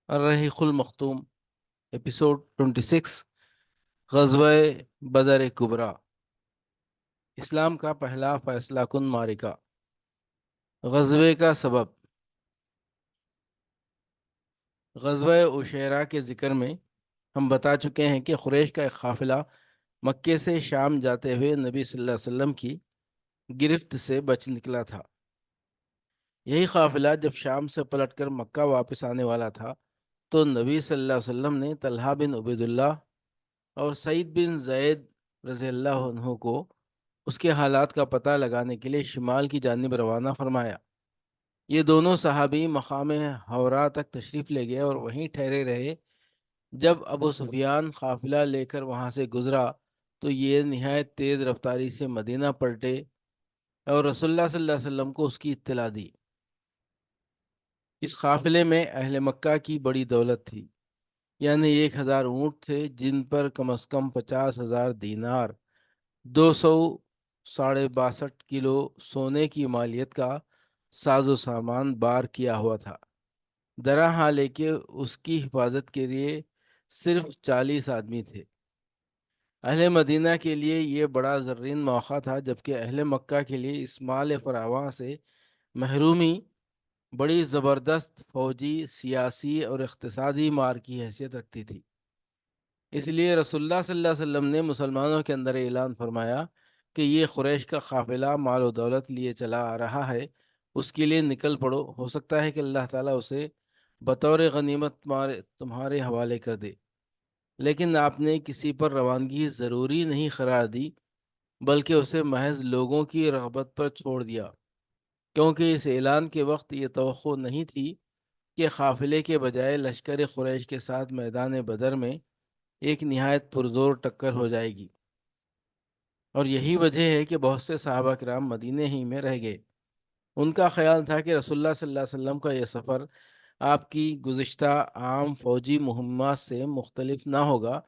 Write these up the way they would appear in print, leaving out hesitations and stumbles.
الرحیق المختوم episode 26 غزوہ بدر کبریٰ، اسلام کا پہلا فیصلہ کن معرکہ۔ غزوے کا سبب۔ غزوہ عشیرہ کے ذکر میں ہم بتا چکے ہیں کہ قریش کا ایک قافلہ مکے سے شام جاتے ہوئے نبی صلی اللہ علیہ وسلم کی گرفت سے بچ نکلا تھا۔ یہی قافلہ جب شام سے پلٹ کر مکہ واپس آنے والا تھا تو نبی صلی اللہ علیہ وسلم نے طلحہ بن عبید اللہ اور سعید بن زید رضی اللہ عنہ کو اس کے حالات کا پتہ لگانے کے لیے شمال کی جانب روانہ فرمایا۔ یہ دونوں صحابی مقام حورا تک تشریف لے گئے اور وہیں ٹھہرے رہے۔ جب ابو سفیان قافلہ لے کر وہاں سے گزرا تو یہ نہایت تیز رفتاری سے مدینہ پلٹے اور رسول اللہ صلی اللہ علیہ وسلم کو اس کی اطلاع دی۔ اس قافلے میں اہل مکہ کی بڑی دولت تھی، یعنی 1000 اونٹ تھے جن پر کم از کم 50,000 دینار، 262 کلو سونے کی مالیت کا ساز و سامان بار کیا ہوا تھا۔ درا حال ہے کہ اس کی حفاظت کے لیے صرف 40 آدمی تھے۔ اہل مدینہ کے لیے یہ بڑا زرین موقع تھا، جبکہ اہل مکہ کے لیے اس مال فراواں سے محرومی بڑی زبردست فوجی، سیاسی اور اقتصادی مار کی حیثیت رکھتی تھی۔ اس لیے رسول اللہ صلی اللہ علیہ وسلم نے مسلمانوں کے اندر اعلان فرمایا کہ یہ قریش کا قافلہ مال و دولت لیے چلا آ رہا ہے، اس کے لیے نکل پڑو، ہو سکتا ہے کہ اللہ تعالیٰ اسے بطور غنیمت تمہارے حوالے کر دے۔ لیکن آپ نے کسی پر روانگی ضروری نہیں قرار دی، بلکہ اسے محض لوگوں کی رغبت پر چھوڑ دیا، کیونکہ اس اعلان کے وقت یہ توقع نہیں تھی کہ قافلے کے بجائے لشکر قریش کے ساتھ میدان بدر میں ایک نہایت پرزور ٹکر ہو جائے گی، اور یہی وجہ ہے کہ بہت سے صحابہ کرام مدینے ہی میں رہ گئے۔ ان کا خیال تھا کہ رسول اللہ صلی اللہ علیہ وسلم کا یہ سفر آپ کی گزشتہ عام فوجی مہمات سے مختلف نہ ہوگا،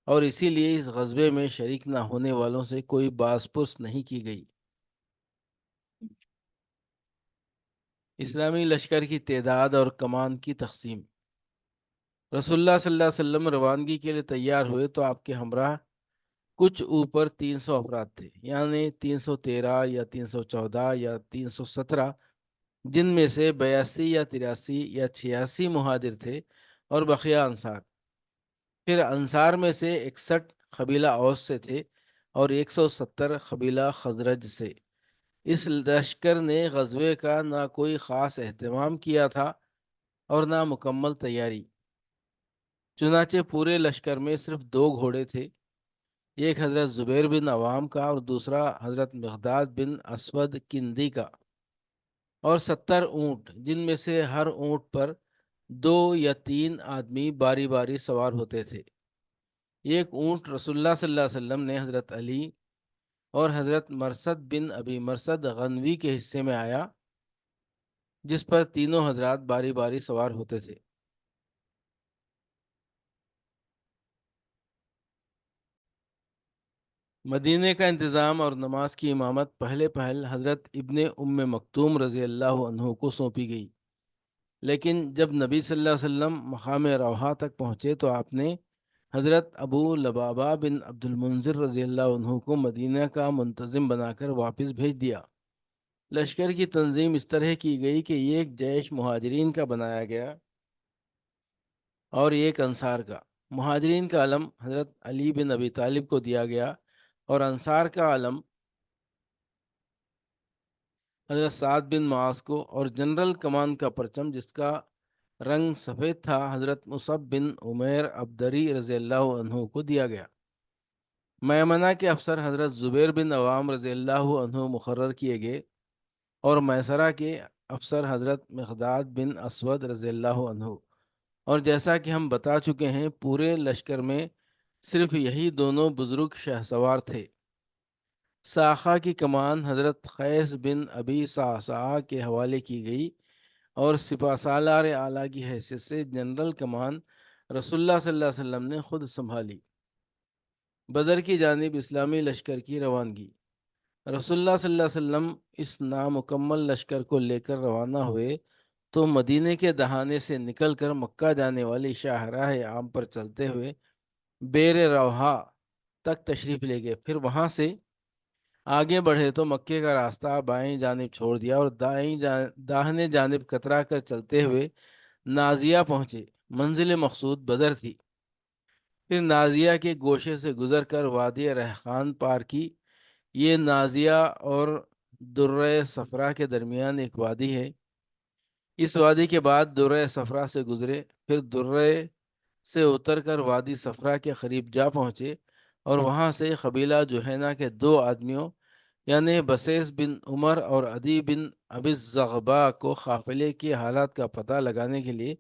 اور اسی لیے اس غزوے میں شریک نہ ہونے والوں سے کوئی باز پرس نہیں کی گئی۔ اسلامی لشکر کی تعداد اور کمان کی تقسیم۔ رسول اللہ صلی اللہ علیہ وسلم روانگی کے لیے تیار ہوئے تو آپ کے ہمراہ کچھ اوپر 300 افراد تھے، یعنی 313 یا 314 یا 317، جن میں سے 82 یا 83 یا 86 مہاجر تھے اور بقیہ انصار۔ پھر انصار میں سے 61 قبیلہ اوس سے تھے اور 170 قبیلہ خزرج سے۔ اس لشکر نے غزوے کا نہ کوئی خاص اہتمام کیا تھا اور نہ مکمل تیاری۔ چنانچہ پورے لشکر میں صرف 2 گھوڑے تھے، ایک حضرت زبیر بن عوام کا اور دوسرا حضرت مقداد بن اسود کندی کا، اور 70 اونٹ، جن میں سے ہر اونٹ پر 2 یا 3 آدمی باری باری سوار ہوتے تھے۔ ایک اونٹ رسول اللہ صلی اللہ علیہ وسلم نے حضرت علی اور حضرت مرثد بن ابی مرثد غنوی کے حصے میں آیا، جس پر تینوں حضرات باری باری سوار ہوتے تھے۔ مدینے کا انتظام اور نماز کی امامت پہلے پہل حضرت ابن ام مکتوم رضی اللہ عنہ کو سونپی گئی، لیکن جب نبی صلی اللہ علیہ وسلم مقام روحا تک پہنچے تو آپ نے حضرت ابو لبابہ بن عبد المنذر رضی اللہ عنہ کو مدینہ کا منتظم بنا کر واپس بھیج دیا۔ لشکر کی تنظیم اس طرح کی گئی کہ ایک جیش مہاجرین کا بنایا گیا اور ایک انصار کا۔ مہاجرین کا علم حضرت علی بن ابی طالب کو دیا گیا اور انصار کا علم حضرت سعد بن معاذ کو، اور جنرل کمان کا پرچم، جس کا رنگ سفید تھا، حضرت مصعب بن عمیر عبدری رضی اللہ عنہ کو دیا گیا۔ میمنہ کے افسر حضرت زبیر بن عوام رضی اللہ عنہ مقرر کیے گئے، اور میسرہ کے افسر حضرت مقداد بن اسود رضی اللہ عنہ۔ اور جیسا کہ ہم بتا چکے ہیں، پورے لشکر میں صرف یہی دونوں بزرگ شہسوار تھے۔ ساخہ کی کمان حضرت قیس بن ابی صعصعہ کے حوالے کی گئی، اور سپہ سالار اعلیٰ کی حیثیت سے جنرل کمان رسول اللہ صلی اللہ علیہ وسلم نے خود سنبھالی۔ بدر کی جانب اسلامی لشکر کی روانگی۔ رسول اللہ صلی اللہ علیہ وسلم اس نامکمل لشکر کو لے کر روانہ ہوئے تو مدینے کے دہانے سے نکل کر مکہ جانے والی شاہراہ عام پر چلتے ہوئے بیر روحا تک تشریف لے گئے۔ پھر وہاں سے آگے بڑھے تو مکے کا راستہ بائیں جانب چھوڑ دیا اور داہنے جانب کترا کر چلتے ہوئے نازیہ پہنچے۔ منزل مقصود بدر تھی۔ پھر نازیہ کے گوشے سے گزر کر وادی ریحان پار کی۔ یہ نازیہ اور درہ صفرا کے درمیان ایک وادی ہے۔ اس وادی کے بعد درہ صفرا سے گزرے، پھر درہ سے اتر کر وادی صفرا کے قریب جا پہنچے اور وہاں سے قبیلہ جوہینہ کے دو آدمیوں یعنی بسیس بن عمر اور عدی بن ابی الزغبا کو قافلے کی حالات کا پتہ لگانے کے لیے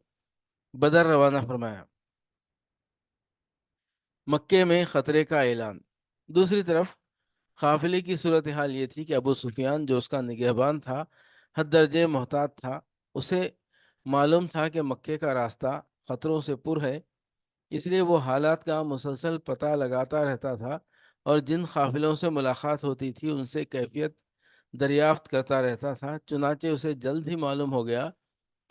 بدر روانہ فرمایا۔ مکے میں خطرے کا اعلان۔ دوسری طرف قافلے کی صورتحال یہ تھی کہ ابو سفیان جو اس کا نگہبان تھا حد درجے محتاط تھا۔ اسے معلوم تھا کہ مکے کا راستہ خطروں سے پر ہے، اس لیے وہ حالات کا مسلسل پتہ لگاتا رہتا تھا اور جن قافلوں سے ملاقات ہوتی تھی ان سے کیفیت دریافت کرتا رہتا تھا۔ چنانچہ اسے جلد ہی معلوم ہو گیا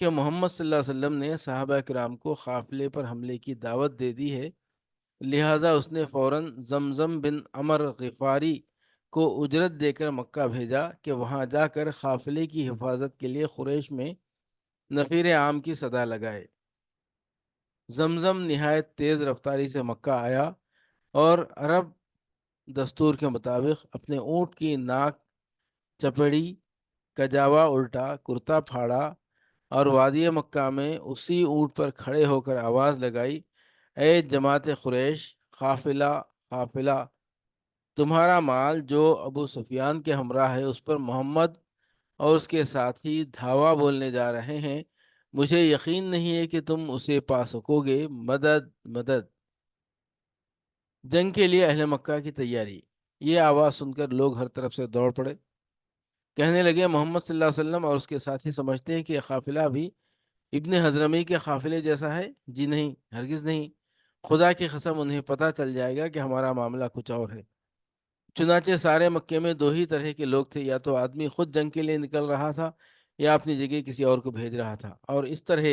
کہ محمد صلی اللہ علیہ وسلم نے صحابہ کرام کو قافلے پر حملے کی دعوت دے دی ہے، لہٰذا اس نے فوراً زمزم بن عمر غفاری کو اجرت دے کر مکہ بھیجا کہ وہاں جا کر قافلے کی حفاظت کے لیے قریش میں نفیر عام کی صدا لگائے۔ زمزم نہایت تیز رفتاری سے مکہ آیا اور عرب دستور کے مطابق اپنے اونٹ کی ناک چپڑی، کجاوا الٹا، کرتا پھاڑا اور وادی مکہ میں اسی اونٹ پر کھڑے ہو کر آواز لگائی، اے جماعت قریش، قافلہ قافلہ، تمہارا مال جو ابو سفیان کے ہمراہ ہے اس پر محمد اور اس کے ساتھی دھاوا بولنے جا رہے ہیں، مجھے یقین نہیں ہے کہ تم اسے پا سکو گے، مدد مدد۔ جنگ کے لیے اہل مکہ کی تیاری۔ یہ آواز سن کر لوگ ہر طرف سے دوڑ پڑے، کہنے لگے محمد صلی اللہ علیہ وسلم اور اس کے ساتھی سمجھتے ہیں کہ یہ قافلہ بھی ابن حضرمی کے قافلے جیسا ہے؟ جی نہیں، ہرگز نہیں، خدا کی قسم انہیں پتہ چل جائے گا کہ ہمارا معاملہ کچھ اور ہے۔ چنانچہ سارے مکے میں دو ہی طرح کے لوگ تھے، یا تو آدمی خود جنگ کے لیے نکل رہا تھا یا اپنی جگہ کسی اور کو بھیج رہا تھا، اور اس طرح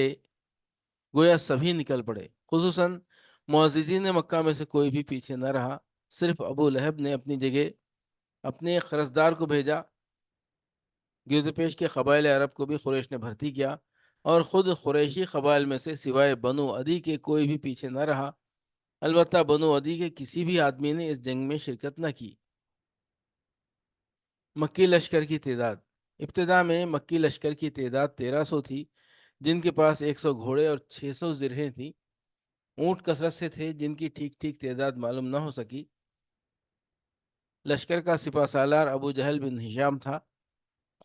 گویا سبھی نکل پڑے۔ خصوصاً معززین مکہ میں سے کوئی بھی پیچھے نہ رہا، صرف ابو لہب نے اپنی جگہ اپنے قرضدار کو بھیجا۔ گرد پیش کے قبائل عرب کو بھی قریش نے بھرتی کیا اور خود قریشی قبائل میں سے سوائے بنو عدی کے کوئی بھی پیچھے نہ رہا۔ البتہ بنو عدی کے کسی بھی آدمی نے اس جنگ میں شرکت نہ کی۔ مکی لشکر کی تعداد۔ ابتدا میں مکی لشکر کی تعداد 1300 تھی، جن کے پاس 100 گھوڑے اور 600 زرہیں تھیں۔ اونٹ کثرت سے تھے جن کی ٹھیک ٹھیک تعداد معلوم نہ ہو سکی۔ لشکر کا سپہ سالار ابو جہل بن ہشام تھا۔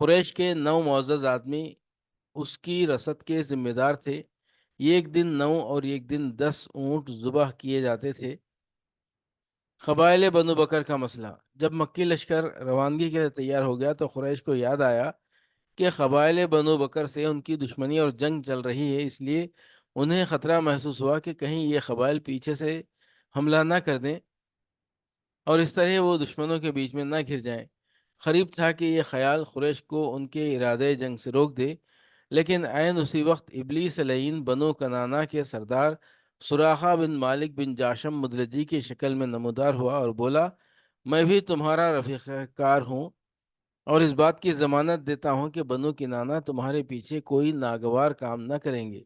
قریش کے 9 معزز آدمی اس کی رسد کے ذمہ دار تھے۔ ایک دن 9 اور ایک دن 10 اونٹ ذبح کیے جاتے تھے۔ قبائل بنو بکر کا مسئلہ۔ جب مکی لشکر روانگی کے لیے تیار ہو گیا تو قریش کو یاد آیا کہ قبائل بنو بکر سے ان کی دشمنی اور جنگ چل رہی ہے، اس لیے انہیں خطرہ محسوس ہوا کہ کہیں یہ قبائل پیچھے سے حملہ نہ کر دیں اور اس طرح وہ دشمنوں کے بیچ میں نہ گھر جائیں۔ قریب تھا کہ یہ خیال قریش کو ان کے ارادے جنگ سے روک دے، لیکن عین اسی وقت ابلیس لعین بنو کنانا کے سردار سراقہ بن مالک بن جاشم مدلجی کی شکل میں نمودار ہوا اور بولا، میں بھی تمہارا رفیق کار ہوں اور اس بات کی ضمانت دیتا ہوں کہ بنو کنانا تمہارے پیچھے کوئی ناگوار کام نہ کریں گے۔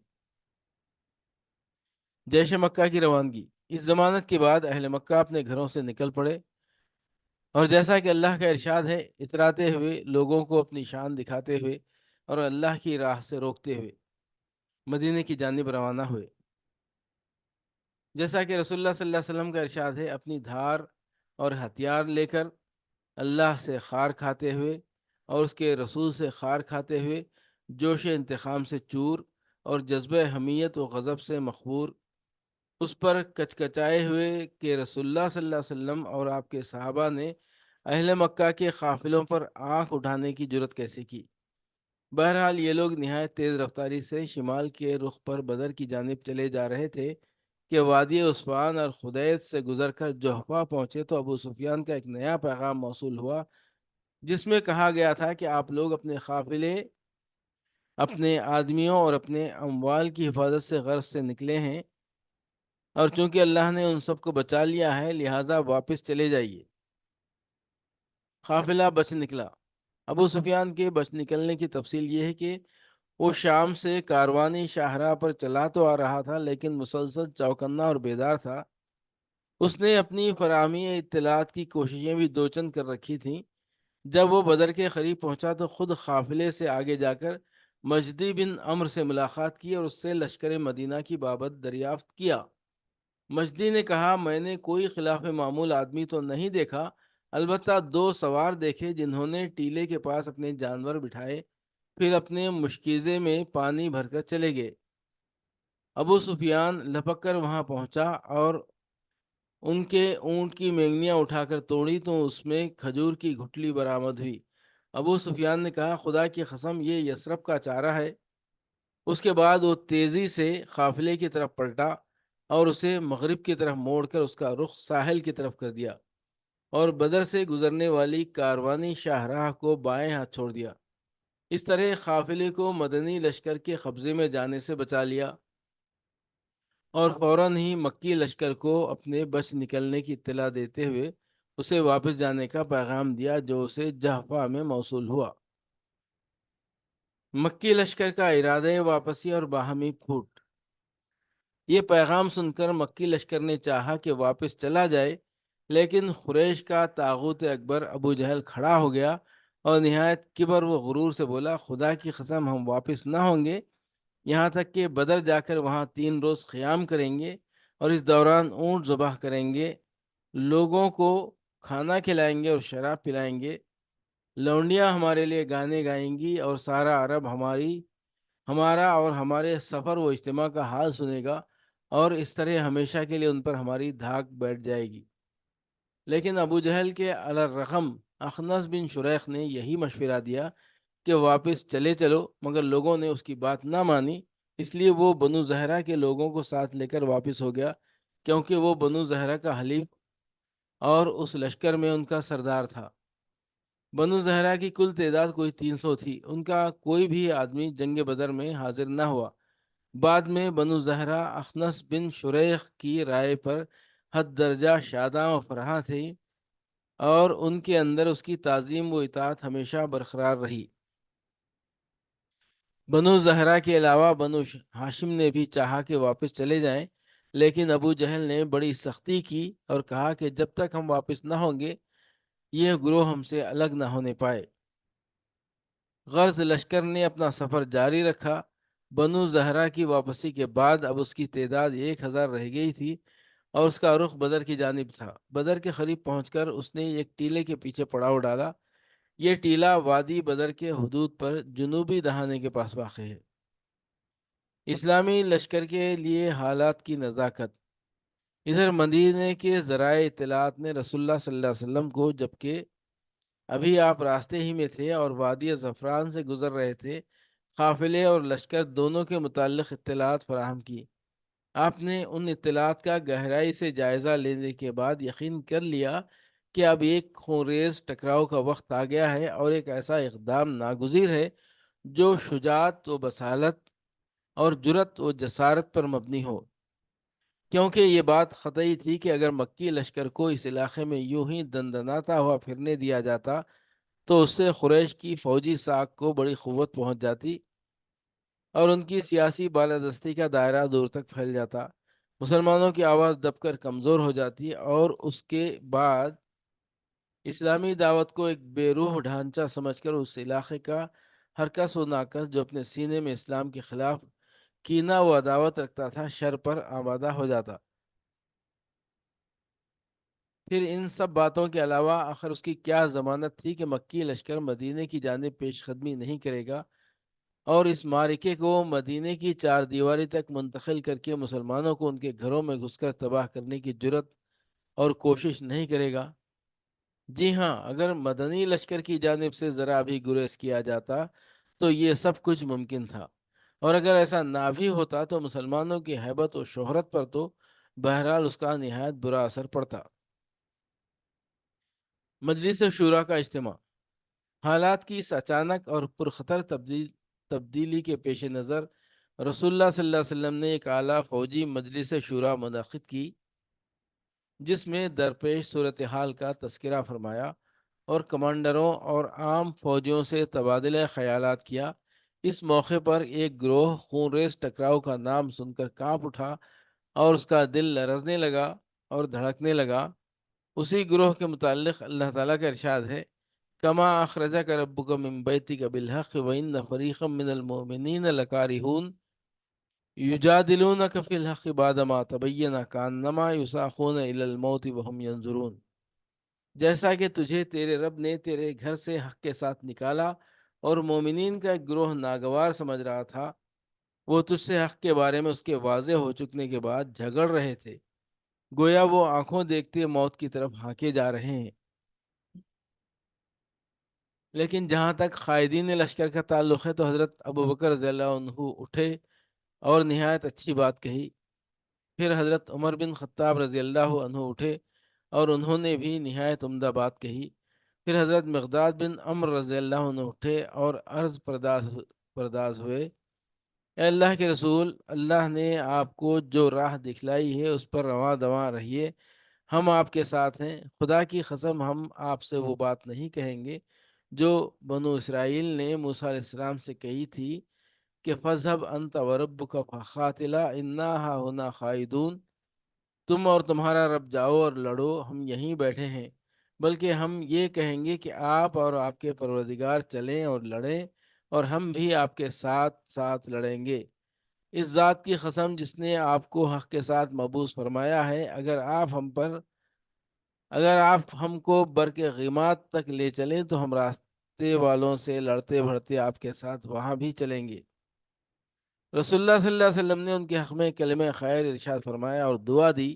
جیش مکہ کی روانگی۔ اس ضمانت کے بعد اہل مکہ اپنے گھروں سے نکل پڑے اور جیسا کہ اللہ کا ارشاد ہے، اتراتے ہوئے، لوگوں کو اپنی شان دکھاتے ہوئے اور اللہ کی راہ سے روکتے ہوئے مدینے کی جانب روانہ ہوئے۔ جیسا کہ رسول اللہ صلی اللہ علیہ وسلم کا ارشاد ہے، اپنی دھار اور ہتھیار لے کر اللہ سے خار کھاتے ہوئے اور اس کے رسول سے خار کھاتے ہوئے، جوش انتقام سے چور اور جذبہ حمیت و غضب سے مخبور، اس پر کچکچائے ہوئے کہ رسول اللہ صلی اللہ علیہ وسلم اور آپ کے صحابہ نے اہل مکہ کے قافلوں پر آنکھ اٹھانے کی جرت کیسے کی۔ بہرحال یہ لوگ نہایت تیز رفتاری سے شمال کے رخ پر بدر کی جانب چلے جا رہے تھے کہ وادی عثفان اور خدیت سے گزر کر جحفہ پہنچے تو ابو سفیان کا ایک نیا پیغام موصول ہوا، جس میں کہا گیا تھا کہ آپ لوگ اپنے قافلے اپنے آدمیوں اور اپنے اموال کی حفاظت سے غرض سے نکلے ہیں، اور چونکہ اللہ نے ان سب کو بچا لیا ہے لہٰذا واپس چلے جائیے۔ قافلہ بچ نکلا۔ ابو سفیان کے بچ نکلنے کی تفصیل یہ ہے کہ وہ شام سے کاروانی شاہراہ پر چلا تو آ رہا تھا، لیکن مسلسل چوکنا اور بیدار تھا۔ اس نے اپنی فراہمی اطلاعات کی کوششیں بھی دوچند کر رکھی تھیں۔ جب وہ بدر کے قریب پہنچا تو خود قافلے سے آگے جا کر مجدی بن عمر سے ملاقات کی اور اس سے لشکر مدینہ کی بابت دریافت کیا۔ مجدی نے کہا، میں نے کوئی خلاف معمول آدمی تو نہیں دیکھا، البتہ دو سوار دیکھے جنہوں نے ٹیلے کے پاس اپنے جانور بٹھائے، پھر اپنے مشکیزے میں پانی بھر کر چلے گئے۔ ابو سفیان لپک کر وہاں پہنچا اور ان کے اونٹ کی مینگنیاں اٹھا کر توڑی تو اس میں کھجور کی گٹھلی برآمد ہوئی۔ ابو سفیان نے کہا، خدا کی قسم یہ یثرب کا چارہ ہے۔ اس کے بعد وہ تیزی سے قافلے کی طرف پلٹا اور اسے مغرب کی طرف موڑ کر اس کا رخ ساحل کی طرف کر دیا اور بدر سے گزرنے والی کاروانی شاہراہ کو بائیں ہاتھ چھوڑ دیا۔ اس طرح قافلے کو مدنی لشکر کے قبضے میں جانے سے بچا لیا اور فوراً ہی مکی لشکر کو اپنے بچ نکلنے کی اطلاع دیتے ہوئے اسے واپس جانے کا پیغام دیا، جو اسے جہفہ میں موصول ہوا۔ مکی لشکر کا ارادہ واپسی اور باہمی پھوٹ۔ یہ پیغام سن کر مکی لشکر نے چاہا کہ واپس چلا جائے، لیکن قریش کا طاغوت اکبر ابو جہل کھڑا ہو گیا اور نہایت کبر و غرور سے بولا، خدا کی قسم ہم واپس نہ ہوں گے، یہاں تک کہ بدر جا کر وہاں 3 روز قیام کریں گے اور اس دوران اونٹ ذبح کریں گے، لوگوں کو کھانا کھلائیں گے اور شراب پلائیں گے، لونڈیاں ہمارے لیے گانے گائیں گی اور سارا عرب ہمارا اور ہمارے سفر و اجتماع کا حال سنے گا، اور اس طرح ہمیشہ کے لیے ان پر ہماری دھاک بیٹھ جائے گی۔ لیکن ابو جہل کے علی الرغم اخنس بن شریح نے یہی مشورہ دیا کہ واپس چلے چلو، مگر لوگوں نے اس کی بات نہ مانی، اس لیے وہ بنو زہرہ کے لوگوں کو ساتھ لے کر واپس ہو گیا، کیونکہ وہ بنو زہرہ کا حلیف اور اس لشکر میں ان کا سردار تھا۔ بنو زہرہ کی کل تعداد کوئی 300 تھی، ان کا کوئی بھی آدمی جنگ بدر میں حاضر نہ ہوا۔ بعد میں بنو زہرہ اخنس بن شریح کی رائے پر حد درجہ شاداں و فرحاں تھی، اور ان کے اندر اس کی تعظیم و اطاعت ہمیشہ برقرار رہی۔ بنو زہرہ کے علاوہ بنو ہاشم نے بھی چاہا کہ واپس چلے جائیں، لیکن ابو جہل نے بڑی سختی کی اور کہا کہ جب تک ہم واپس نہ ہوں گے یہ گروہ ہم سے الگ نہ ہونے پائے۔ غرض لشکر نے اپنا سفر جاری رکھا۔ بنو زہرہ کی واپسی کے بعد اب اس کی تعداد 1000 رہ گئی تھی اور اس کا رخ بدر کی جانب تھا۔ بدر کے قریب پہنچ کر اس نے ایک ٹیلے کے پیچھے پڑاؤ ڈالا۔ یہ ٹیلا وادی بدر کے حدود پر جنوبی دہانے کے پاس واقع ہے۔ اسلامی لشکر کے لیے حالات کی نزاکت۔ ادھر مدینے کے ذرائع اطلاعات نے رسول اللہ صلی اللہ علیہ وسلم کو، جبکہ ابھی آپ راستے ہی میں تھے اور وادی زعفران سے گزر رہے تھے، قافلے اور لشکر دونوں کے متعلق اطلاعات فراہم کی۔ آپ نے ان اطلاعات کا گہرائی سے جائزہ لینے کے بعد یقین کر لیا کہ اب ایک خونریز ٹکراؤ کا وقت آ گیا ہے اور ایک ایسا اقدام ناگزیر ہے جو شجاعت و بصالت اور جرأت و جسارت پر مبنی ہو، کیونکہ یہ بات قطعی تھی کہ اگر مکی لشکر کو اس علاقے میں یوں ہی دندناتا ہوا پھرنے دیا جاتا تو اس سے قریش کی فوجی ساکھ کو بڑی قوت پہنچ جاتی اور ان کی سیاسی بالادستی کا دائرہ دور تک پھیل جاتا، مسلمانوں کی آواز دب کر کمزور ہو جاتی اور اس کے بعد اسلامی دعوت کو ایک بے روح ڈھانچہ سمجھ کر اس علاقے کا ہر کس و ناکس جو اپنے سینے میں اسلام کے خلاف کینہ و عداوت رکھتا تھا شر پر آمادہ ہو جاتا۔ پھر ان سب باتوں کے علاوہ آخر اس کی کیا ضمانت تھی کہ مکی لشکر مدینے کی جانب پیش قدمی نہیں کرے گا اور اس معرکے کو مدینے کی 4 دیواری تک منتقل کر کے مسلمانوں کو ان کے گھروں میں گھس کر تباہ کرنے کی جرت اور کوشش نہیں کرے گا؟ جی ہاں، اگر مدنی لشکر کی جانب سے ذرا بھی گریز کیا جاتا تو یہ سب کچھ ممکن تھا، اور اگر ایسا نہ بھی ہوتا تو مسلمانوں کی ہیبت و شہرت پر تو بہرحال اس کا نہایت برا اثر پڑتا۔ مجلس شورا کا اجتماع۔ حالات کی اس اچانک اور پرخطر تبدیل تبدیلی کے پیش نظر رسول اللہ صلی اللہ علیہ وسلم نے ایک اعلیٰ فوجی مجلس شورا منعقد کی، جس میں درپیش صورتحال کا تذکرہ فرمایا اور کمانڈروں اور عام فوجیوں سے تبادلہ خیالات کیا۔ اس موقع پر ایک گروہ خون ریز ٹکراؤ کا نام سن کر کانپ اٹھا اور اس کا دل لرزنے لگا اور دھڑکنے لگا۔ اسی گروہ کے متعلق اللہ تعالیٰ کا ارشاد ہے، کما اخرجک ربک من بیتک بالحق وان فریقا من المؤمنین لکارہون یجادلونک فی الحق بعدما تبین کانما یساقون الی الموت وهم ینظرون۔ جیسا کہ تجھے تیرے رب نے تیرے گھر سے حق کے ساتھ نکالا اور مومنین کا ایک گروہ ناگوار سمجھ رہا تھا، وہ تجھ سے حق کے بارے میں اس کے واضح ہو چکنے کے بعد جھگڑ رہے تھے، گویا وہ آنکھوں دیکھتے موت کی طرف ہانکے جا رہے ہیں۔ لیکن جہاں تک قائدین لشکر کا تعلق ہے تو حضرت ابوبکر رضی اللہ عنہ اٹھے اور نہایت اچھی بات کہی۔ پھر حضرت عمر بن خطاب رضی اللہ عنہ اٹھے اور انہوں نے بھی نہایت عمدہ بات کہی۔ پھر حضرت مقداد بن عمر رضی اللہ عنہ اٹھے اور عرض پرداز ہوئے، اے اللہ کے رسول، اللہ نے آپ کو جو راہ دکھلائی ہے اس پر رواں دواں رہیے، ہم آپ کے ساتھ ہیں۔ خدا کی قسم ہم آپ سے وہ بات نہیں کہیں گے جو بنو اسرائیل نے موسیٰ علیہ السلام سے کہی تھی کہ فَاذْهَبْ أَنْتَ وَرَبُّكَ فَقَاتِلَا إِنَّا هَاهُنَا قَاعِدُونَ، تم اور تمہارا رب جاؤ اور لڑو، ہم یہیں بیٹھے ہیں۔ بلکہ ہم یہ کہیں گے کہ آپ اور آپ کے پروردگار چلیں اور لڑیں، اور ہم بھی آپ کے ساتھ ساتھ لڑیں گے۔ اس ذات کی قسم جس نے آپ کو حق کے ساتھ مبعوث فرمایا ہے، اگر آپ ہم کو برق غیمات تک لے چلیں تو ہم راستے والوں سے لڑتے بھڑتے آپ کے ساتھ وہاں بھی چلیں گے۔ رسول اللہ صلی اللہ علیہ وسلم نے ان کے حق میں کلمہ خیر ارشاد فرمایا اور دعا دی۔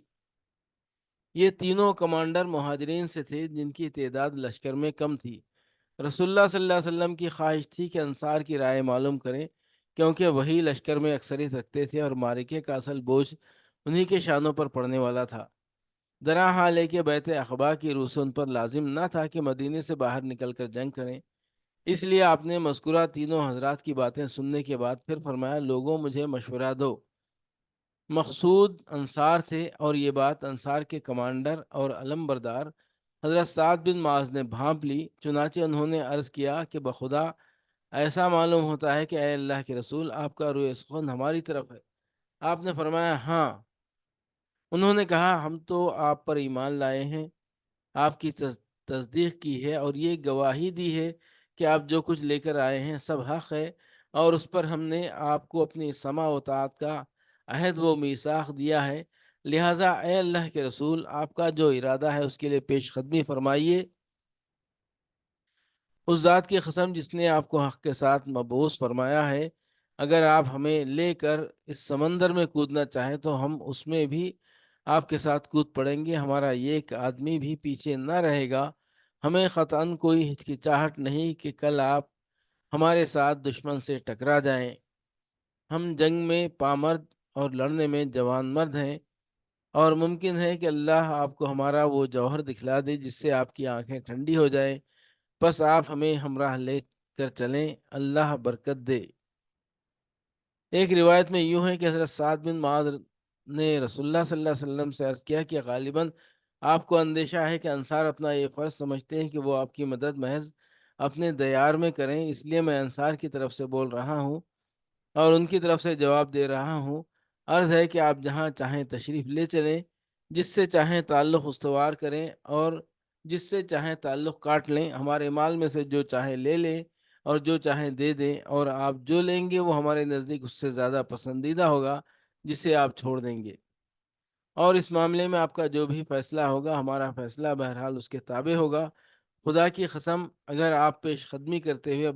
یہ تینوں کمانڈر مہاجرین سے تھے جن کی تعداد لشکر میں کم تھی۔ رسول اللہ صلی اللہ علیہ وسلم کی خواہش تھی کہ انصار کی رائے معلوم کریں، کیونکہ وہی لشکر میں اکثریت رکھتے تھے اور معرکے کا اصل بوجھ انہی کے شانوں پر پڑنے والا تھا۔ درا حال ہے کہ بیت عقبہ کی روح سے ان پر لازم نہ تھا کہ مدینے سے باہر نکل کر جنگ کریں، اس لیے آپ نے مذکورہ تینوں حضرات کی باتیں سننے کے بعد پھر فرمایا، لوگوں مجھے مشورہ دو۔ مقصود انصار تھے اور یہ بات انصار کے کمانڈر اور علم بردار حضرت سعد بن معاذ نے بھانپ لی، چنانچہ انہوں نے عرض کیا کہ بخدا ایسا معلوم ہوتا ہے کہ اے اللہ کے رسول، آپ کا روح سخن ہماری طرف ہے۔ آپ نے فرمایا ہاں۔ انہوں نے کہا، ہم تو آپ پر ایمان لائے ہیں، آپ کی تصدیق کی ہے اور یہ گواہی دی ہے کہ آپ جو کچھ لے کر آئے ہیں سب حق ہے، اور اس پر ہم نے آپ کو اپنی سمع و طاعت کا عہد و میثاق دیا ہے، لہٰذا اے اللہ کے رسول، آپ کا جو ارادہ ہے اس کے لیے پیش قدمی فرمائیے۔ اس ذات کی قسم جس نے آپ کو حق کے ساتھ مبعوث فرمایا ہے، اگر آپ ہمیں لے کر اس سمندر میں کودنا چاہیں تو ہم اس میں بھی آپ کے ساتھ کود پڑیں گے، ہمارا ایک آدمی بھی پیچھے نہ رہے گا۔ ہمیں قطعاً کوئی ہچکچاہٹ نہیں کہ کل آپ ہمارے ساتھ دشمن سے ٹکرا جائیں۔ ہم جنگ میں پامرد اور لڑنے میں جوان مرد ہیں، اور ممکن ہے کہ اللہ آپ کو ہمارا وہ جوہر دکھلا دے جس سے آپ کی آنکھیں ٹھنڈی ہو جائیں، بس آپ ہمیں ہمراہ لے کر چلیں، اللہ برکت دے۔ ایک روایت میں یوں ہے کہ حضرت سعد بن معاذ نے رسول اللہ صلی اللہ علیہ وسلم سے عرض کیا کہ غالباً آپ کو اندیشہ ہے کہ انصار اپنا یہ فرض سمجھتے ہیں کہ وہ آپ کی مدد محض اپنے دیار میں کریں، اس لیے میں انصار کی طرف سے بول رہا ہوں اور ان کی طرف سے جواب دے رہا ہوں۔ عرض ہے کہ آپ جہاں چاہیں تشریف لے چلیں، جس سے چاہیں تعلق استوار کریں اور جس سے چاہیں تعلق کاٹ لیں، ہمارے مال میں سے جو چاہیں لے لیں اور جو چاہیں دے دیں، اور آپ جو لیں گے وہ ہمارے نزدیک اس سے زیادہ پسندیدہ ہوگا جسے آپ چھوڑ دیں گے، اور اس معاملے میں آپ کا جو بھی فیصلہ ہوگا ہمارا فیصلہ بہرحال اس کے تابع ہوگا۔ خدا کی قسم اگر آپ پیش قدمی کرتے ہوئے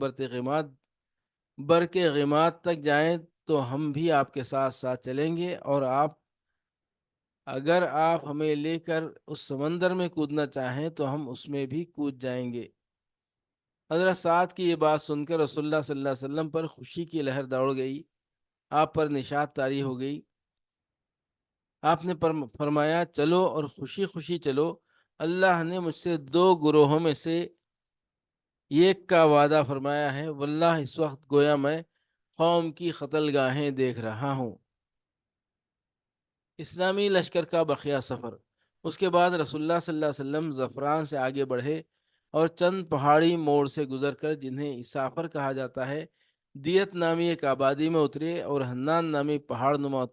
برق غیمات تک جائیں تو ہم بھی آپ کے ساتھ ساتھ چلیں گے، اور اگر آپ ہمیں لے کر اس سمندر میں کودنا چاہیں تو ہم اس میں بھی کود جائیں گے۔ حضرت سعد کی یہ بات سن کر رسول اللہ صلی اللہ علیہ وسلم پر خوشی کی لہر دوڑ گئی، آپ پر نشاط طاری ہو گئی۔ آپ نے فرمایا، چلو اور خوشی خوشی چلو، اللہ نے مجھ سے دو گروہوں میں سے ایک کا وعدہ فرمایا ہے، واللہ اس وقت گویا میں قوم کی قتل گاہیں دیکھ رہا ہوں۔ اسلامی لشکر کا بقیہ سفر۔ اس کے بعد رسول اللہ صلی اللہ علیہ وسلم زعفران سے آگے بڑھے اور چند پہاڑی موڑ سے گزر کر، جنہیں اسافر کہا جاتا ہے، دیت نامی ایک آبادی میں اترے اور حنان نامی پہاڑ نما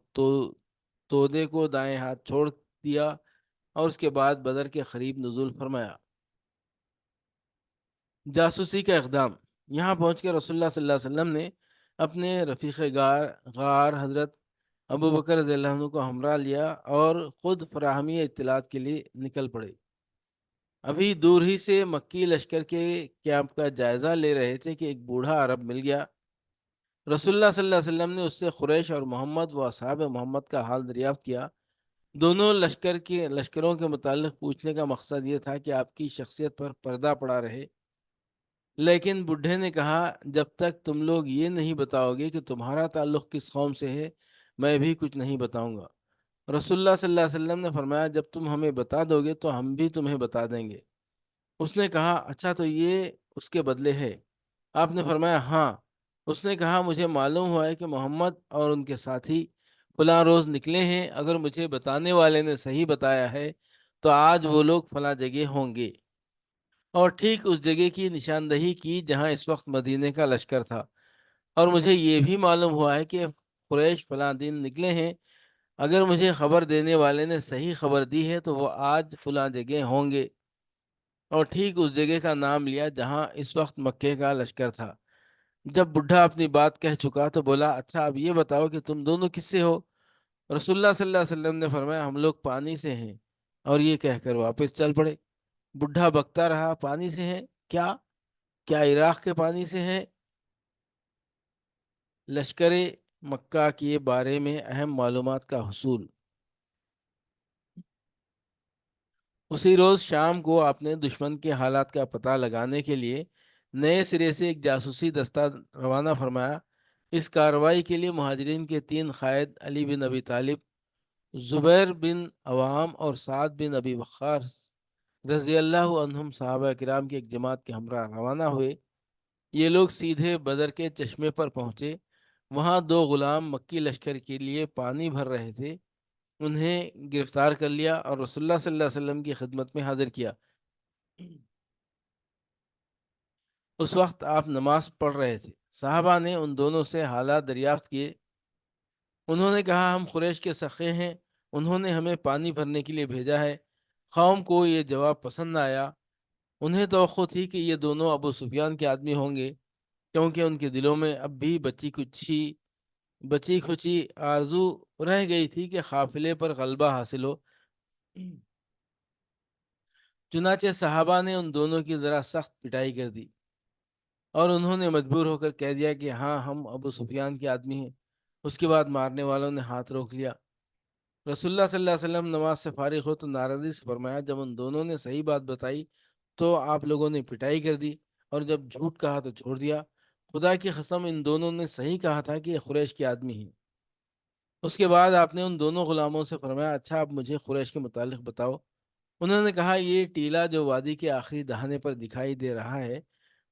تودے کو دائیں ہاتھ چھوڑ دیا، اور اس کے بعد بدر کے قریب نزول فرمایا۔ جاسوسی کا اقدام۔ یہاں پہنچ کے رسول اللہ صلی اللہ علیہ وسلم نے اپنے رفیق غار حضرت ابو بکر رضی اللہ عنہ کو ہمراہ لیا اور خود فراہمی اطلاعات کے لیے نکل پڑے۔ ابھی دور ہی سے مکی لشکر کے کیمپ کا جائزہ لے رہے تھے کہ ایک بوڑھا عرب مل گیا۔ رسول اللہ صلی اللہ علیہ وسلم نے اس سے قریش اور محمد و اصحاب محمد کا حال دریافت کیا۔ دونوں لشکروں کے متعلق پوچھنے کا مقصد یہ تھا کہ آپ کی شخصیت پر پردہ پڑا رہے۔ لیکن بڈھے نے کہا، جب تک تم لوگ یہ نہیں بتاؤ گے کہ تمہارا تعلق کس قوم سے ہے، میں بھی کچھ نہیں بتاؤں گا۔ رسول اللہ صلی اللہ علیہ وسلم نے فرمایا، جب تم ہمیں بتا دو گے تو ہم بھی تمہیں بتا دیں گے۔ اس نے کہا، اچھا تو یہ اس کے بدلے ہے؟ آپ نے فرمایا، ہاں۔ اس نے کہا، مجھے معلوم ہوا ہے کہ محمد اور ان کے ساتھی فلاں روز نکلے ہیں۔ اگر مجھے بتانے والے نے صحیح بتایا ہے تو آج وہ لوگ فلاں جگہ ہوں گے۔ اور ٹھیک اس جگہ کی نشاندہی کی جہاں اس وقت مدینے کا لشکر تھا۔ اور مجھے یہ بھی معلوم ہوا ہے کہ قریش فلاں دن نکلے ہیں۔ اگر مجھے خبر دینے والے نے صحیح خبر دی ہے تو وہ آج فلاں جگہ ہوں گے۔ اور ٹھیک اس جگہ کا نام لیا جہاں اس وقت مکے کا لشکر تھا۔ جب بڈھا اپنی بات کہہ چکا تو بولا، اچھا اب یہ بتاؤ کہ تم دونوں کس سے ہو؟ رسول اللہ صلی اللہ علیہ وسلم نے فرمایا، ہم لوگ پانی سے ہیں۔ اور یہ کہہ کر واپس چل پڑے۔ بڈھا بکتا رہا، پانی سے ہیں؟ کیا عراق کے پانی سے ہیں؟ لشکر مکہ کے بارے میں اہم معلومات کا حصول۔ اسی روز شام کو آپ نے دشمن کے حالات کا پتہ لگانے کے لیے نئے سرے سے ایک جاسوسی دستہ روانہ فرمایا۔ اس کارروائی کے لیے مہاجرین کے 3 قائد علی بن ابی طالب، زبیر بن عوام اور سعد بن ابی وقاص رضی اللہ عنہم صحابہ کرام کی ایک جماعت کے ہمراہ روانہ ہوئے۔ یہ لوگ سیدھے بدر کے چشمے پر پہنچے۔ وہاں 2 غلام مکی لشکر کے لیے پانی بھر رہے تھے۔ انہیں گرفتار کر لیا اور رسول اللہ صلی اللہ علیہ وسلم کی خدمت میں حاضر کیا۔ اس وقت آپ نماز پڑھ رہے تھے۔ صحابہ نے ان دونوں سے حالات دریافت کیے۔ انہوں نے کہا، ہم قریش کے سخے ہیں، انہوں نے ہمیں پانی بھرنے کے لیے بھیجا ہے۔ قوم کو یہ جواب پسند آیا۔ انہیں توقع تھی کہ یہ دونوں ابو سفیان کے آدمی ہوں گے، کیونکہ ان کے دلوں میں اب بھی بچی کھچی آرزو رہ گئی تھی کہ قافلے پر غلبہ حاصل ہو۔ چنانچہ صحابہ نے ان دونوں کی ذرا سخت پٹائی کر دی اور انہوں نے مجبور ہو کر کہہ دیا کہ ہاں، ہم ابو سفیان کے آدمی ہیں۔ اس کے بعد مارنے والوں نے ہاتھ روک لیا۔ رسول اللہ صلی اللہ علیہ وسلم نماز سے فارغ ہو تو ناراضی سے فرمایا، جب ان دونوں نے صحیح بات بتائی تو آپ لوگوں نے پٹائی کر دی، اور جب جھوٹ کہا تو چھوڑ دیا۔ خدا کی قسم، ان دونوں نے صحیح کہا تھا کہ یہ قریش کے آدمی ہیں۔ اس کے بعد آپ نے ان دونوں غلاموں سے فرمایا، اچھا اب مجھے قریش کے متعلق بتاؤ۔ انہوں نے کہا، یہ ٹیلہ جو وادی کے آخری دہانے پر دکھائی دے رہا ہے،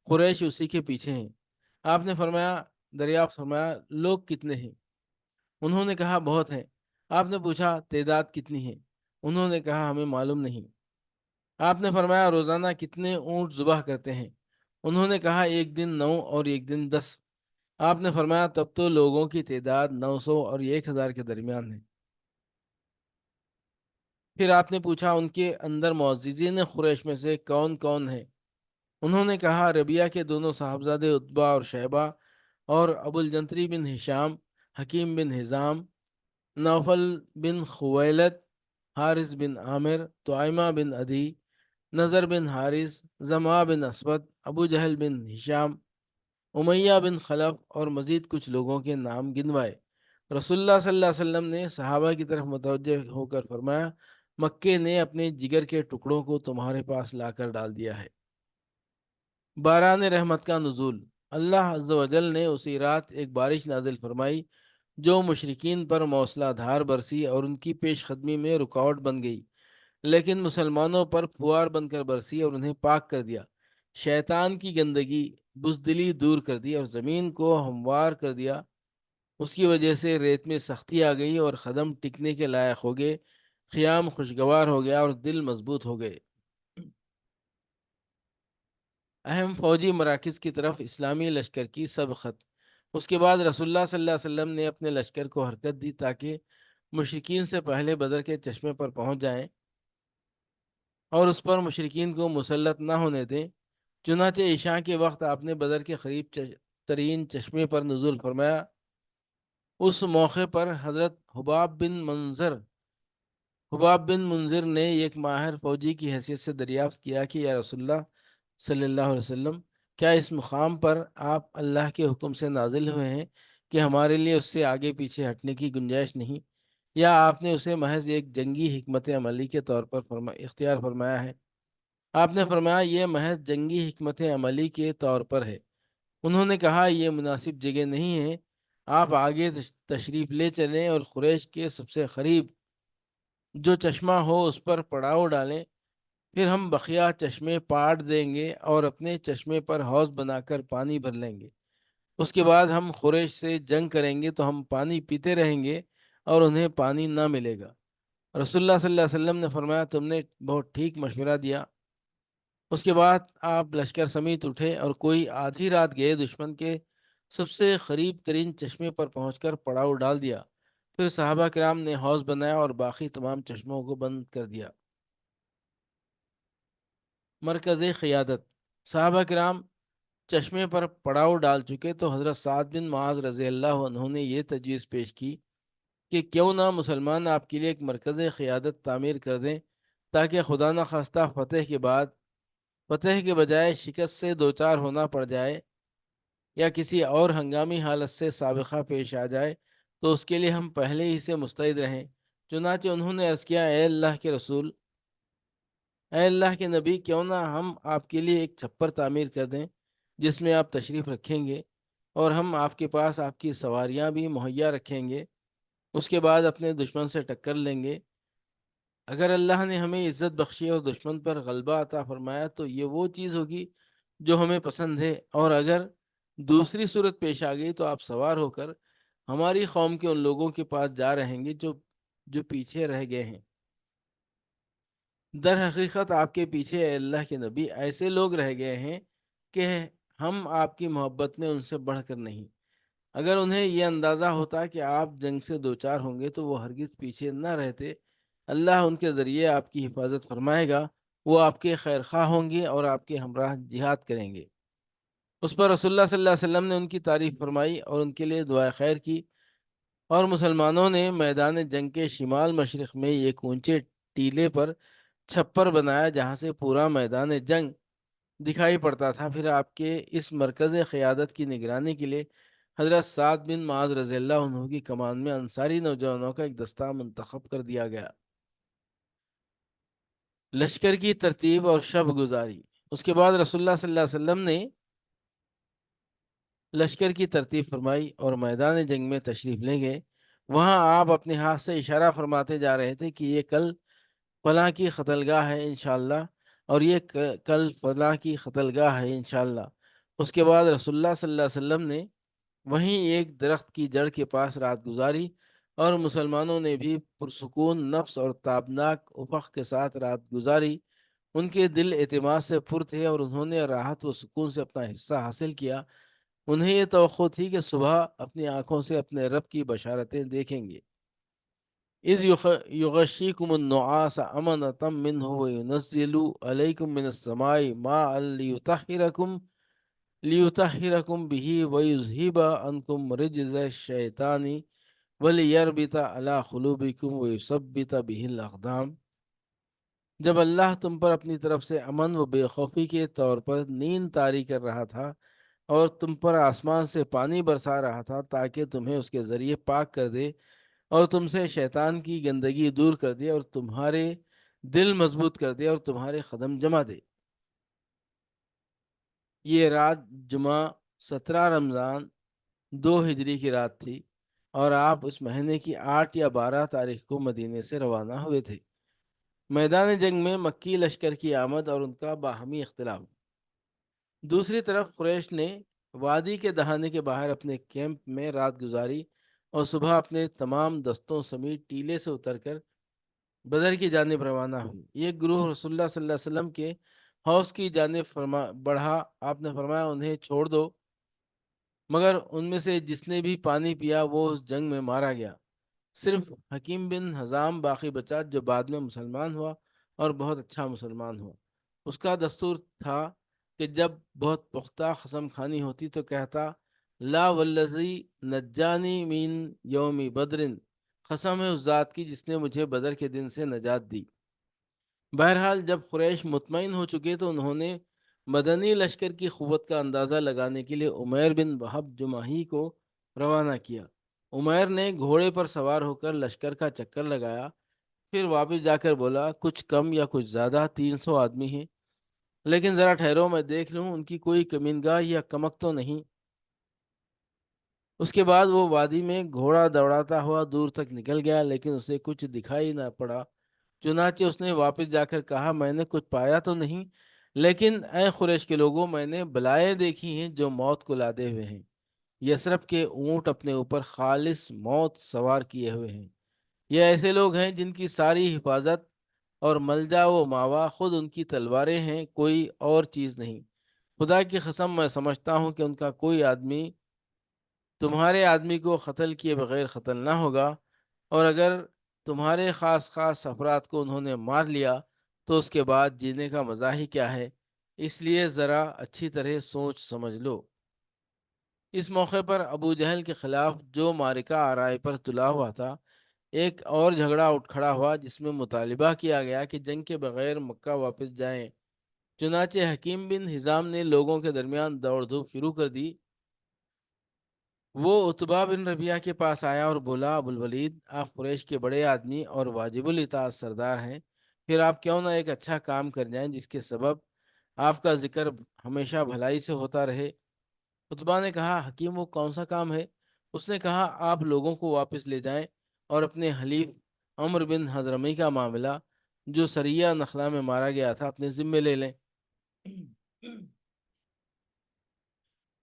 قریش اسی کے پیچھے ہیں۔ آپ نے دریافت فرمایا، لوگ کتنے ہیں؟ انہوں نے کہا، بہت ہیں۔ آپ نے پوچھا، تعداد کتنی ہے؟ انہوں نے کہا، ہمیں معلوم نہیں۔ آپ نے فرمایا، روزانہ کتنے اونٹ ذبح کرتے ہیں؟ انہوں نے کہا، ایک دن 9 اور ایک دن 10۔ آپ نے فرمایا، تب تو لوگوں کی تعداد 900 اور 1000 کے درمیان ہے۔ پھر آپ نے پوچھا، ان کے اندر معززین قریش میں سے کون کون ہیں؟ انہوں نے کہا، ربیہ کے دونوں صاحبزادے عتبہ اور شیبہ، اور ابو الجنتری بن ہشام، حکیم بن حزام، نوفل بن خویلد، حارث بن عامر، طعیمہ بن عدی، نظر بن حارث، زما بن اسود، ابو جہل بن ہشام، امیہ بن خلف، اور مزید کچھ لوگوں کے نام گنوائے۔ رسول اللہ صلی اللہ علیہ وسلم نے صحابہ کی طرف متوجہ ہو کر فرمایا، مکے نے اپنے جگر کے ٹکڑوں کو تمہارے پاس لا کر ڈال دیا ہے۔ باران رحمت کا نزول۔ اللہ عز و جل نے اسی رات ایک بارش نازل فرمائی جو مشرکین پر موسلا دھار برسی اور ان کی پیش قدمی میں رکاوٹ بن گئی، لیکن مسلمانوں پر پھوار بن کر برسی اور انہیں پاک کر دیا۔ شیطان کی گندگی بزدلی دور کر دی اور زمین کو ہموار کر دیا۔ اس کی وجہ سے ریت میں سختی آ گئی اور قدم ٹکنے کے لائق ہو گئے، خیام خوشگوار ہو گیا اور دل مضبوط ہو گئے۔ اہم فوجی مراکز کی طرف اسلامی لشکر کی سبقت۔ اس کے بعد رسول اللہ صلی اللہ علیہ وسلم نے اپنے لشکر کو حرکت دی تاکہ مشرکین سے پہلے بدر کے چشمے پر پہنچ جائیں اور اس پر مشرکین کو مسلط نہ ہونے دیں۔ چنانچہ عشاء کے وقت آپ نے بدر کے قریب ترین چشمے پر نزول فرمایا۔ اس موقع پر حضرت حباب بن منذر نے ایک ماہر فوجی کی حیثیت سے دریافت کیا کہ یا رسول اللہ صلی اللہ علیہ وسلم، کیا اس مقام پر آپ اللہ کے حکم سے نازل ہوئے ہیں کہ ہمارے لیے اس سے آگے پیچھے ہٹنے کی گنجائش نہیں، یا آپ نے اسے محض ایک جنگی حکمت عملی کے طور پر اختیار فرمایا ہے؟ آپ نے فرمایا یہ محض جنگی حکمت عملی کے طور پر ہے۔ انہوں نے کہا یہ مناسب جگہ نہیں ہے، آپ آگے تشریف لے چلیں اور قریش کے سب سے قریب جو چشمہ ہو اس پر پڑاؤ ڈالیں، پھر ہم بقیہ چشمے پاٹ دیں گے اور اپنے چشمے پر حوض بنا کر پانی بھر لیں گے۔ اس کے بعد ہم قریش سے جنگ کریں گے تو ہم پانی پیتے رہیں گے اور انہیں پانی نہ ملے گا۔ رسول اللہ صلی اللہ علیہ وسلم نے فرمایا تم نے بہت ٹھیک مشورہ دیا۔ اس کے بعد آپ لشکر سمیت اٹھے اور کوئی آدھی رات گئے دشمن کے سب سے قریب ترین چشمے پر پہنچ کر پڑاؤ ڈال دیا۔ پھر صحابہ کرام نے حوض بنایا اور باقی تمام چشموں کو بند کر دیا۔ مرکز قیادت۔ صحابہ کرام چشمے پر پڑاؤ ڈال چکے تو حضرت سعد بن معاذ رضی اللہ عنہ نے یہ تجویز پیش کی کہ کیوں نہ مسلمان آپ کے لیے ایک مرکز قیادت تعمیر کر دیں تاکہ خدا نخواستہ فتح کے بجائے شکست سے دوچار ہونا پڑ جائے یا کسی اور ہنگامی حالت سے سابقہ پیش آ جائے تو اس کے لیے ہم پہلے ہی سے مستعد رہیں۔ چنانچہ انہوں نے عرض کیا اے اللہ کے رسول، اے اللہ کے نبی، کیوں نہ ہم آپ کے لیے ایک چھپر تعمیر کر دیں جس میں آپ تشریف رکھیں گے اور ہم آپ کے پاس آپ کی سواریاں بھی مہیا رکھیں گے، اس کے بعد اپنے دشمن سے ٹکر لیں گے۔ اگر اللہ نے ہمیں عزت بخشی اور دشمن پر غلبہ عطا فرمایا تو یہ وہ چیز ہوگی جو ہمیں پسند ہے، اور اگر دوسری صورت پیش آ گئی تو آپ سوار ہو کر ہماری قوم کے ان لوگوں کے پاس جا رہیں گے جو پیچھے رہ گئے ہیں۔ در حقیقت آپ کے پیچھے اے اللہ کے نبی ایسے لوگ رہ گئے ہیں کہ ہم آپ کی محبت میں ان سے بڑھ کر نہیں۔ اگر انہیں یہ اندازہ ہوتا کہ آپ جنگ سے دوچار ہوں گے تو وہ ہرگز پیچھے نہ رہتے۔ اللہ ان کے ذریعے آپ کی حفاظت فرمائے گا، وہ آپ کے خیر خواہ ہوں گے اور آپ کے ہمراہ جہاد کریں گے۔ اس پر رسول اللہ صلی اللہ علیہ وسلم نے ان کی تعریف فرمائی اور ان کے لیے دعائے خیر کی، اور مسلمانوں نے میدان جنگ کے شمال مشرق میں ایک اونچے ٹیلے پر چھپر بنایا جہاں سے پورا میدان جنگ دکھائی پڑتا تھا۔ پھر آپ کے اس مرکز قیادت کی نگرانی کے لیے حضرت سعد بن معاذ رضی اللہ عنہ کی کمان میں انصاری نوجوانوں کا ایک دستہ منتخب کر دیا گیا۔ لشکر کی ترتیب اور شب گزاری۔ اس کے بعد رسول اللہ صلی اللہ علیہ وسلم نے لشکر کی ترتیب فرمائی اور میدان جنگ میں تشریف لے گئے۔ وہاں آپ اپنے ہاتھ سے اشارہ فرماتے جا رہے تھے کہ یہ کل فلاں کی قتل گاہ ہے انشاءاللہ، اور یہ کل فلاں کی قتل گاہ ہے انشاءاللہ۔ اس کے بعد رسول اللہ صلی اللہ علیہ وسلم نے وہیں ایک درخت کی جڑ کے پاس رات گزاری، اور مسلمانوں نے بھی پرسکون نفس اور تابناک افق کے ساتھ رات گزاری۔ ان کے دل اعتماد سے پر تھے اور انہوں نے راحت و سکون سے اپنا حصہ حاصل کیا۔ انہیں یہ توقع تھی کہ صبح اپنی آنکھوں سے اپنے رب کی بشارتیں دیکھیں گے۔ اذ یغشیکم النعاس امنۃ منہ وینزل علیکم من السماء ماء لیطہرکم بہ ویذہب عنکم رجز الشیطان ولیربط علی قلوبکم ویثبت بہ الاقدام۔ جب اللہ تم پر اپنی طرف سے امن و بے خوفی کے طور پر نیند طاری کر رہا تھا اور تم پر آسمان سے پانی برسا رہا تھا تاکہ تمہیں اس کے ذریعے پاک کر دے اور تم سے شیطان کی گندگی دور کر دے اور تمہارے دل مضبوط کر دے اور تمہارے قدم جما دے۔ یہ رات جمعہ 17 رمضان 2 ہجری کی رات تھی، اور آپ اس مہینے کی 8 یا 12 تاریخ کو مدینے سے روانہ ہوئے تھے۔ میدان جنگ میں مکی لشکر کی آمد اور ان کا باہمی اختلاف۔ دوسری طرف قریش نے وادی کے دہانے کے باہر اپنے کیمپ میں رات گزاری اور صبح اپنے تمام دستوں سمیت ٹیلے سے اتر کر بدر کی جانب روانہ ہوئی۔ یہ گروہ رسول اللہ صلی اللہ علیہ وسلم کے حوض کی جانب بڑھا۔ آپ نے فرمایا انہیں چھوڑ دو، مگر ان میں سے جس نے بھی پانی پیا وہ اس جنگ میں مارا گیا۔ صرف حکیم بن حزام باقی بچا، جو بعد میں مسلمان ہوا اور بہت اچھا مسلمان ہوا۔ اس کا دستور تھا کہ جب بہت پختہ قسم کھانی ہوتی تو کہتا لا والذی نجانی من یوم بدرن، قسم ہے اس ذات کی جس نے مجھے بدر کے دن سے نجات دی۔ بہرحال جب قریش مطمئن ہو چکے تو انہوں نے مدنی لشکر کی قوت کا اندازہ لگانے کے لیے عمیر بن وہب جماحی کو روانہ کیا۔ عمیر نے گھوڑے پر سوار ہو کر لشکر کا چکر لگایا، پھر واپس جا کر بولا کچھ کم یا کچھ زیادہ 300 آدمی ہیں، لیکن ذرا ٹھہرو میں دیکھ لوں ان کی کوئی کمینگاہ یا کمک تو نہیں۔ اس کے بعد وہ وادی میں گھوڑا دوڑاتا ہوا دور تک نکل گیا، لیکن اسے کچھ دکھائی نہ پڑا۔ چنانچہ اس نے واپس جا کر کہا میں نے کچھ پایا تو نہیں، لیکن اے قریش کے لوگوں، میں نے بلائیں دیکھی ہیں جو موت کو لادے ہوئے ہیں۔ یثرب کے اونٹ اپنے اوپر خالص موت سوار کیے ہوئے ہیں۔ یہ ایسے لوگ ہیں جن کی ساری حفاظت اور ملجا و ماوا خود ان کی تلواریں ہیں، کوئی اور چیز نہیں۔ خدا کی قسم میں سمجھتا ہوں کہ ان کا کوئی آدمی تمہارے آدمی کو قتل کیے بغیر قتل نہ ہوگا، اور اگر تمہارے خاص خاص افراد کو انہوں نے مار لیا تو اس کے بعد جینے کا مزہ ہی کیا ہے؟ اس لیے ذرا اچھی طرح سوچ سمجھ لو۔ اس موقع پر ابو جہل کے خلاف جو معرکہ آرائی پر تلا ہوا تھا، ایک اور جھگڑا اٹھ کھڑا ہوا جس میں مطالبہ کیا گیا کہ جنگ کے بغیر مکہ واپس جائیں۔ چنانچہ حکیم بن حزام نے لوگوں کے درمیان دوڑ دھوپ شروع کر دی۔ وہ عتبہ بن ربیعہ کے پاس آیا اور بولا ابو الولید، آپ قریش کے بڑے آدمی اور واجب الاطاعت سردار ہیں، پھر آپ کیوں نہ ایک اچھا کام کر جائیں جس کے سبب آپ کا ذکر ہمیشہ بھلائی سے ہوتا رہے۔ عتبہ نے کہا حکیم وہ کون سا کام ہے؟ اس نے کہا آپ لوگوں کو واپس لے جائیں اور اپنے حلیف عمر بن حضرمی کا معاملہ جو سریہ نخلا میں مارا گیا تھا اپنے ذمے لے لیں۔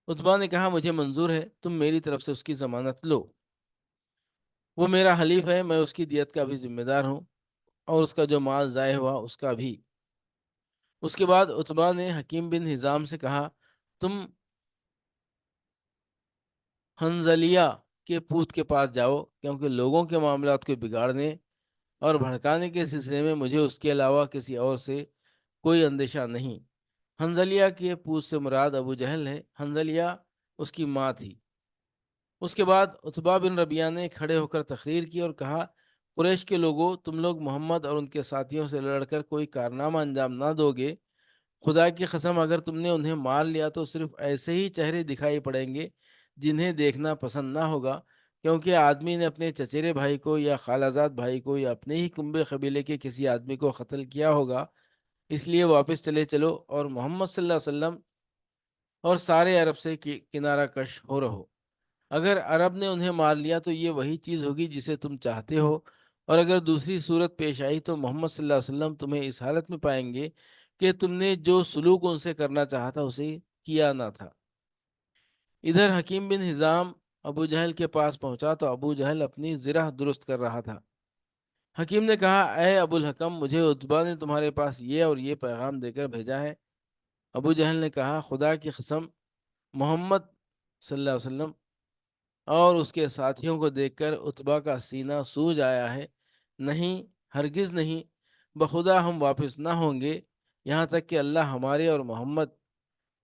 عتبہ نے کہا مجھے منظور ہے، تم میری طرف سے اس کی ضمانت لو، وہ میرا حلیف ہے، میں اس کی دیت کا بھی ذمہ دار ہوں اور اس کا جو مال ضائع ہوا اس کا بھی۔ اس کے بعد عتبہ نے حکیم بن حزام سے کہا تم حنظلیہ کے پوت کے پاس جاؤ، کیونکہ لوگوں کے معاملات کو بگاڑنے اور بھڑکانے کے سلسلے میں مجھے اس کے علاوہ کسی اور سے کوئی اندیشہ نہیں۔ حنظلیہ کے پوت سے مراد ابو جہل ہے، حنظلیہ اس کی ماں تھی۔ اس کے بعد عتبہ بن ربیعہ نے کھڑے ہو کر تقریر کی اور کہا قریش کے لوگوں، تم لوگ محمد اور ان کے ساتھیوں سے لڑ کر کوئی کارنامہ انجام نہ دو گے، خدا کی قسم اگر تم نے انہیں مار لیا تو صرف ایسے ہی چہرے دکھائی پڑیں گے جنہیں دیکھنا پسند نہ ہوگا، کیونکہ آدمی نے اپنے چچیرے بھائی کو یا خالہ زاد بھائی کو یا اپنے ہی کنبے قبیلے کے کسی آدمی کو قتل کیا ہوگا۔ اس لیے واپس چلے چلو اور محمد صلی اللہ علیہ وسلم اور سارے عرب سے کنارہ کش ہو رہو۔ اگر عرب نے انہیں مار لیا تو یہ وہی چیز ہوگی جسے تم چاہتے ہو، اور اگر دوسری صورت پیش آئی تو محمد صلی اللہ علیہ وسلم تمہیں اس حالت میں پائیں گے کہ تم نے جو سلوک ان سے کرنا چاہا تھا اسے کیا نہ تھا۔ ادھر حکیم بن حزام ابو جہل کے پاس پہنچا تو ابو جہل اپنی زرہ درست کر رہا تھا۔ حکیم نے کہا اے ابو الحکم، مجھے عتبہ نے تمہارے پاس یہ اور یہ پیغام دے کر بھیجا ہے۔ ابو جہل نے کہا خدا کی قسم، محمد صلی اللہ علیہ وسلم اور اس کے ساتھیوں کو دیکھ کر عتبہ کا سینہ سوج آیا ہے۔ نہیں، ہرگز نہیں، بخدا ہم واپس نہ ہوں گے یہاں تک کہ اللہ ہمارے اور محمد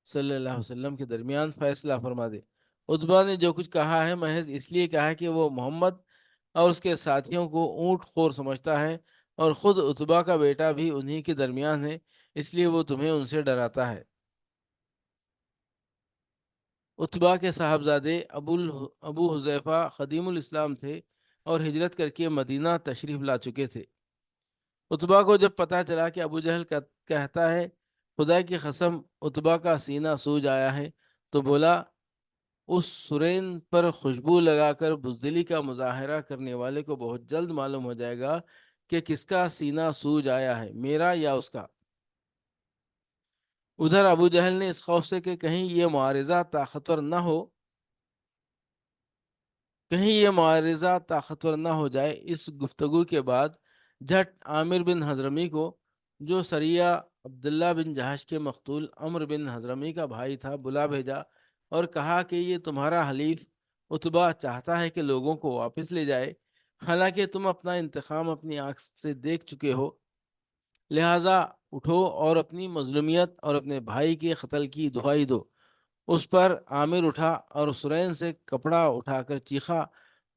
صلی اللہ علیہ وسلم کے درمیان فیصلہ فرما دے۔ عتبہ نے جو کچھ کہا ہے محض اس لیے کہا ہے کہ وہ محمد اور اس کے ساتھیوں کو اونٹ خور سمجھتا ہے، اور خود عتبہ کا بیٹا بھی انہی کے درمیان ہے، اس لیے وہ تمہیں ان سے ڈراتا ہے۔ عتبہ کے صاحبزادے ابو حذیفہ خدیم الاسلام تھے اور ہجرت کر کے مدینہ تشریف لا چکے تھے۔ عتبہ کو جب پتہ چلا کہ ابو جہل کہتا ہے خدا کی قسم عتبہ کا سینہ سوج آیا ہے، تو بولا اس سرین پر خوشبو لگا کر بزدلی کا مظاہرہ کرنے والے کو بہت جلد معلوم ہو جائے گا کہ کس کا سینہ سوج آیا ہے، میرا یا اس کا۔ ادھر ابو جہل نے اس خوف سے کہ کہیں یہ معارضہ طاقتور نہ ہو، کہیں یہ معارضہ طاقتور نہ ہو جائے، اس گفتگو کے بعد جھٹ عامر بن حضرمی کو، جو سریہ عبداللہ بن جہش کے مقتول عمر بن حضرمی کا بھائی تھا، بلا بھیجا اور کہا کہ یہ تمہارا حلیف عتبہ چاہتا ہے کہ لوگوں کو واپس لے جائے، حالانکہ تم اپنا انتقام اپنی آنکھ سے دیکھ چکے ہو، لہٰذا اٹھو اور اپنی مظلومیت اور اپنے بھائی کے قتل کی دہائی دو۔ اس پر عامر اٹھا اور سرین سے کپڑا اٹھا کر چیخا،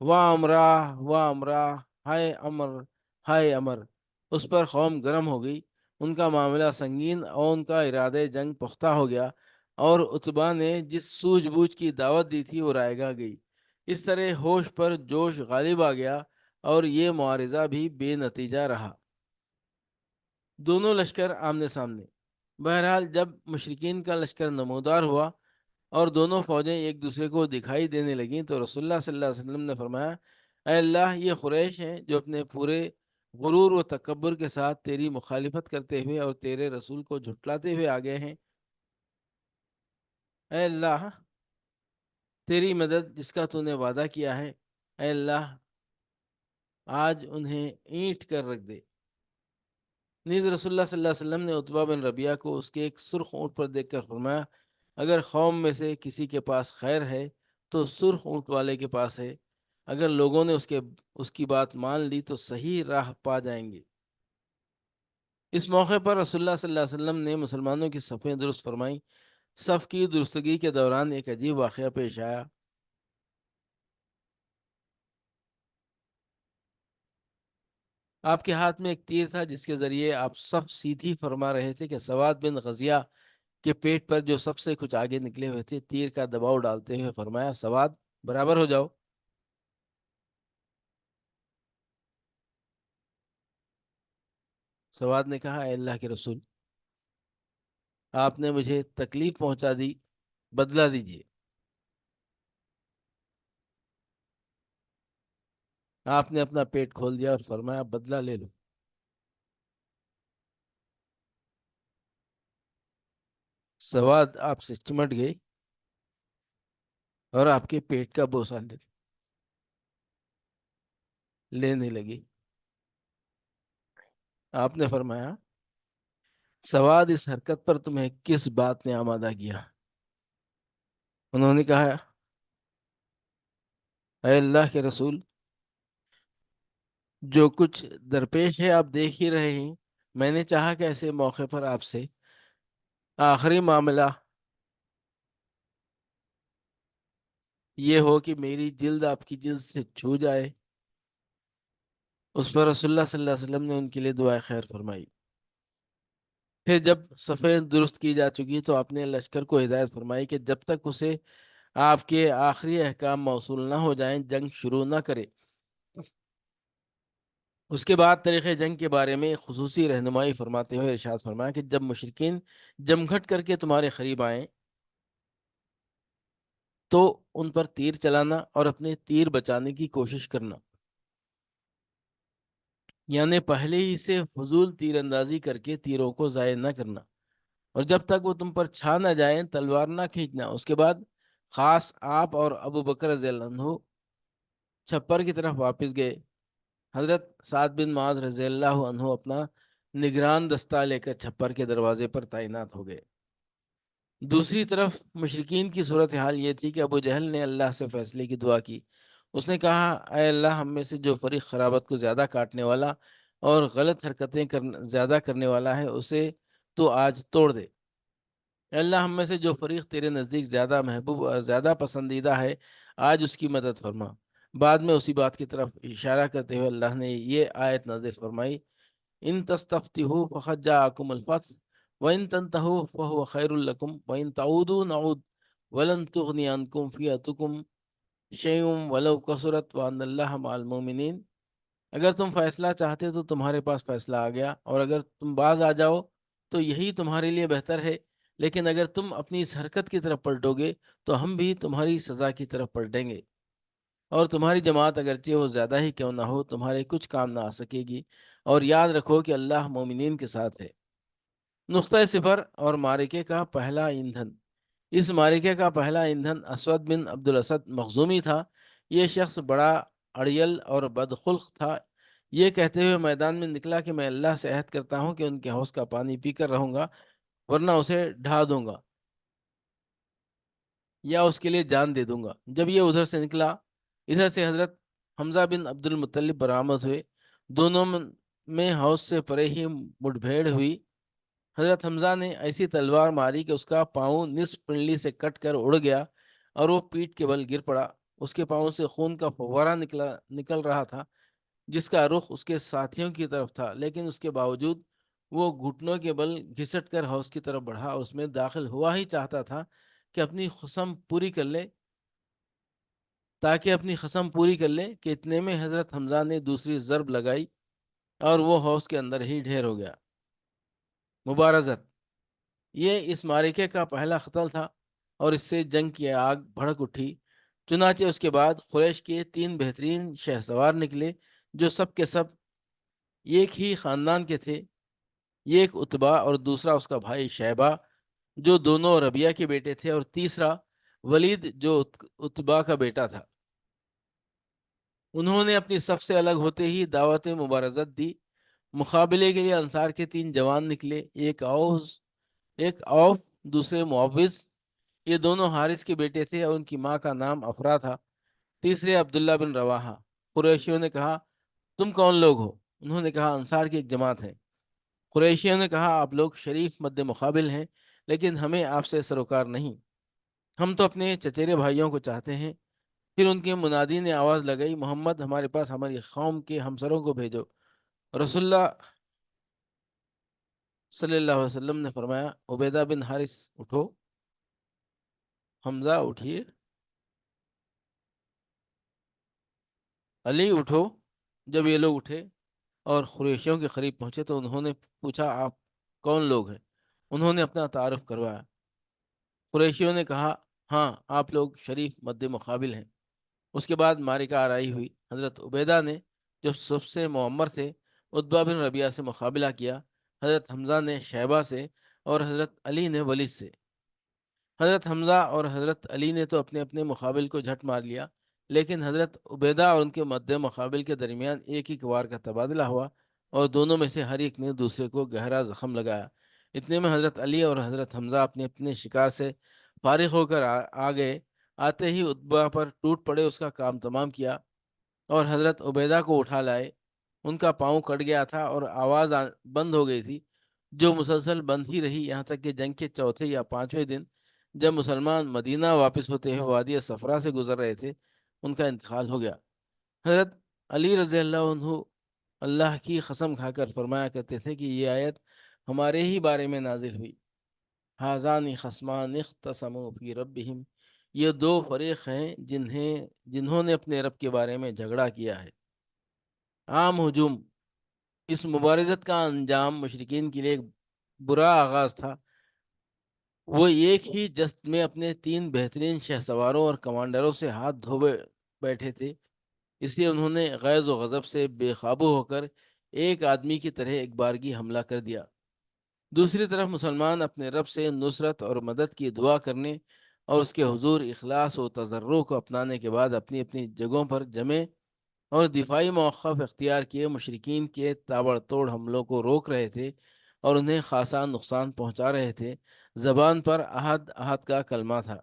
واہ امراہ واہ امراہ، ہائے امر ہائے امر۔ اس پر قوم گرم ہو گئی، ان کا معاملہ سنگین اور ان کا ارادہ جنگ پختہ ہو گیا، اور عتبہ نے جس سوجھ بوجھ کی دعوت دی تھی وہ رائے گاہ گئی۔ اس طرح ہوش پر جوش غالب آ گیا اور یہ معارضہ بھی بے نتیجہ رہا۔ دونوں لشکر آمنے سامنے۔ بہرحال جب مشرکین کا لشکر نمودار ہوا اور دونوں فوجیں ایک دوسرے کو دکھائی دینے لگیں تو رسول اللہ صلی اللہ علیہ وسلم نے فرمایا، اے اللہ، یہ قریش ہیں جو اپنے پورے غرور و تکبر کے ساتھ تیری مخالفت کرتے ہوئے اور تیرے رسول کو جھٹلاتے ہوئے آگئے ہیں۔ اے اللہ، تیری مدد جس کا تو نے وعدہ کیا ہے، اے اللہ آج انہیں اینٹ کر رکھ دے۔ نیز رسول اللہ صلی اللہ علیہ وسلم نے عتبہ بن ربیعہ کو اس کے ایک سرخ اونٹ پر دیکھ کر فرمایا، اگر قوم میں سے کسی کے پاس خیر ہے تو سرخ اونٹ والے کے پاس ہے، اگر لوگوں نے اس کی بات مان لی تو صحیح راہ پا جائیں گے۔ اس موقع پر رسول اللہ صلی اللہ علیہ وسلم نے مسلمانوں کی صفیں درست فرمائیں۔ صف کی درستگی کے دوران ایک عجیب واقعہ پیش آیا۔ آپ کے ہاتھ میں ایک تیر تھا جس کے ذریعے آپ صف سیدھی فرما رہے تھے کہ سواد بن غزیہ کے پیٹ پر جو سب سے کچھ آگے نکلے ہوئے تھے، تیر کا دباؤ ڈالتے ہوئے فرمایا، سواد برابر ہو جاؤ۔ سواد نے کہا، اے اللہ کے رسول، آپ نے مجھے تکلیف پہنچا دی، بدلہ دیجیے۔ آپ نے اپنا پیٹ کھول دیا اور فرمایا، بدلہ لے لو۔ سواد آپ سے چمٹ گئی اور آپ کے پیٹ کا بوسہ لینے لگی۔ آپ نے فرمایا، سواد، اس حرکت پر تمہیں کس بات نے آمادہ کیا؟ انہوں نے کہا، اے اللہ کے رسول، جو کچھ درپیش ہے آپ دیکھ ہی رہے ہیں، میں نے چاہا کہ ایسے موقع پر آپ سے آخری معاملہ یہ ہو کہ میری جلد آپ کی جلد سے چھو جائے۔ اس پر رسول اللہ صلی اللہ علیہ وسلم نے ان کے لیے دعائے خیر فرمائی۔ پھر جب صفیں درست کی جا چکی تو آپ نے لشکر کو ہدایت فرمائی کہ جب تک اسے آپ کے آخری احکام موصول نہ ہو جائیں جنگ شروع نہ کرے۔ اس کے بعد طریقۂ جنگ کے بارے میں خصوصی رہنمائی فرماتے ہوئے ارشاد فرمایا کہ جب مشرکین جمگھٹ کر کے تمہارے قریب آئیں تو ان پر تیر چلانا اور اپنے تیر بچانے کی کوشش کرنا، یعنی پہلے ہی سے فضول تیر اندازی کر کے تیروں کو ضائع نہ کرنا، اور جب تک وہ تم پر چھا نہ جائیں تلوار نہ کھینچنا۔ اس کے بعد خاص آپ اور ابو بکر رضی اللہ عنہ چھپر کی طرف واپس گئے۔ حضرت سعد بن معاذ رضی اللہ عنہ اپنا نگران دستہ لے کر چھپر کے دروازے پر تعینات ہو گئے۔ دوسری طرف مشرکین کی صورتحال یہ تھی کہ ابو جہل نے اللہ سے فیصلے کی دعا کی۔ اس نے کہا، اے اللہ، ہم میں سے جو فریق خرابت کو زیادہ کاٹنے والا اور غلط حرکتیں زیادہ کرنے والا ہے اسے تو آج توڑ دے۔ اے اللہ، ہم میں سے جو فریق تیرے نزدیک زیادہ محبوب اور زیادہ پسندیدہ ہے آج اس کی مدد فرما۔ بعد میں اسی بات کی طرف اشارہ کرتے ہوئے اللہ نے یہ آیت نازل فرمائی، ان تستفتحوا فقد جاءکم الفتح وان تنتهوا فهو خیر لکم وان تعودوا نعود ولن تغنی عنکم فیئتکم شیء ولو کثرت وان اللہ مع المؤمنین۔ اگر تم فیصلہ چاہتے تو تمہارے پاس فیصلہ آ گیا، اور اگر تم باز آ جاؤ تو یہی تمہارے لیے بہتر ہے، لیکن اگر تم اپنی اس حرکت کی طرف پلٹو گے تو ہم بھی تمہاری سزا کی طرف پلٹیں گے، اور تمہاری جماعت اگرچہ وہ زیادہ ہی کیوں نہ ہو تمہارے کچھ کام نہ آ سکے گی، اور یاد رکھو کہ اللہ مومنین کے ساتھ ہے۔ نقطہ صفر اور معرکے کا پہلا ایندھن۔ اس معرکے کا پہلا ایندھن اسود بن عبد الاسد مخزومی تھا۔ یہ شخص بڑا اڑیل اور بدخلق تھا۔ یہ کہتے ہوئے میدان میں نکلا کہ میں اللہ سے عہد کرتا ہوں کہ ان کے حوض کا پانی پی کر رہوں گا، ورنہ اسے ڈھا دوں گا یا اس کے لیے جان دے دوں گا۔ جب یہ ادھر سے نکلا، ادھر سے حضرت حمزہ بن عبد المطلب برآمد ہوئے۔ دونوں میں حوض سے پرے ہی مٹ بھیڑ ہوئی۔ حضرت حمزہ نے ایسی تلوار ماری کہ اس کا پاؤں نصف پنڈلی سے کٹ کر اڑ گیا اور وہ پیٹھ کے بل گر پڑا۔ اس کے پاؤں سے خون کا فوارہ نکل رہا تھا، جس کا رخ اس کے ساتھیوں کی طرف تھا، لیکن اس کے باوجود وہ گھٹنوں کے بل گھسٹ کر حوض کی طرف بڑھا اور اس میں داخل ہوا ہی چاہتا تھا کہ اپنی قسم پوری کر لے کہ اتنے میں حضرت حمزہ نے دوسری ضرب لگائی اور وہ حوض کے اندر ہی ڈھیر ہو گیا۔ مبارزت۔ یہ اس معرکے کا پہلا قتل تھا اور اس سے جنگ کی آگ بھڑک اٹھی۔ چنانچہ اس کے بعد قریش کے 3 بہترین شہسوار نکلے، جو سب کے سب ایک ہی خاندان کے تھے۔ ایک اتبا اور دوسرا اس کا بھائی شیبہ، جو دونوں ربیہ کے بیٹے تھے، اور تیسرا ولید، جو اتبا کا بیٹا تھا۔ انہوں نے اپنی صف سے الگ ہوتے ہی دعوت مبارزت دی۔ مقابلے کے لیے انصار کے 3 جوان نکلے، ایک اوف، دوسرے معوض۔ یہ دونوں حارث کے بیٹے تھے اور ان کی ماں کا نام افرا تھا۔ تیسرے عبداللہ بن رواحہ۔ قریشیوں نے کہا، تم کون لوگ ہو؟ انہوں نے کہا، انصار کی ایک جماعت ہے۔ قریشیوں نے کہا، آپ لوگ شریف مد مقابل ہیں، لیکن ہمیں آپ سے سروکار نہیں، ہم تو اپنے چچیرے بھائیوں کو چاہتے ہیں۔ پھر ان کے منادی نے آواز لگائی، محمد، ہمارے پاس ہماری قوم کے ہمسروں کو بھیجو۔ رسول اللہ صلی اللہ علیہ وسلم نے فرمایا، عبیدہ بن حارث اٹھو، حمزہ اٹھیے، علی اٹھو۔ جب یہ لوگ اٹھے اور قریشیوں کے قریب پہنچے تو انہوں نے پوچھا، آپ کون لوگ ہیں؟ انہوں نے اپنا تعارف کروایا۔ قریشیوں نے کہا، ہاں، آپ لوگ شریف مد مقابل ہیں۔ اس کے بعد معرکہ آرائی ہوئی۔ حضرت عبیدہ نے، جو سب سے معمر تھے، عتبہ بن ربیعہ سے مقابلہ کیا۔ حضرت حمزہ نے شیبہ سے اور حضرت علی نے ولید سے۔ حضرت حمزہ اور حضرت علی نے تو اپنے اپنے مقابل کو جھٹ مار لیا، لیکن حضرت عبیدہ اور ان کے مد مقابل کے درمیان ایک ہی وار کا تبادلہ ہوا اور دونوں میں سے ہر ایک نے دوسرے کو گہرا زخم لگایا۔ اتنے میں حضرت علی اور حضرت حمزہ اپنے اپنے شکار سے فارغ ہو کر آ گئے۔ آتے ہی عتبہ پر ٹوٹ پڑے، اس کا کام تمام کیا اور حضرت عبیدہ کو اٹھا لائے۔ ان کا پاؤں کٹ گیا تھا اور آواز بند ہو گئی تھی، جو مسلسل بند ہی رہی، یہاں تک کہ جنگ کے چوتھے یا 5ویں دن جب مسلمان مدینہ واپس ہوتے ہوئے وادی صفرا سے گزر رہے تھے، ان کا انتقال ہو گیا۔ حضرت علی رضی اللہ عنہ اللہ کی قسم کھا کر فرمایا کرتے تھے کہ یہ آیت ہمارے ہی بارے میں نازل ہوئی، حاذان خصمان اختصموا فی ربہم، یہ 2 فریق ہیں جنہوں نے اپنے رب کے بارے میں جھگڑا کیا ہے۔ عام ہجوم۔ اس مبارزت کا انجام مشرکین کے لیے ایک برا آغاز تھا۔ وہ ایک ہی جست میں اپنے 3 بہترین شہسواروں اور کمانڈروں سے ہاتھ دھو بیٹھے تھے، اس لیے انہوں نے غیظ و غضب سے بے قابو ہو کر ایک آدمی کی طرح ایک بارگی حملہ کر دیا۔ دوسری طرف مسلمان اپنے رب سے نصرت اور مدد کی دعا کرنے اور اس کے حضور اخلاص و تضرع کو اپنانے کے بعد اپنی اپنی جگہوں پر جمے اور دفاعی موقف اختیار کیے مشرکین کے تابڑ توڑ حملوں کو روک رہے تھے اور انہیں خاصا نقصان پہنچا رہے تھے۔ زبان پر احد احد کا کلمہ تھا۔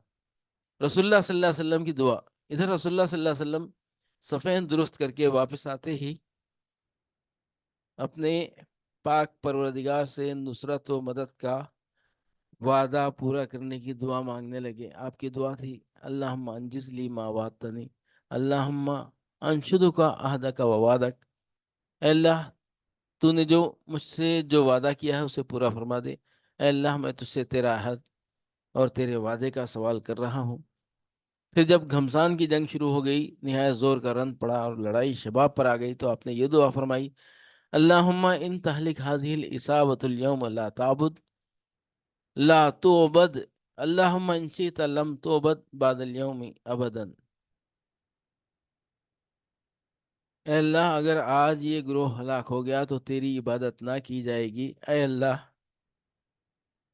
رسول اللہ صلی اللہ علیہ وسلم کی دعا۔ ادھر رسول اللہ صلی اللہ علیہ وسلم صفین درست کر کے واپس آتے ہی اپنے پاک پروردگار سے نصرت و مدد کا وعدہ پورا کرنے کی دعا مانگنے لگے۔ آپ کی دعا تھی، اللہم انجز لی ما وعدتنی، اللہم انشدک عہدک و وعدک، اے اللہ، تو نے جو مجھ سے جو وعدہ کیا ہے اسے پورا فرما دے۔ اے اللہ، میں تجھ سے تیرا عہد اور تیرے وعدے کا سوال کر رہا ہوں۔ پھر جب گھمسان کی جنگ شروع ہو گئی، نہایت زور کا رن پڑا اور لڑائی شباب پر آ گئی، تو آپ نے یہ دعا فرمائی، اللہم ان تہلک ہذہ العصابۃ اليوم لا تعبد لا تعبد، اللہم ان شئت لم تعبد بعد اليوم ابدا۔ اے اللہ، اگر آج یہ گروہ ہلاک ہو گیا تو تیری عبادت نہ کی جائے گی۔ اے اللہ،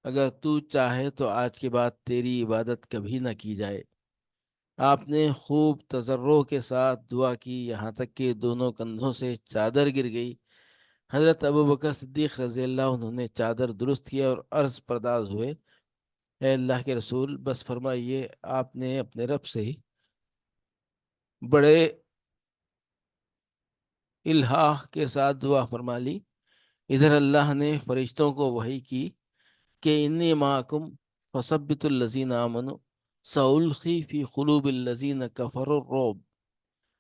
اگر تو چاہے تو آج کے بعد تیری عبادت کبھی نہ کی جائے۔ آپ نے خوب تضرع کے ساتھ دعا کی، یہاں تک کہ دونوں کندھوں سے چادر گر گئی۔ حضرت ابوبکر صدیق رضی اللہ عنہ نے چادر درست کیا اور عرض پرداز ہوئے، اے اللہ کے رسول، بس فرمائیے، آپ نے اپنے رب سے بڑے الہا کے ساتھ دعا فرما لی۔ ادھر اللہ نے فرشتوں کو وحی کی کہ انی معکم فثبتوا الذین آمنوا سألقی فی قلوب الذین کفروا الرعب،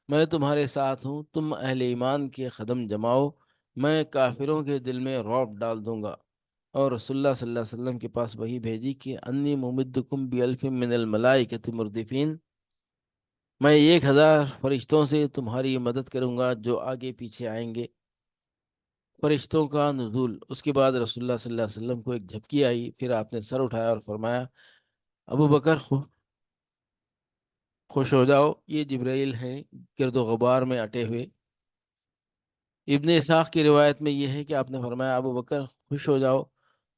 میں تمہارے ساتھ ہوں، تم اہل ایمان کے قدم جماؤ، میں کافروں کے دل میں رعب ڈال دوں گا۔ اور رسول اللہ صلی اللہ علیہ وسلم کے پاس وحی بھیجی کہ انی ممدکم بألف من الملائکۃ مردفین، میں 1000 فرشتوں سے تمہاری مدد کروں گا جو آگے پیچھے آئیں گے۔ فرشتوں کا نزول۔ اس کے بعد رسول اللہ صلی اللہ علیہ وسلم کو ایک جھپکی آئی، پھر آپ نے سر اٹھایا اور فرمایا، ابو بکر خوش ہو جاؤ، یہ جبرائیل ہیں گرد و غبار میں اٹے ہوئے۔ ابن اسحاق کی روایت میں یہ ہے کہ آپ نے فرمایا، ابو بکر خوش ہو جاؤ،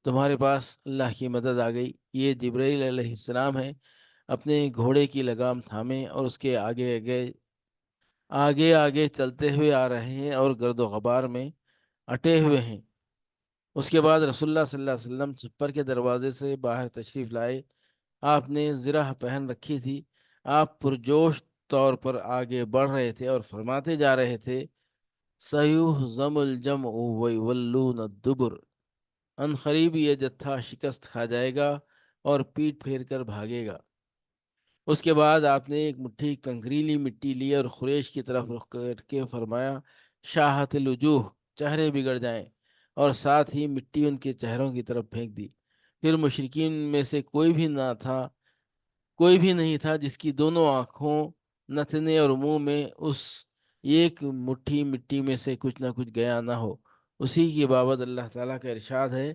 تمہارے پاس اللہ کی مدد آ گئی، یہ جبرائیل علیہ السلام ہے، اپنے گھوڑے کی لگام تھامیں اور اس کے آگے آگے آگے آگے چلتے ہوئے آ رہے ہیں اور گرد و غبار میں اٹے ہوئے ہیں۔ اس کے بعد رسول اللہ صلی اللہ علیہ وسلم چھپر کے دروازے سے باہر تشریف لائے۔ آپ نے زرہ پہن رکھی تھی، آپ پرجوش طور پر آگے بڑھ رہے تھے اور فرماتے جا رہے تھے، سَيُهْزَمُ الْجَمْعُ وَيُوَلُّونَ الدُّبُرَ، ان قریب یہ جتھا شکست کھا جائے گا اور پیٹ پھیر کر بھاگے گا۔ اس کے بعد آپ نے ایک مٹھی کنکریلی مٹی لی اور قریش کی طرف رخ کر کے فرمایا، شاہت الوجوہ، چہرے بگڑ جائیں، اور ساتھ ہی مٹی ان کے چہروں کی طرف پھینک دی۔ پھر مشرکین میں سے کوئی بھی نہیں تھا جس کی دونوں آنکھوں، نتنے اور منہ میں اس ایک مٹھی مٹی میں سے کچھ نہ کچھ گیا نہ ہو۔ اسی کی بابت اللہ تعالیٰ کا ارشاد ہے،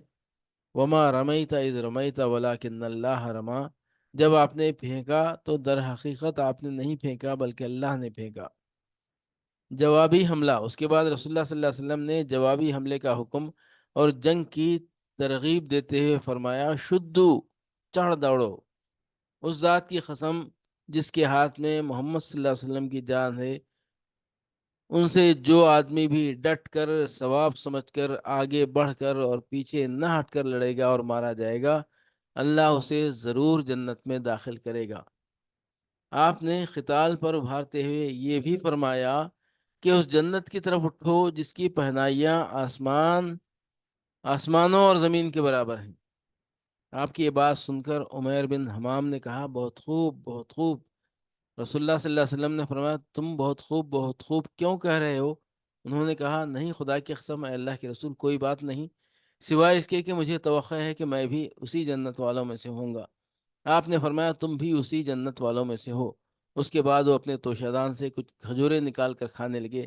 وما رمیت اذ رمیت ولکن اللہ رما، جب آپ نے پھینکا تو در حقیقت آپ نے نہیں پھینکا بلکہ اللہ نے پھینکا۔ جوابی حملہ۔ اس کے بعد رسول اللہ صلی اللہ علیہ وسلم نے جوابی حملے کا حکم اور جنگ کی ترغیب دیتے ہوئے فرمایا، شدو، چڑھ دوڑو، اس ذات کی قسم جس کے ہاتھ میں محمد صلی اللہ علیہ وسلم کی جان ہے، ان سے جو آدمی بھی ڈٹ کر، ثواب سمجھ کر، آگے بڑھ کر اور پیچھے نہ ہٹ کر لڑے گا اور مارا جائے گا، اللہ اسے ضرور جنت میں داخل کرے گا۔ آپ نے قتال پر ابھارتے ہوئے یہ بھی فرمایا کہ اس جنت کی طرف اٹھو جس کی پہنائیاں آسمانوں اور زمین کے برابر ہیں۔ آپ کی یہ بات سن کر عمیر بن حمام نے کہا، بہت خوب، بہت خوب۔ رسول اللہ صلی اللہ علیہ وسلم نے فرمایا، تم بہت خوب کیوں کہہ رہے ہو؟ انہوں نے کہا، نہیں، خدا کی قسم، اے اللہ کے رسول، کوئی بات نہیں سوائے اس کے کہ مجھے توقع ہے کہ میں بھی اسی جنت والوں میں سے ہوں گا۔ آپ نے فرمایا، تم بھی اسی جنت والوں میں سے ہو۔ اس کے بعد وہ اپنے توشیدان سے کچھ کھجوریں نکال کر کھانے لگے،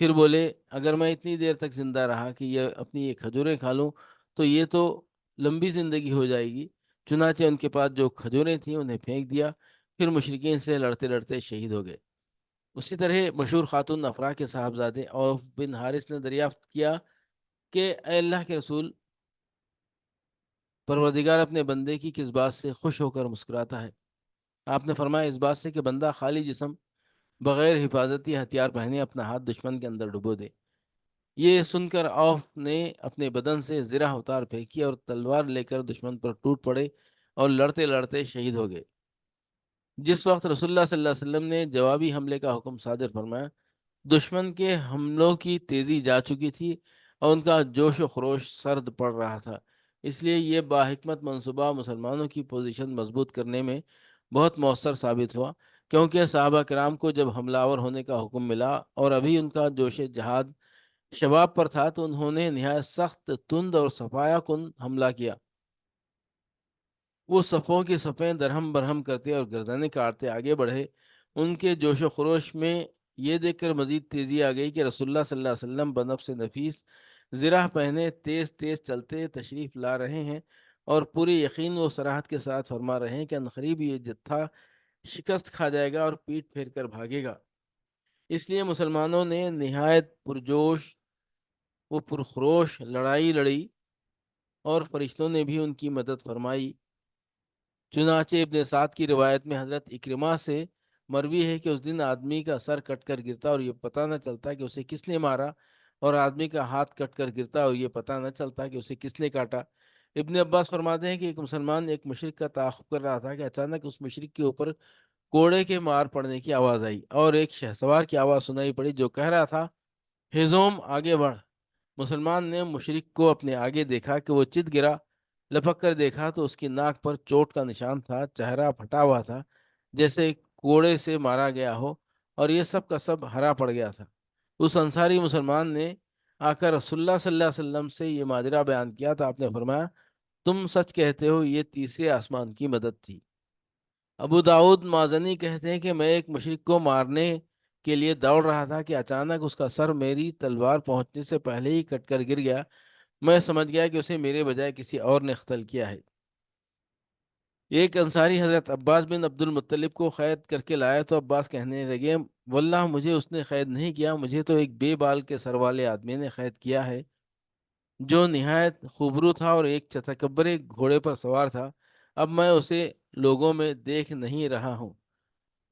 پھر بولے، اگر میں اتنی دیر تک زندہ رہا کہ اپنی یہ کھجوریں کھا لوں تو یہ تو لمبی زندگی ہو جائے گی۔ چنانچہ ان کے پاس جو کھجوریں تھیں انہیں پھینک دیا، پھر مشرکین سے لڑتے لڑتے شہید ہو گئے۔ اسی طرح مشہور خاتون افراح کے صاحبزادے عوف بن حارث نے دریافت کیا کہ اے اللہ کے رسول، پروردگار اپنے بندے کی کس بات سے خوش ہو کر مسکراتا ہے؟ آپ نے فرمایا، اس بات سے کہ بندہ خالی جسم، بغیر حفاظتی ہتھیار پہنے اپنا ہاتھ دشمن کے اندر ڈبو دے۔ یہ سن کر عوف نے اپنے بدن سے زرہ اتار پھینکی اور تلوار لے کر دشمن پر ٹوٹ پڑے اور لڑتے لڑتے شہید ہو گئے۔ جس وقت رسول اللہ صلی اللہ علیہ وسلم نے جوابی حملے کا حکم صادر فرمایا، دشمن کے حملوں کی تیزی جا چکی تھی اور ان کا جوش و خروش سرد پڑ رہا تھا، اس لیے یہ باحکمت منصوبہ مسلمانوں کی پوزیشن مضبوط کرنے میں بہت مؤثر ثابت ہوا، کیونکہ صحابہ کرام کو جب حملہ آور ہونے کا حکم ملا اور ابھی ان کا جوش جہاد شباب پر تھا تو انہوں نے نہایت سخت، تند اور صفایا کن حملہ کیا۔ وہ صفوں کی صفیں درہم برہم کرتے اور گردنیں کاٹتے آگے بڑھے۔ ان کے جوش و خروش میں یہ دیکھ کر مزید تیزی آ گئی کہ رسول اللہ صلی اللہ علیہ وسلم بنفس نفیس زرہ پہنے تیز تیز چلتے تشریف لا رہے ہیں اور پوری یقین و صراحت کے ساتھ فرما رہے ہیں کہ عنقریب یہ جتھا شکست کھا جائے گا اور پیٹ پھیر کر بھاگے گا۔ اس لیے مسلمانوں نے نہایت پرجوش و پرخروش لڑائی لڑی اور فرشتوں نے بھی ان کی مدد فرمائی۔ چنانچہ ابن سعد کی روایت میں حضرت اکرمہ سے مروی ہے کہ اس دن آدمی کا سر کٹ کر گرتا اور یہ پتہ نہ چلتا کہ اسے کس نے مارا، اور آدمی کا ہاتھ کٹ کر گرتا اور یہ پتہ نہ چلتا کہ اسے کس نے کاٹا۔ ابن عباس فرماتے ہیں کہ ایک مسلمان ایک مشرک کا تعاقب کر رہا تھا کہ اچانک اس مشرک کے اوپر کوڑے کے مار پڑنے کی آواز آئی اور ایک شہسوار کی آواز سنائی پڑی جو کہہ رہا تھا، ہزوم آگے بڑھ۔ مسلمان نے مشرک کو اپنے آگے دیکھا کہ وہ چت گرا، لپک کر دیکھا تو اس کی ناک پر چوٹ کا نشان تھا، چہرہ پھٹا ہوا تھا جیسے کوڑے سے مارا گیا ہو، اور یہ سب کا سب ہرا پڑ گیا تھا۔ اس انصاری مسلمان نے آ کر رسول اللہ صلی اللہ علیہ وسلم سے یہ ماجرا بیان کیا تو آپ نے فرمایا، تم سچ کہتے ہو، یہ تیسرے آسمان کی مدد تھی۔ ابو داؤد مازنی کہتے ہیں کہ میں ایک مشرک کو مارنے کے لیے دوڑ رہا تھا کہ اچانک اس کا سر میری تلوار پہنچنے سے پہلے ہی کٹ کر گر گیا۔ میں سمجھ گیا کہ اسے میرے بجائے کسی اور نے قتل کیا ہے۔ ایک انصاری حضرت عباس بن عبد المطلب کو قید کر کے لایا تو عباس کہنے لگے، واللہ مجھے اس نے قید نہیں کیا، مجھے تو ایک بے بال کے سر والے آدمی نے قید کیا ہے جو نہایت خوبرو تھا اور ایک چتکبر گھوڑے پر سوار تھا۔ اب میں اسے لوگوں میں دیکھ نہیں رہا ہوں۔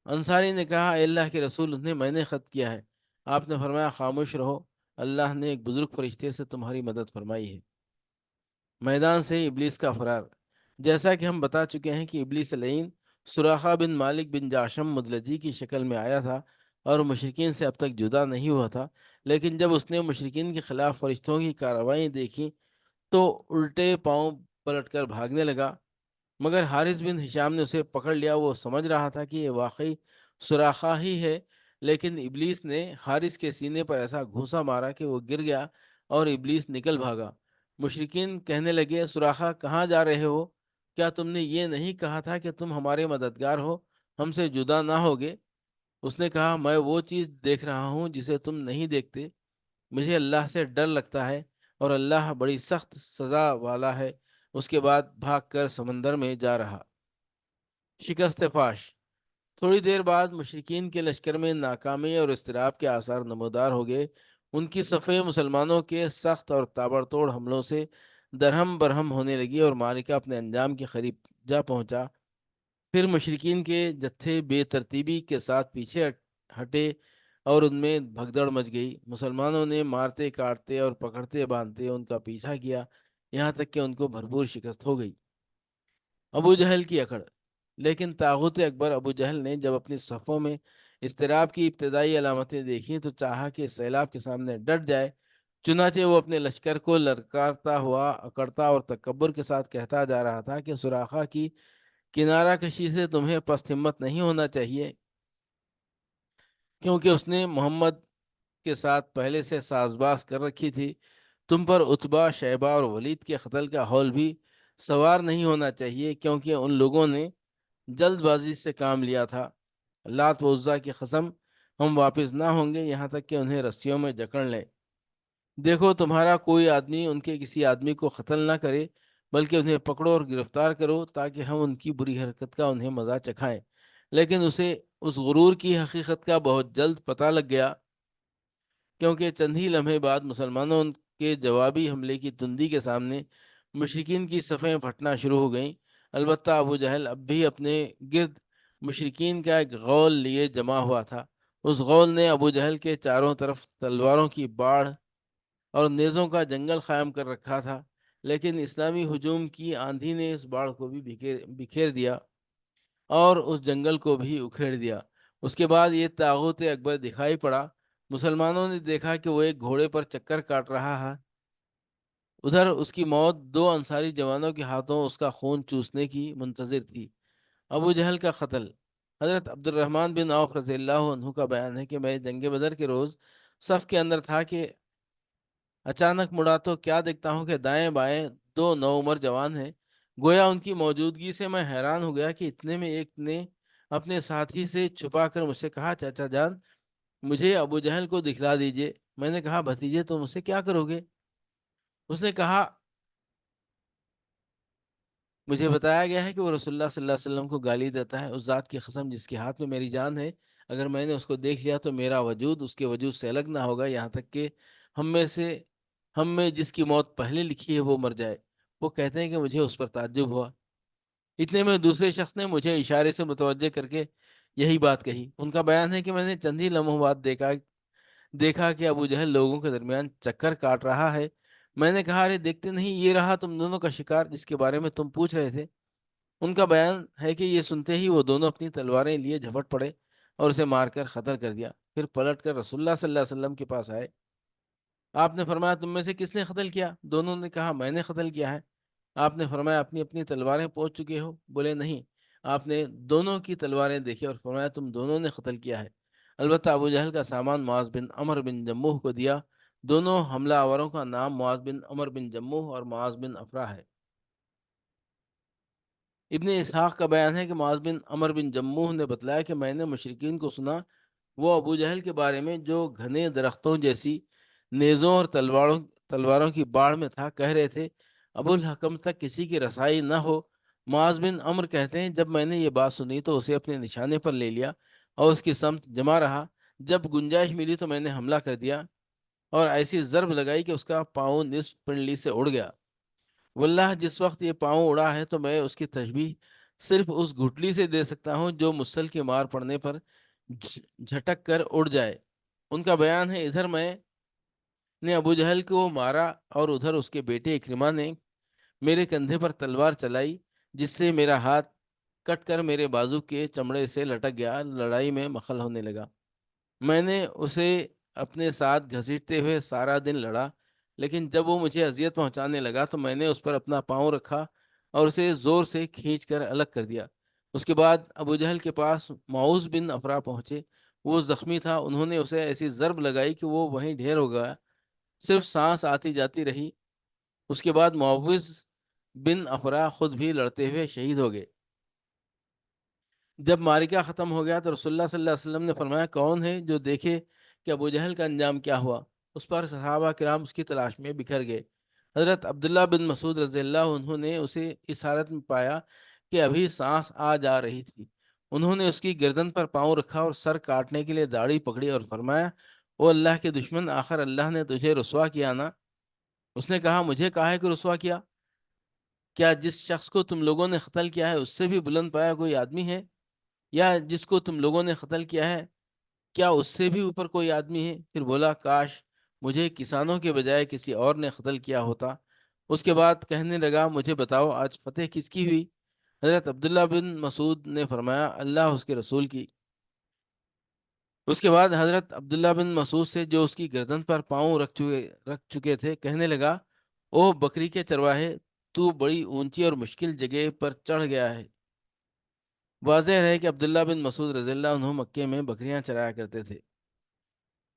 انصاری نے کہا، اے اللہ کے رسول، انہیں میں نے خط کیا ہے۔ آپ نے فرمایا، خاموش رہو، اللہ نے ایک بزرگ فرشتے سے تمہاری مدد فرمائی ہے۔ میدان سے ابلیس کا فرار۔ جیسا کہ ہم بتا چکے ہیں کہ ابلیس لعین سراخہ بن مالک بن جاشم مدلجی کی شکل میں آیا تھا اور مشرکین سے اب تک جدا نہیں ہوا تھا، لیکن جب اس نے مشرکین کے خلاف فرشتوں کی کارروائیں دیکھی تو الٹے پاؤں پلٹ کر بھاگنے لگا، مگر حارث بن ہشام نے اسے پکڑ لیا۔ وہ سمجھ رہا تھا کہ یہ واقعی سراخہ ہی ہے، لیکن ابلیس نے حارث کے سینے پر ایسا گھوسا مارا کہ وہ گر گیا اور ابلیس نکل بھاگا۔ مشرکین کہنے لگے، سراخہ کہاں جا رہے ہو؟ کیا تم نے یہ نہیں کہا تھا کہ تم ہمارے مددگار ہو، ہم سے جدا نہ ہوگے؟ اس نے کہا، میں وہ چیز دیکھ رہا ہوں جسے تم نہیں دیکھتے، مجھے اللہ سے ڈر لگتا ہے اور اللہ بڑی سخت سزا والا ہے۔ اس کے بعد بھاگ کر سمندر میں جا رہا۔ شکست فاش۔ تھوڑی دیر بعد مشرکین کے لشکر میں ناکامی اور اضطراب کے آثار نمودار ہو گئے۔ ان کی صفیں مسلمانوں کے سخت اور تابڑتوڑ حملوں سے درہم برہم ہونے لگی اور معرکہ اپنے انجام کے قریب جا پہنچا۔ پھر مشرکین کے جتھے بے ترتیبی کے ساتھ پیچھے ہٹے اور ان میں بھگدڑ مچ گئی۔ مسلمانوں نے مارتے کاٹتے اور پکڑتے باندھتے ان کا پیچھا کیا، یہاں تک کہ ان کو بھرپور شکست ہو گئی۔ ابو جہل کی اکڑ۔ لیکن طاغوت اکبر ابو جہل نے جب اپنی صفوں میں اضطراب کی ابتدائی علامتیں دیکھیں تو چاہا کہ سیلاب کے سامنے ڈٹ جائے۔ چنانچہ وہ اپنے لشکر کو للکارتا ہوا اکڑتا اور تکبر کے ساتھ کہتا جا رہا تھا کہ سراخہ کی کنارہ کشی سے تمہیں پست ہمت نہیں ہونا چاہیے، کیونکہ اس نے محمد کے ساتھ پہلے سے ساز باز کر رکھی تھی۔ تم پر عتبہ، شیبہ اور ولید کے قتل کا ہول بھی سوار نہیں ہونا چاہیے، کیونکہ ان لوگوں نے جلد بازی سے کام لیا تھا۔ لات و عزا کی قسم، ہم واپس نہ ہوں گے یہاں تک کہ انہیں رسیوں میں جکڑ لیں۔ دیکھو تمہارا کوئی آدمی ان کے کسی آدمی کو قتل نہ کرے، بلکہ انہیں پکڑو اور گرفتار کرو تاکہ ہم ان کی بری حرکت کا انہیں مزہ چکھائیں۔ لیکن اسے اس غرور کی حقیقت کا بہت جلد پتہ لگ گیا، کیونکہ چند ہی لمحے بعد مسلمانوں کے جوابی حملے کی تندی کے سامنے مشرکین کی صفیں پھٹنا شروع ہو گئیں۔ البتہ ابو جہل اب بھی اپنے گرد مشرکین کا ایک غول لیے جمع ہوا تھا۔ اس غول نے ابو جہل کے چاروں طرف تلواروں کی باڑھ اور نیزوں کا جنگل قائم کر رکھا تھا، لیکن اسلامی ہجوم کی آندھی نے اس باڑھ کو بھی بکھیر دیا اور اس جنگل کو بھی اکھیڑ دیا۔ اس کے بعد یہ طاغوت اکبر دکھائی پڑا۔ مسلمانوں نے دیکھا کہ وہ ایک گھوڑے پر چکر کاٹ رہا ہے، ادھر اس کی موت دو انصاری جوانوں کے ہاتھوں اس کا خون چوسنے کی منتظر تھی۔ ابو جہل کا قتل۔ حضرت عبد الرحمن بن عوف رضی اللہ عنہ کا بیان ہے کہ میں جنگ بدر کے روز صف کے اندر تھا کہ اچانک مڑا تو کیا دیکھتا ہوں کہ دائیں بائیں دو نوعمر جوان ہیں۔ گویا ان کی موجودگی سے میں حیران ہو گیا کہ اتنے میں ایک نے اپنے ساتھی سے چھپا کر مجھ سے کہا، چاچا جان، مجھے ابو جہل کو دکھلا دیجئے۔ میں نے کہا، بھتیجے تم اسے کیا کرو گے؟ اس نے کہا، مجھے بتایا گیا ہے کہ وہ رسول اللہ صلی اللہ علیہ وسلم کو گالی دیتا ہے۔ اس ذات کی قسم جس کے ہاتھ میں میری جان ہے، اگر میں نے اس کو دیکھ لیا تو میرا وجود اس کے وجود سے الگ نہ ہوگا، یہاں تک کہ ہم میں جس کی موت پہلے لکھی ہے وہ مر جائے۔ وہ کہتے ہیں کہ مجھے اس پر تعجب ہوا۔ اتنے میں دوسرے شخص نے مجھے اشارے سے متوجہ کر کے یہی بات کہی۔ ان کا بیان ہے کہ میں نے چند ہی لمحوں بعد دیکھا کہ ابو جہل لوگوں کے درمیان چکر کاٹ رہا ہے۔ میں نے کہا، ارے دیکھتے نہیں، یہ رہا تم دونوں کا شکار جس کے بارے میں تم پوچھ رہے تھے۔ ان کا بیان ہے کہ یہ سنتے ہی وہ دونوں اپنی تلواریں لیے جھپٹ پڑے اور اسے مار کر قتل کر دیا۔ پھر پلٹ کر رسول اللہ صلی اللہ علیہ وسلم کے پاس آئے۔ آپ نے فرمایا، تم میں سے کس نے قتل کیا؟ دونوں نے کہا، میں نے قتل کیا ہے۔ آپ نے فرمایا، اپنی اپنی تلواریں پہنچ چکے ہو؟ بولے نہیں۔ آپ نے دونوں کی تلواریں دیکھی اور فرمایا، تم دونوں نے قتل کیا ہے۔ البتہ ابو جہل کا سامان معاذ بن عمر بن جموح کو دیا۔ دونوں حملہ آوروں کا نام معاذ بن عمر بن جموح اور معاذ بن افرا ہے۔ ابن اسحاق کا بیان ہے کہ معاذ بن عمر بن جموح نے بتلایا کہ میں نے مشرکین کو سنا، وہ ابو جہل کے بارے میں جو گھنے درختوں جیسی نیزوں اور تلواروں کی باڑ میں تھا، کہہ رہے تھے ابو الحکم تک کسی کی رسائی نہ ہو۔ معاذ بن عمر کہتے ہیں، جب میں نے یہ بات سنی تو اسے اپنے نشانے پر لے لیا اور اس کی سمت جمع رہا۔ جب گنجائش ملی تو میں نے حملہ کر دیا اور ایسی ضرب لگائی کہ اس کا پاؤں نصف پنڈلی سے اڑ گیا۔ واللہ جس وقت یہ پاؤں اڑا ہے تو میں اس کی تشبیہ صرف اس گھٹلی سے دے سکتا ہوں جو مسل کی مار پڑنے پر جھٹک کر اڑ جائے۔ ان کا بیان ہے، ادھر میں نے ابو جہل کو مارا اور ادھر اس کے بیٹے اکرمہ نے میرے کندھے پر تلوار چلائی، جس سے میرا ہاتھ کٹ کر میرے بازو کے چمڑے سے لٹک گیا۔ لڑائی میں مخل ہونے لگا۔ میں نے اسے اپنے ساتھ گھسیٹتے ہوئے سارا دن لڑا، لیکن جب وہ مجھے اذیت پہنچانے لگا تو میں نے اس پر اپنا پاؤں رکھا اور اسے زور سے کھینچ کر الگ کر دیا۔ اس کے بعد ابو جہل کے پاس معوذ بن افرا پہنچے۔ وہ زخمی تھا۔ انہوں نے اسے ایسی ضرب لگائی کہ وہ وہیں ڈھیر ہو گیا، صرف سانس آتی جاتی رہی۔ اس کے بعد معوذ بن افرا خود بھی لڑتے ہوئے شہید ہو گئے۔ جب معرکہ ختم ہو گیا تو رسول اللہ صلی اللہ علیہ وسلم نے فرمایا، کون ہے جو دیکھے کہ ابو جہل کا انجام کیا ہوا؟ اس پر صحابہ کرام اس کی تلاش میں بکھر گئے۔ حضرت عبداللہ بن مسعود رضی اللہ عنہ نے اسے اس حالت میں پایا کہ ابھی سانس آ جا رہی تھی۔ انہوں نے اس کی گردن پر پاؤں رکھا اور سر کاٹنے کے لیے داڑھی پکڑی اور فرمایا، او اللہ کے دشمن، آخر اللہ نے تجھے رسوا کیا نا؟ اس نے کہا، مجھے کہا ہے کہ رسوا کیا؟ کیا جس شخص کو تم لوگوں نے قتل کیا ہے اس سے بھی بلند پایا کوئی آدمی ہے؟ یا جس کو تم لوگوں نے قتل کیا ہے کیا اس سے بھی اوپر کوئی آدمی ہے؟ پھر بولا، کاش مجھے کسانوں کے بجائے کسی اور نے قتل کیا ہوتا۔ اس کے بعد کہنے لگا، مجھے بتاؤ آج فتح کس کی ہوئی؟ حضرت عبداللہ بن مسعود نے فرمایا، اللہ اس کے رسول کی۔ اس کے بعد حضرت عبداللہ بن مسعود سے، جو اس کی گردن پر پاؤں رکھ چکے تھے، کہنے لگا، او بکری کے چرواہے، تو بڑی اونچی اور مشکل جگہ پر چڑھ گیا ہے۔ واضح رہے کہ عبداللہ بن مسعود رضی اللہ عنہ مکے میں بکریاں چرایا کرتے تھے۔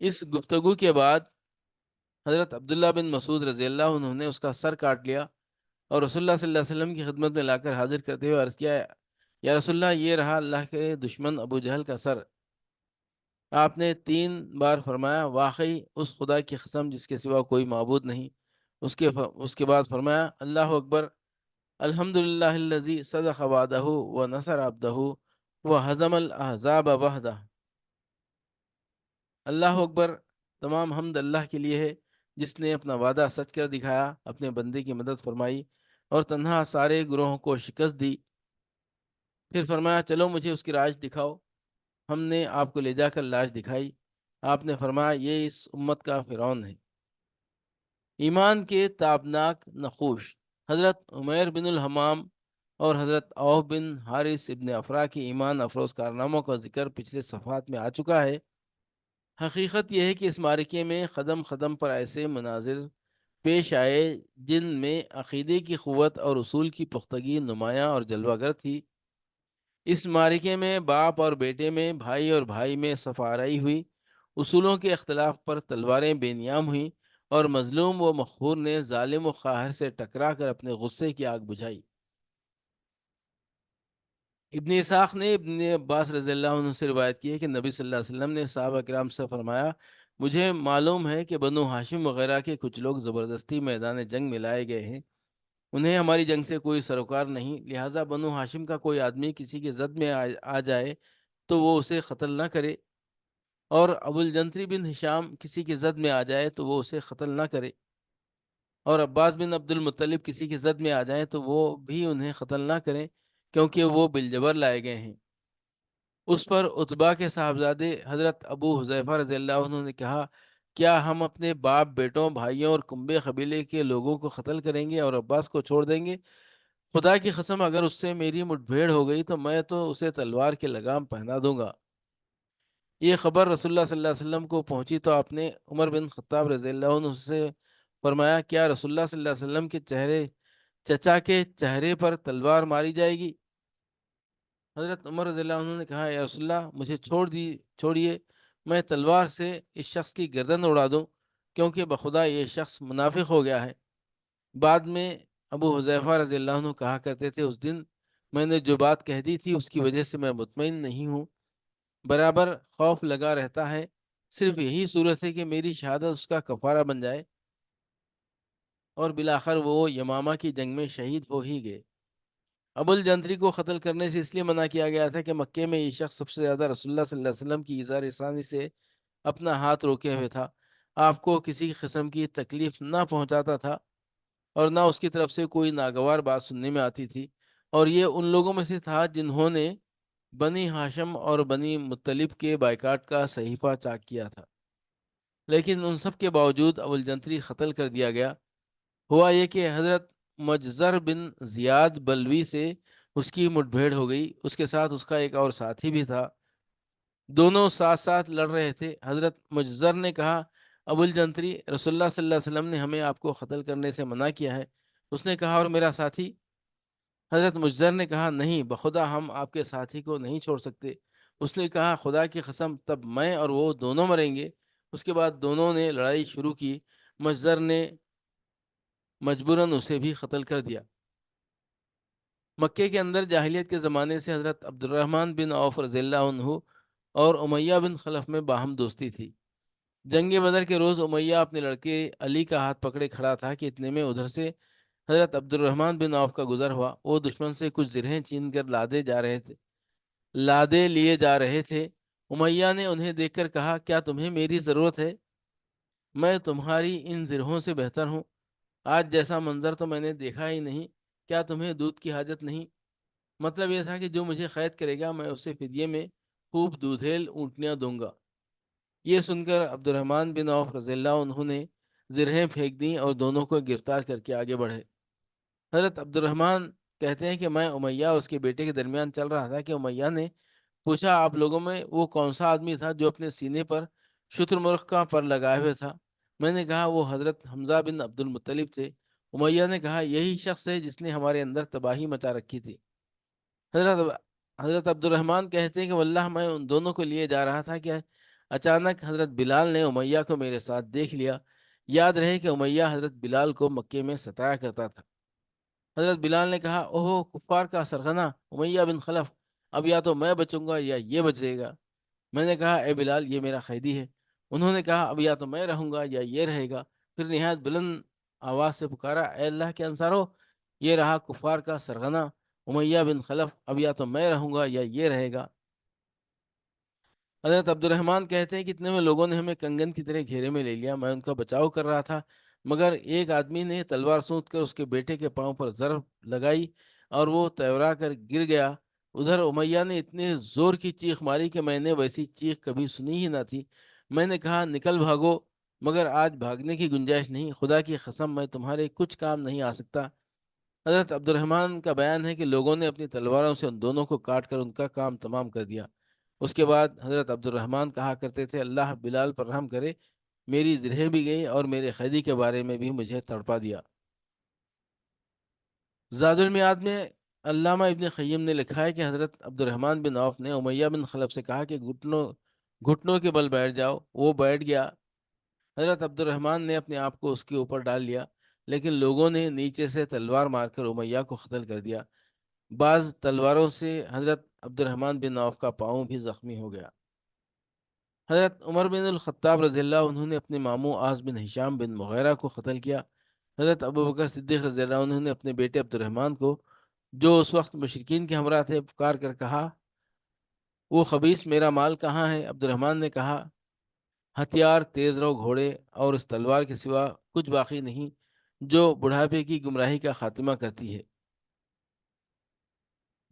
اس گفتگو کے بعد حضرت عبداللہ بن مسعود رضی اللہ عنہ نے اس کا سر کاٹ لیا اور رسول اللہ صلی اللہ علیہ وسلم کی خدمت میں لا کر حاضر کرتے ہوئے عرض کیا، یا رسول اللہ، یہ رہا اللہ کے دشمن ابو جہل کا سر۔ آپ نے 3 بار فرمایا، واقعی اس خدا کی قسم جس کے سوا کوئی معبود نہیں۔ اس کے بعد فرمایا، اللہ اکبر، الحمد للہ الذی صدق وعدہ و نصر عبدہ و حزم الاحزاب وحدہ۔ اللہ اکبر، تمام حمد اللہ کے لیے ہے جس نے اپنا وعدہ سچ کر دکھایا، اپنے بندے کی مدد فرمائی اور تنہا سارے گروہوں کو شکست دی۔ پھر فرمایا، چلو مجھے اس کی لاش دکھاؤ۔ ہم نے آپ کو لے جا کر لاش دکھائی۔ آپ نے فرمایا، یہ اس امت کا فرعون ہے۔ ایمان کے تابناک نقوش۔ حضرت عمیر بن الحمام اور حضرت عوف بن حارث ابن افرا کے ایمان افروز کارناموں کا ذکر پچھلے صفحات میں آ چکا ہے۔ حقیقت یہ ہے کہ اس معرکے میں قدم قدم پر ایسے مناظر پیش آئے جن میں عقیدے کی قوت اور اصول کی پختگی نمایاں اور جلوہ گر تھی۔ اس معرکے میں باپ اور بیٹے میں، بھائی اور بھائی میں صف آرائی ہوئی، اصولوں کے اختلاف پر تلواریں بے نیام ہوئیں اور مظلوم و مقہور نے ظالم و قاہر سے ٹکرا کر اپنے غصے کی آگ بجھائی۔ ابن اسحاق نے ابن عباس رضی اللہ عنہ سے روایت کی ہے کہ نبی صلی اللہ علیہ وسلم نے صحابہ کرام سے فرمایا، مجھے معلوم ہے کہ بنو ہاشم وغیرہ کے کچھ لوگ زبردستی میدان جنگ میں لائے گئے ہیں۔ انہیں ہماری جنگ سے کوئی سروکار نہیں، لہٰذا بنو ہاشم کا کوئی آدمی کسی کے زد میں آ جائے تو وہ اسے قتل نہ کرے، اور ابو الجنتری بن ہشام کسی کے زد میں آ جائے تو وہ اسے قتل نہ کرے۔ اور عباس بن عبد المطلب کسی کی زد میں آ جائیں تو وہ بھی انہیں قتل نہ کریں، کیونکہ وہ بالجبر لائے گئے ہیں۔ اس پر اتبا کے صاحبزادے حضرت ابو حذیفہ رضی اللہ عنہ نے کہا، کیا ہم اپنے باپ، بیٹوں، بھائیوں اور کنبے قبیلے کے لوگوں کو قتل کریں گے اور عباس کو چھوڑ دیں گے؟ خدا کی قسم، اگر اس سے میری مٹ بھیڑ ہو گئی تو میں تو اسے تلوار کے لگام پہنا دوں گا۔ یہ خبر رسول اللہ صلی اللہ علیہ وسلم کو پہنچی تو آپ نے عمر بن خطاب رضی اللہ عنہ سے فرمایا، کیا رسول اللہ صلی اللہ علیہ وسلم کے چچا کے چہرے پر تلوار ماری جائے گی؟ حضرت عمر رضی اللہ عنہ نے کہا، یا رسول اللہ، مجھے چھوڑیے، میں تلوار سے اس شخص کی گردن اڑا دوں، کیونکہ بخدا یہ شخص منافق ہو گیا ہے۔ بعد میں ابو حذیفہ رضی اللہ عنہ کہا کرتے تھے، اس دن میں نے جو بات کہہ دی تھی اس کی وجہ سے میں مطمئن نہیں ہوں، برابر خوف لگا رہتا ہے، صرف یہی صورت ہے کہ میری شہادت اس کا کفارہ بن جائے۔ اور بالآخر وہ یمامہ کی جنگ میں شہید ہو ہی گئے۔ ابو الجنتری کو قتل کرنے سے اس لیے منع کیا گیا تھا کہ مکے میں یہ شخص سب سے زیادہ رسول اللہ صلی اللہ علیہ وسلم کی اظہار ثانی سے اپنا ہاتھ روکے ہوئے تھا، آپ کو کسی قسم کی تکلیف نہ پہنچاتا تھا اور نہ اس کی طرف سے کوئی ناگوار بات سننے میں آتی تھی، اور یہ ان لوگوں میں سے تھا جنہوں نے بنی ہاشم اور بنی مطلب کے بائیکاٹ کا صحیفہ چاک کیا تھا، لیکن ان سب کے باوجود ابو الجنتری قتل کر دیا گیا۔ ہوا یہ کہ حضرت مجزر بن زیاد بلوی سے اس کی مٹ بھیڑ ہو گئی، اس کے ساتھ اس کا ایک اور ساتھی بھی تھا، دونوں ساتھ ساتھ لڑ رہے تھے۔ حضرت مجزر نے کہا، ابو الجنتری، رسول اللہ صلی اللہ علیہ وسلم نے ہمیں آپ کو قتل کرنے سے منع کیا ہے۔ اس نے کہا، اور میرا ساتھی؟ حضرت مجزر نے کہا، نہیں، بخدا ہم آپ کے ساتھی کو نہیں چھوڑ سکتے۔ اس نے کہا، خدا کی قسم، تب میں اور وہ دونوں مریں گے۔ اس کے بعد دونوں نے لڑائی شروع کی، مجزر نے مجبوراً اسے بھی قتل کر دیا۔ مکے کے اندر جاہلیت کے زمانے سے حضرت عبد الرحمن بن عوف رضی اللہ عنہ اور امیہ بن خلف میں باہم دوستی تھی۔ جنگ بدر کے روز امیہ اپنے لڑکے علی کا ہاتھ پکڑے کھڑا تھا کہ اتنے میں ادھر سے حضرت عبد الرحمن بن عوف کا گزر ہوا۔ وہ دشمن سے کچھ زرہیں چھین کر لادے لیے جا رہے تھے۔ امیہ نے انہیں دیکھ کر کہا، کیا تمہیں میری ضرورت ہے؟ میں تمہاری ان زرہوں سے بہتر ہوں، آج جیسا منظر تو میں نے دیکھا ہی نہیں۔ کیا تمہیں دودھ کی حاجت نہیں؟ مطلب یہ تھا کہ جو مجھے قید کرے گا میں اسے فدیے میں خوب دودھیل اونٹنیاں دوں گا۔ یہ سن کر عبد الرحمن بن عوف رضی اللہ عنہ نے زرہیں پھینک دیں اور دونوں کو گرفتار کر کے آگے بڑھے۔ حضرت عبد الرحمن کہتے ہیں کہ میں امیہ اور اس کے بیٹے کے درمیان چل رہا تھا کہ امیہ نے پوچھا، آپ لوگوں میں وہ کون سا آدمی تھا جو اپنے سینے پر شتر مرغ کا پر لگائے ہوئے تھا؟ میں نے کہا، وہ حضرت حمزہ بن عبد المطلب تھے۔ امیہ نے کہا، یہی شخص ہے جس نے ہمارے اندر تباہی مچا رکھی تھی۔ حضرت حضرت عبد الرحمن کہتے ہیں کہ واللہ میں ان دونوں کو لیے جا رہا تھا کہ اچانک حضرت بلال نے امیہ کو میرے ساتھ دیکھ لیا۔ یاد رہے کہ امیہ حضرت بلال کو مکے میں ستایا کرتا تھا۔ حضرت بلال نے کہا، اوہ کفار کا سرغنہ امیہ بن خلف، اب یا تو میں بچوں گا یا یہ بچے گا۔ میں نے کہا، اے بلال، یہ میرا قیدی ہے۔ انہوں نے کہا، اب یا تو میں رہوں گا یا یہ رہے گا۔ پھر نہایت بلند آواز سے پکارا، اے اللہ کے انصارو، یہ رہا کفار کا سرغنہ امیہ بن خلف، اب یا تو میں رہوں گا یا یہ رہے گا۔ حضرت عبد الرحمن کہتے ہیں کہ اتنے میں لوگوں نے ہمیں کنگن کی طرح گھیرے میں لے لیا۔ میں ان کا بچاؤ کر رہا تھا، مگر ایک آدمی نے تلوار سونت کر اس کے بیٹے کے پاؤں پر ضرب لگائی اور وہ تیورا کر گر گیا۔ ادھر امیہ نے اتنے زور کی چیخ ماری کہ میں نے ویسی چیخ کبھی سنی ہی نہ تھی۔ میں نے کہا، نکل بھاگو، مگر آج بھاگنے کی گنجائش نہیں، خدا کی قسم میں تمہارے کچھ کام نہیں آ سکتا۔ حضرت عبد الرحمن کا بیان ہے کہ لوگوں نے اپنی تلواروں سے ان دونوں کو کاٹ کر ان کا کام تمام کر دیا۔ اس کے بعد حضرت عبد الرحمن کہا کرتے تھے، اللہ بلال پر رحم کرے، میری زرہیں بھی گئیں اور میرے قیدی کے بارے میں بھی مجھے تڑپا دیا۔ زاد المعاد میں علامہ ابن قیم نے لکھا ہے کہ حضرت عبد الرحمن بن عوف نے امیہ بن خلف سے کہا کہ گھٹنوں کے بل بیٹھ جاؤ۔ وہ بیٹھ گیا۔ حضرت عبد الرحمن نے اپنے آپ کو اس کے اوپر ڈال لیا، لیکن لوگوں نے نیچے سے تلوار مار کر امیہ کو قتل کر دیا۔ بعض تلواروں سے حضرت عبد الرحمن بن عوف کا پاؤں بھی زخمی ہو گیا۔ حضرت عمر بن الخطاب رضی اللہ عنہ نے اپنے ماموں عاص بن ہشام بن مغیرہ کو قتل کیا۔ حضرت ابو بکر صدیق رضی اللہ عنہ نے اپنے بیٹے عبد الرحمن کو، جو اس وقت مشرکین کے ہمراہ تھے، پکار کر کہا، وہ خبیث، میرا مال کہاں ہے؟ عبد الرحمن نے کہا، ہتھیار، تیز رو گھوڑے اور اس تلوار کے سوا کچھ باقی نہیں۔ جو بڑھاپے کی گمراہی کا خاتمہ کرتی ہے۔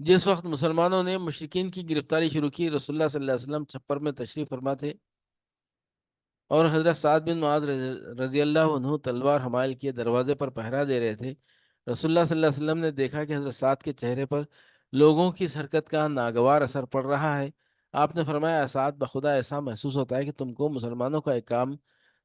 جس وقت مسلمانوں نے مشرکین کی گرفتاری شروع کی، رسول اللہ صلی اللہ علیہ وسلم چھپر میں تشریف فرما تھے، اور حضرت سعد بن معاذ رضی اللہ عنہ تلوار حمائل کے دروازے پر پہرا دے رہے تھے۔ رسول اللہ صلی اللہ علیہ وسلم نے دیکھا کہ حضرت سعد کے چہرے پر لوگوں کی اس حرکت کا ناگوار اثر پڑ رہا ہے۔ آپ نے فرمایا، سعد، بخدا ایسا محسوس ہوتا ہے کہ تم کو مسلمانوں کا ایک کام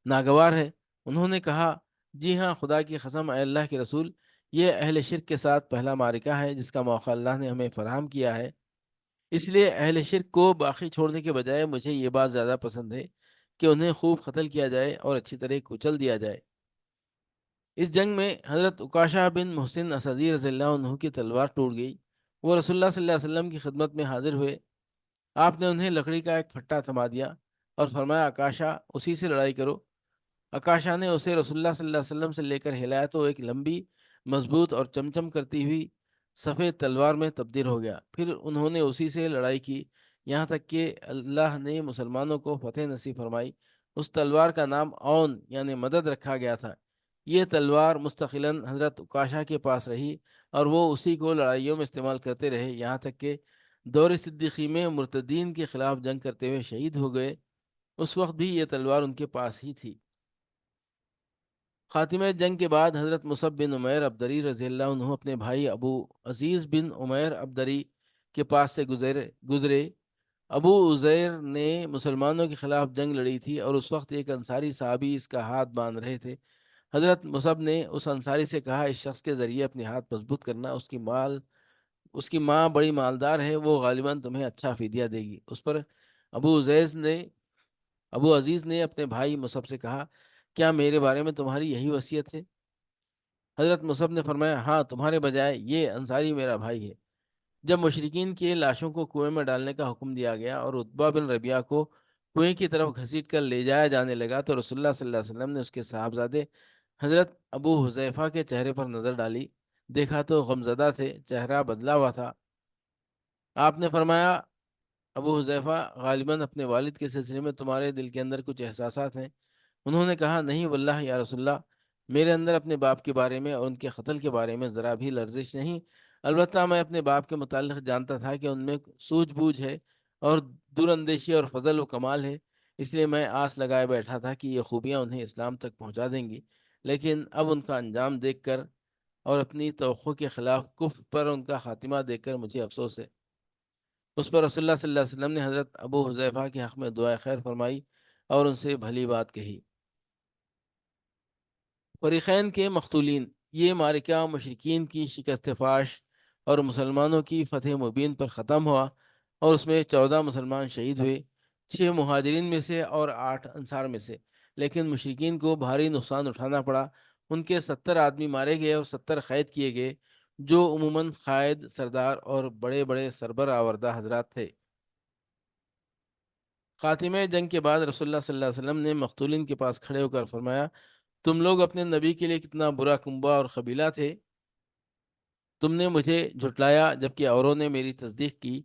ناگوار ہے۔ انہوں نے کہا، جی ہاں، خدا کی قسم، اے اللہ کے رسول، یہ اہل شرک کے ساتھ پہلا معرکہ ہے جس کا موقع اللہ نے ہمیں فراہم کیا ہے۔ اس لیے اہل شرک کو باقی چھوڑنے کے بجائے مجھے یہ بات زیادہ پسند ہے کہ انہیں خوب قتل کیا جائے اور اچھی طرح کچل دیا جائے۔ اس جنگ میں حضرت عکاشہ بن محسن اسدی رضی اللہ عنہ کی تلوار ٹوٹ گئی۔ وہ رسول اللہ صلی اللہ علیہ وسلم کی خدمت میں حاضر ہوئے۔ آپ نے انہیں لکڑی کا ایک پھٹا تھما دیا اور فرمایا، عکاشہ، اسی سے لڑائی کرو۔ عکاشہ نے اسے رسول اللہ صلی اللہ علیہ وسلم سے لے کر ہلایا تو ایک لمبی، مضبوط اور چمچم کرتی ہوئی سفید تلوار میں تبدیل ہو گیا۔ پھر انہوں نے اسی سے لڑائی کی، یہاں تک کہ اللہ نے مسلمانوں کو فتح نصیب فرمائی۔ اس تلوار کا نام اون یعنی مدد رکھا گیا تھا۔ یہ تلوار مستقلاً حضرت عکاشہ کے پاس رہی اور وہ اسی کو لڑائیوں میں استعمال کرتے رہے، یہاں تک کہ دور صدیقی میں مرتدین کے خلاف جنگ کرتے ہوئے شہید ہو گئے۔ اس وقت بھی یہ تلوار ان کے پاس ہی تھی۔ خاتمہ جنگ کے بعد حضرت مصعب بن عمیر عبدری رضی اللہ عنہ اپنے بھائی ابو عزیز بن عمیر عبدری کے پاس سے گزرے۔ ابو عزیر نے مسلمانوں کے خلاف جنگ لڑی تھی اور اس وقت ایک انصاری صحابی اس کا ہاتھ باندھ رہے تھے۔ حضرت مصعب نے اس انصاری سے کہا، اس شخص کے ذریعے اپنے ہاتھ مضبوط کرنا، اس کی ماں بڑی مالدار ہے، وہ غالباً تمہیں اچھا فدیہ دے گی۔ اس پر ابو عزیز نے اپنے بھائی مصعب سے کہا، کیا میرے بارے میں تمہاری یہی وصیت ہے؟ حضرت مصعب نے فرمایا، ہاں، تمہارے بجائے یہ انصاری میرا بھائی ہے۔ جب مشرکین کی لاشوں کو کنویں میں ڈالنے کا حکم دیا گیا اور عتبہ بن ربیعہ کو کنویں کی طرف گھسیٹ کر لے جایا جانے لگا تو رسول اللہ صلی اللہ علیہ وسلم نے اس کے صاحبزادے حضرت ابو حذیفہ کے چہرے پر نظر ڈالی۔ دیکھا تو غمزدہ تھے، چہرہ بدلا ہوا تھا۔ آپ نے فرمایا، ابو حذیفہ، غالباً اپنے والد کے سلسلے میں تمہارے دل کے اندر کچھ احساسات ہیں۔ انہوں نے کہا، نہیں واللہ یا رسول اللہ، میرے اندر اپنے باپ کے بارے میں اور ان کے قتل کے بارے میں ذرا بھی لرزش نہیں۔ البتہ میں اپنے باپ کے متعلق جانتا تھا کہ ان میں سوجھ بوجھ ہے اور دور اندیشی اور فضل و کمال ہے، اس لیے میں آس لگائے بیٹھا تھا کہ یہ خوبیاں انہیں اسلام تک پہنچا دیں گی، لیکن اب ان کا انجام دیکھ کر اور اپنی توقع کے خلاف کفر پر ان کا خاتمہ دیکھ کر مجھے افسوس ہے۔ اس پر رسول اللہ صلی اللہ علیہ وسلم نے حضرت ابو حذیفہ کے حق میں دعائے خیر فرمائی اور ان سے بھلی بات کہی۔ فریقین کے مقتولین۔ یہ معرکہ مشرکین کی شکست فاش اور مسلمانوں کی فتح مبین پر ختم ہوا، اور اس میں 14 مسلمان شہید ہوئے، 6 مہاجرین میں سے اور 8 انصار میں سے۔ لیکن مشرکین کو بھاری نقصان اٹھانا پڑا۔ ان کے 70 آدمی مارے گئے اور 70 قید کیے گئے، جو عموماً قائد، سردار اور بڑے بڑے سربراہ آوردہ حضرات تھے۔ خاتمہ جنگ کے بعد رسول اللہ صلی اللہ علیہ وسلم نے مقتولین کے پاس کھڑے ہو کر فرمایا، تم لوگ اپنے نبی کے لیے کتنا برا کنبہ اور قبیلہ تھے۔ تم نے مجھے جھٹلایا جبکہ اوروں نے میری تصدیق کی۔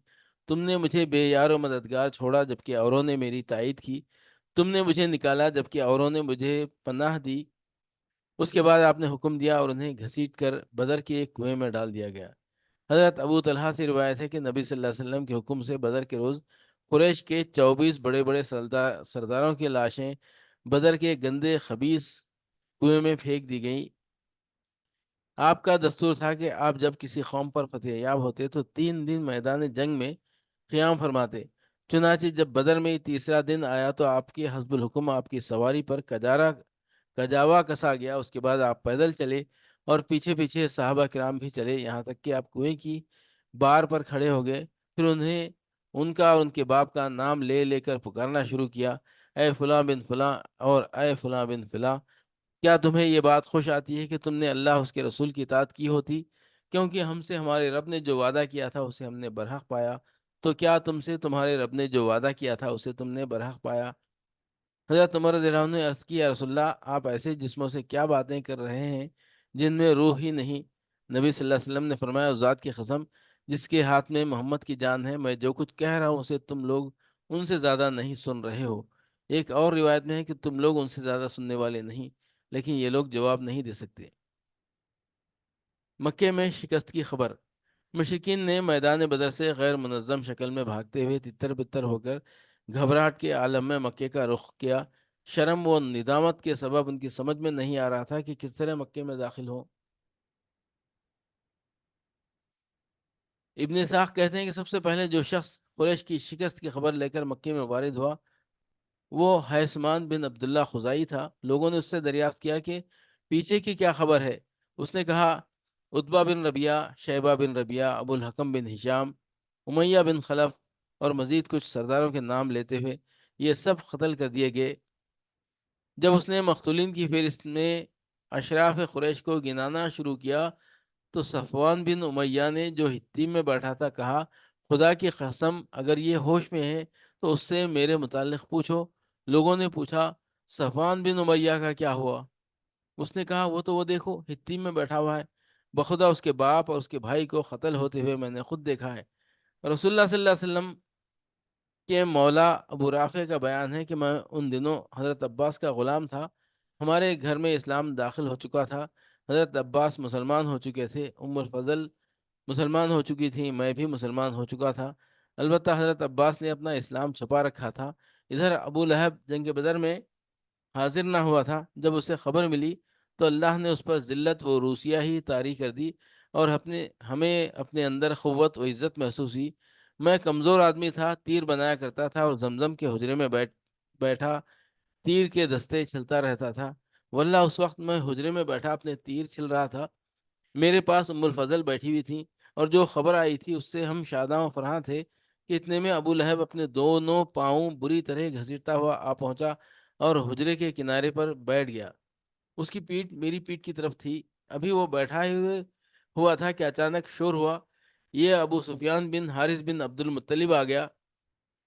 تم نے مجھے بے یار و مددگار چھوڑا جبکہ اوروں نے میری تائید کی۔ تم نے مجھے نکالا جبکہ اوروں نے مجھے پناہ دی۔ اس کے بعد آپ نے حکم دیا اور انہیں گھسیٹ کر بدر کے ایک کنویں میں ڈال دیا گیا۔ حضرت ابو طلحہ سے روایت ہے کہ نبی صلی اللہ علیہ وسلم کے حکم سے بدر کے روز قریش کے 24 بڑے بڑے سرداروں کی لاشیں بدر کے گندے خبیث کنویں میں پھینک دی گئیں۔ آپ کا دستور تھا کہ آپ جب کسی قوم پر فتح یاب ہوتے تو 3 دن میدان جنگ میں قیام فرماتے۔ چنانچہ جب بدر میں تیسرا دن آیا تو آپ کے حسب الحکم آپ کی سواری پر کجاوا کسا گیا۔ اس کے بعد آپ پیدل چلے اور پیچھے پیچھے صحابہ کرام بھی چلے، یہاں تک کہ آپ کنویں کی بار پر کھڑے ہو گئے۔ پھر انہیں ان کا اور ان کے باپ کا نام لے لے کر پکارنا شروع کیا، اے فلاں بن فلاں اور اے فلاں بن فلاں، کیا تمہیں یہ بات خوش آتی ہے کہ تم نے اللہ اس کے رسول کی اطاعت کی ہوتی؟ کیونکہ ہم سے ہمارے رب نے جو وعدہ کیا تھا اسے ہم نے برحق پایا۔ تو کیا تم سے تمہارے رب نے جو وعدہ کیا تھا اسے تم نے برحق پایا؟ حضرت عمر رضی اللہ عنہ نے عرض کی، یا رسول اللہ، آپ ایسے جسموں سے کیا باتیں کر رہے ہیں جن میں روح ہی نہیں؟ نبی صلی اللہ علیہ وسلم نے فرمایا، اس ذات کی قسم جس کے ہاتھ میں محمد کی جان ہے، میں جو کچھ کہہ رہا ہوں اسے تم لوگ ان سے زیادہ نہیں سن رہے ہو۔ ایک اور روایت میں ہے کہ تم لوگ ان سے زیادہ سننے والے نہیں، لیکن یہ لوگ جواب نہیں دے سکتے۔ مکے میں شکست کی خبر۔ مشرکین نے میدان بدر سے غیر منظم شکل میں بھاگتے ہوئے تتر بتر ہو کر گھبراہٹ کے عالم میں مکے کا رخ کیا۔ شرم و ندامت کے سبب ان کی سمجھ میں نہیں آ رہا تھا کہ کس طرح مکے میں داخل ہوں۔ ابن اسحاق کہتے ہیں کہ سب سے پہلے جو شخص قریش کی شکست کی خبر لے کر مکے میں وارد ہوا وہ حیثمان بن عبداللہ خزائی تھا۔ لوگوں نے اس سے دریافت کیا کہ پیچھے کی کیا خبر ہے۔ اس نے کہا عتبہ بن ربیعہ، شیبہ بن ربیعہ، ابو الحکم بن ہشام، امیہ بن خلف اور مزید کچھ سرداروں کے نام لیتے ہوئے یہ سب قتل کر دیے گئے۔ جب اس نے مقتولین کی فہرست میں اشراف قریش کو گنانا شروع کیا تو صفوان بن امیہ نے جو حتیم میں بیٹھا تھا کہا خدا کی قسم اگر یہ ہوش میں ہے تو اس سے میرے متعلق پوچھو۔ لوگوں نے پوچھا صفوان بن امیہ کا کیا ہوا؟ اس نے کہا وہ دیکھو حتیم میں بیٹھا ہوا ہے، بخدا اس کے باپ اور اس کے بھائی کو قتل ہوتے ہوئے میں نے خود دیکھا ہے۔ رسول اللہ صلی اللہ علیہ وسلم کے مولا ابو رافع کا بیان ہے کہ میں ان دنوں حضرت عباس کا غلام تھا۔ ہمارے گھر میں اسلام داخل ہو چکا تھا۔ حضرت عباس مسلمان ہو چکے تھے، ام الفضل مسلمان ہو چکی تھی، میں بھی مسلمان ہو چکا تھا۔ البتہ حضرت عباس نے اپنا اسلام چھپا رکھا تھا۔ ادھر ابو لہب جنگ بدر میں حاضر نہ ہوا تھا۔ جب اسے خبر ملی تو اللہ نے اس پر ذلت و روسیہ ہی طاری کر دی اور ہمیں اپنے اندر قوت و عزت محسوس ہوئی۔ میں کمزور آدمی تھا، تیر بنایا کرتا تھا اور زمزم کے حجرے میں بیٹھا تیر کے دستے چھلتا رہتا تھا۔ واللہ اس وقت میں حجرے میں بیٹھا اپنے تیر چھل رہا تھا، میرے پاس ام الفضل بیٹھی ہوئی تھی اور جو خبر آئی تھی اس سے ہم شاداں و فرحاں تھے کہ اتنے میں ابو لہب اپنے دونوں پاؤں بری طرح گھسیٹتا ہوا آ پہنچا اور حجرے کے کنارے پر بیٹھ گیا۔ اس کی پیٹھ میری پیٹھ کی طرف تھی۔ ابھی وہ بیٹھا ہی ہوا تھا کہ اچانک شور ہوا، یہ ابو سفیان بن حارث بن عبد المطلب آ گیا۔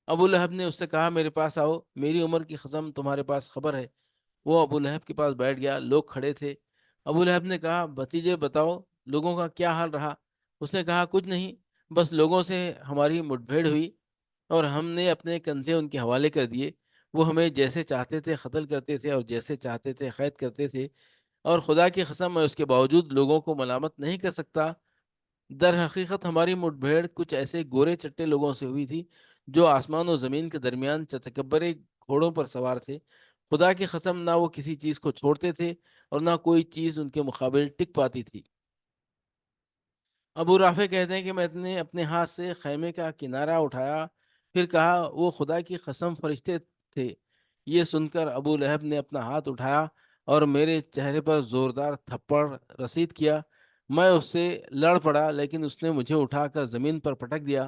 ابو لہب نے اس سے کہا میرے پاس آؤ، میری عمر کی قسم تمہارے پاس خبر ہے۔ وہ ابو لہب کے پاس بیٹھ گیا، لوگ کھڑے تھے۔ ابو لہب نے کہا بھتیجے بتاؤ لوگوں کا کیا حال رہا؟ اس نے کہا کچھ نہیں، بس لوگوں سے ہماری مٹ بھیڑ ہوئی اور ہم نے اپنے کندھے ان کے حوالے کر دیے۔ وہ ہمیں جیسے چاہتے تھے قتل کرتے تھے اور جیسے چاہتے تھے قید کرتے تھے، اور خدا کی قسم میں اس کے باوجود لوگوں کو ملامت نہیں کر سکتا۔ در حقیقت ہماری مٹ بھیڑ کچھ ایسے گورے چٹے لوگوں سے ہوئی تھی جو آسمان و زمین کے درمیان چتکبرے گھوڑوں پر سوار تھے۔ خدا کی قسم نہ وہ کسی چیز کو چھوڑتے تھے اور نہ کوئی چیز ان کے مقابل ٹک پاتی تھی۔ ابو رافع کہتے ہیں کہ میں نے اپنے ہاتھ سے خیمے کا کنارہ اٹھایا، پھر کہا وہ خدا کی قسم فرشتے تھے۔ یہ سن کر ابو لہب نے اپنا ہاتھ اٹھایا اور میرے چہرے پر زوردار تھپڑ رسید کیا۔ میں اس سے لڑ پڑا لیکن اس نے مجھے اٹھا کر زمین پر پٹک دیا،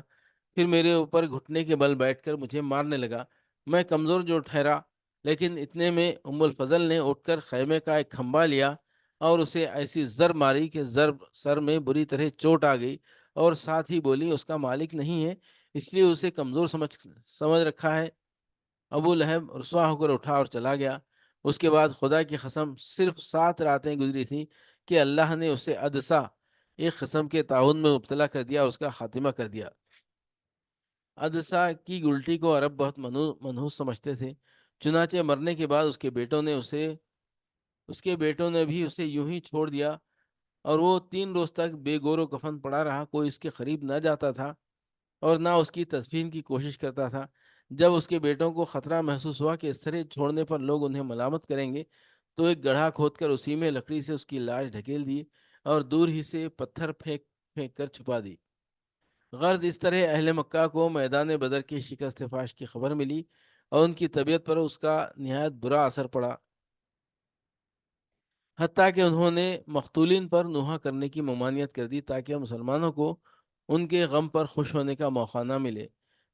پھر میرے اوپر گھٹنے کے بل بیٹھ کر مجھے مارنے لگا۔ میں کمزور جو ٹھہرا، لیکن اتنے میں ام الفضل نے اٹھ کر خیمے کا ایک کھمبا لیا اور اسے ایسی ضرب ماری کہ ضرب سر میں بری طرح چوٹ آ گئی، اور ساتھ ہی بولی اس کا مالک نہیں ہے اس لیے اسے کمزور سمجھ رکھا ہے۔ ابو لہب رسوا ہو کر اٹھا اور چلا گیا۔ اس کے بعد خدا کی قسم صرف 7 راتیں گزری تھیں کہ اللہ نے اسے عدسہ، ایک قسم کے طاعون میں مبتلا کر دیا، اس کا خاتمہ کر دیا۔ عدسہ کی گلٹی کو عرب بہت منحوس سمجھتے تھے، چنانچہ مرنے کے بعد اس کے بیٹوں نے بھی اسے یوں ہی چھوڑ دیا اور وہ 3 روز تک بے گور و کفن پڑا رہا۔ کوئی اس کے قریب نہ جاتا تھا اور نہ اس کی تدفین کی کوشش کرتا تھا۔ جب اس کے بیٹوں کو خطرہ محسوس ہوا کہ اس طرح چھوڑنے پر لوگ انہیں ملامت کریں گے تو ایک گڑھا کھود کر اسی میں لکڑی سے اس کی لاش ڈھکیل دی اور دور ہی سے پتھر پھینک پھینک کر چھپا دی۔ غرض اس طرح اہل مکہ کو میدان بدر کی شکست فاش کی خبر ملی اور ان کی طبیعت پر اس کا نہایت برا اثر پڑا، حتیٰ کہ انہوں نے مقتولین پر نوحہ کرنے کی ممانعت کر دی تاکہ مسلمانوں کو ان کے غم پر خوش ہونے کا موقع نہ ملے۔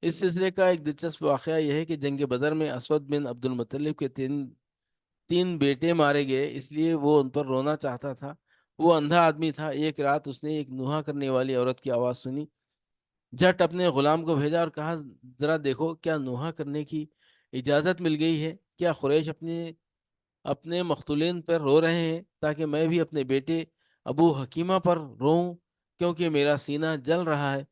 اس سلسلے کا ایک دلچسپ واقعہ یہ ہے کہ جنگ بدر میں اسود بن عبد المطلب کے تین بیٹے مارے گئے، اس لیے وہ ان پر رونا چاہتا تھا۔ وہ اندھا آدمی تھا۔ ایک رات اس نے ایک نوحہ کرنے والی عورت کی آواز سنی، جھٹ اپنے غلام کو بھیجا اور کہا ذرا دیکھو کیا نوحہ کرنے کی اجازت مل گئی ہے؟ کیا قریش اپنے مقتولین پر رو رہے ہیں تاکہ میں بھی اپنے بیٹے ابو حکیمہ پر روؤں کیونکہ میرا سینہ جل رہا ہے؟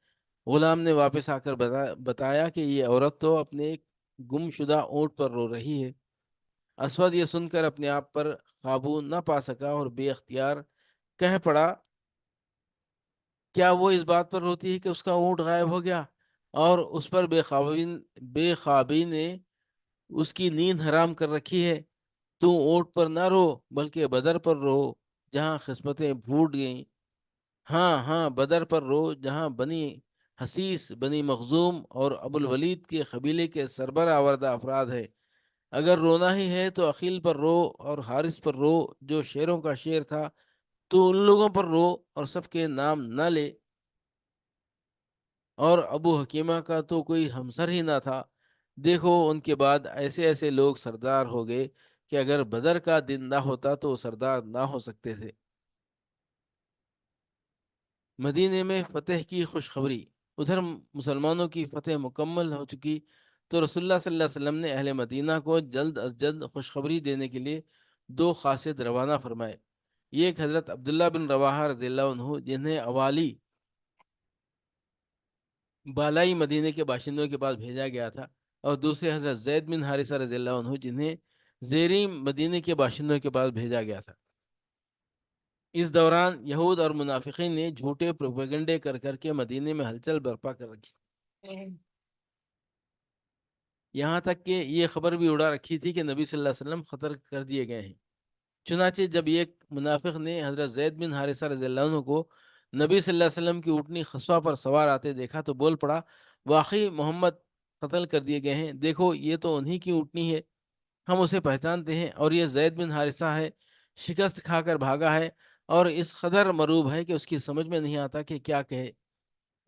غلام نے واپس آ کر بتایا کہ یہ عورت تو اپنے ایک گم شدہ اونٹ پر رو رہی ہے۔ اسود یہ سن کر اپنے آپ پر قابو نہ پا سکا اور بے اختیار کہہ پڑا کیا وہ اس بات پر روتی ہے کہ اس کا اونٹ غائب ہو گیا اور اس پر بے خوابی نے اس کی نیند حرام کر رکھی ہے؟ تو اونٹ پر نہ رو بلکہ بدر پر رو، جہاں قسمتیں پھوٹ گئیں۔ ہاں ہاں، بدر پر رو، جہاں بنی حسیس، بنی مخزوم اور ابو الولید کے قبیلے کے سربراہ آوردہ افراد ہے۔ اگر رونا ہی ہے تو عقیل پر رو اور حارث پر رو جو شیروں کا شیر تھا، تو ان لوگوں پر رو اور سب کے نام نہ لے، اور ابو حکیمہ کا تو کوئی ہمسر ہی نہ تھا۔ دیکھو ان کے بعد ایسے ایسے لوگ سردار ہو گئے کہ اگر بدر کا دن نہ ہوتا تو وہ سردار نہ ہو سکتے تھے۔ مدینے میں فتح کی خوشخبری۔ ادھر مسلمانوں کی فتح مکمل ہو چکی تو رسول اللہ صلی اللہ علیہ وسلم نے اہل مدینہ کو جلد از جلد خوشخبری دینے کے لیے دو قاصد روانہ فرمائے۔ یہ ایک حضرت عبداللہ بن رواحہ رضی اللہ عنہ، جنہیں اوالی بالائی مدینے کے باشندوں کے پاس بھیجا گیا تھا، اور دوسرے حضرت زید بن حارثہ رضی اللہ عنہ، جنہیں زیریں مدینے کے باشندوں کے پاس بھیجا گیا تھا۔ اس دوران یہود اور منافقین نے جھوٹے پروپیگنڈے کر کر کے مدینے میں ہلچل برپا کر رکھی، یہاں تک کہ یہ خبر بھی اڑا رکھی تھی کہ نبی صلی اللہ علیہ وسلم قتل کر دیے گئے ہیں۔ چنانچہ جب ایک منافق نے حضرت زید بن حارثہ رضی اللہ عنہ کو نبی صلی اللہ علیہ وسلم کی اونٹنی خصفہ پر سوار آتے دیکھا تو بول پڑا، واقعی محمد قتل کر دیے گئے ہیں، دیکھو یہ تو انہی کی اونٹنی ہے، ہم اسے پہچانتے ہیں، اور یہ زید بن حارثہ ہے، شکست کھا کر بھاگا ہے اور اس قدر مروب ہے کہ اس کی سمجھ میں نہیں آتا کہ کیا کہے۔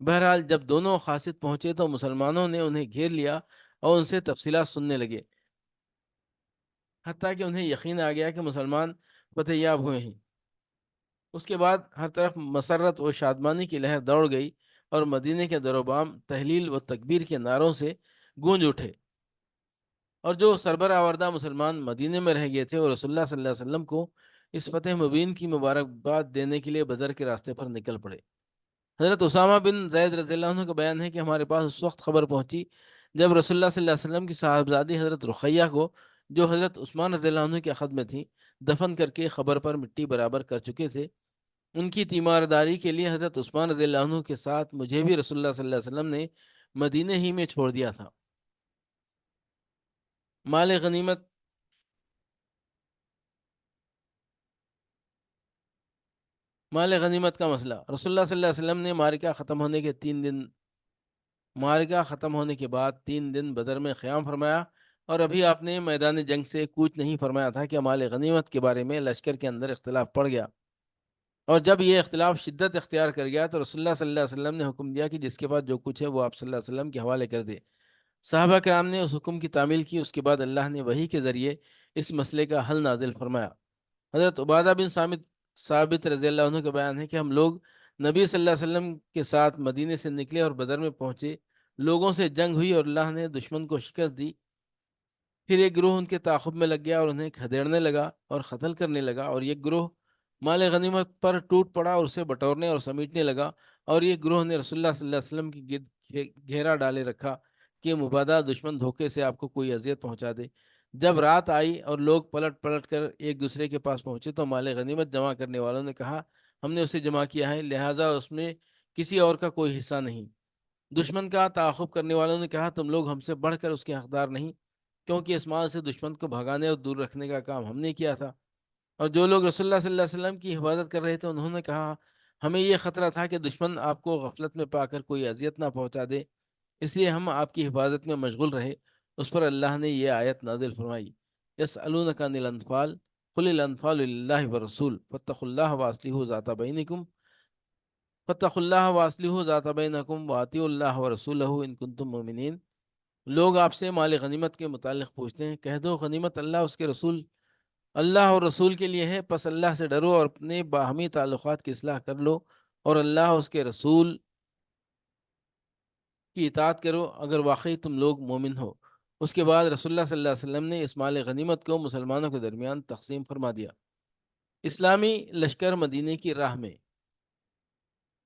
بہرحال جب دونوں قاصد پہنچے تو مسلمانوں نے انہیں گھیر لیا اور ان سے تفصیلات سننے لگے، حتیٰ کہ انہیں یقین آ گیا کہ مسلمان فتح یاب ہوئے ہیں۔ اس کے بعد ہر طرف مسرت و شادمانی کی لہر دوڑ گئی، اور مدینے کے در و بام تحلیل و تکبیر کے نعروں سے گونج اٹھے، اور جو سربراہ آوردہ مسلمان مدینے میں رہ گئے تھے اور رسول اللہ صلی اللہ علیہ وسلم کو اس فتح مبین کی مبارکباد دینے کے لیے بدر کے راستے پر نکل پڑے۔ حضرت اسامہ بن زید رضی اللہ عنہ کا بیان ہے کہ ہمارے پاس اس وقت خبر پہنچی جب رسول اللہ صلی اللہ علیہ وسلم کی صاحبزادی حضرت رقیہ کو، جو حضرت عثمان رضی اللہ عنہ کے عقد میں تھیں، دفن کر کے خبر پر مٹی برابر کر چکے تھے۔ ان کی تیمارداری کے لیے حضرت عثمان رضی اللہ عنہ کے ساتھ مجھے بھی رسول اللہ صلی اللہ علیہ وسلم نے مدینے ہی میں چھوڑ دیا تھا۔ مال غنیمت مال غنیمت کا مسئلہ۔ رسول اللہ صلی اللہ علیہ وسلم نے معرکہ ختم ہونے کے بعد 3 دن بدر میں قیام فرمایا، اور ابھی آپ نے میدان جنگ سے کوچ نہیں فرمایا تھا کہ مال غنیمت کے بارے میں لشکر کے اندر اختلاف پڑ گیا، اور جب یہ اختلاف شدت اختیار کر گیا تو رسول اللہ صلی اللہ علیہ وسلم نے حکم دیا کہ جس کے پاس جو کچھ ہے وہ آپ صلی اللہ علیہ وسلم کے حوالے کر دے۔ صحابہ کرام نے اس حکم کی تعمیل کی۔ اس کے بعد اللہ نے وحی کے ذریعے اس مسئلے کا حل نازل فرمایا۔ حضرت عبادہ بن ثابت رضی اللہ عنہ کا بیان ہے کہ ہم لوگ نبی صلی اللہ علیہ وسلم کے ساتھ مدینے سے نکلے اور بدر میں پہنچے، لوگوں سے جنگ ہوئی اور اللہ نے دشمن کو شکست دی۔ پھر ایک گروہ ان کے تعاقب میں لگ گیا اور انہیں کھدیڑنے لگا اور قتل کرنے لگا، اور ایک گروہ مال غنیمت پر ٹوٹ پڑا اور اسے بٹورنے اور سمیٹنے لگا، اور ایک گروہ نے رسول اللہ صلی اللہ علیہ وسلم کی گرد گھیرا ڈالے رکھا کہ مبادا دشمن دھوکے سے آپ کو کوئی اذیت پہنچا دے۔ جب رات آئی اور لوگ پلٹ پلٹ کر ایک دوسرے کے پاس پہنچے تو مال غنیمت جمع کرنے والوں نے کہا، ہم نے اسے جمع کیا ہے، لہٰذا اس میں کسی اور کا کوئی حصہ نہیں۔ دشمن کا تعاقب کرنے والوں نے کہا، تم لوگ ہم سے بڑھ کر اس کے حقدار نہیں، کیونکہ اس مال سے دشمن کو بھگانے اور دور رکھنے کا کام ہم نے کیا تھا۔ اور جو لوگ رسول اللہ صلی اللہ علیہ وسلم کی حفاظت کر رہے تھے انہوں نے کہا، ہمیں یہ خطرہ تھا کہ دشمن آپ کو غفلت میں پا کر کوئی اذیت نہ پہنچا دے، اس لیے ہم آپ کی حفاظت میں مشغول رہے۔ اس پر اللہ نے یہ آیت نازل فرمائی، یسألونک عن الانفال قل الانفال للہ والرسول فاتقوا اللہ واصلحوا ذات بینکم واطیعوا اللہ ورسولہ ان کنتم مؤمنین۔ لوگ آپ سے مال غنیمت کے متعلق پوچھتے ہیں، کہہ دو غنیمت اللہ اور رسول کے لیے ہے، پس اللہ سے ڈرو اور اپنے باہمی تعلقات کی اصلاح کر لو، اور اللہ اس کے رسول کی اطاعت کرو اگر واقعی تم لوگ مومن ہو۔ اس کے بعد رسول اللہ صلی اللہ علیہ وسلم نے اس مال غنیمت کو مسلمانوں کے درمیان تقسیم فرما دیا۔ اسلامی لشکر مدینے کی راہ میں۔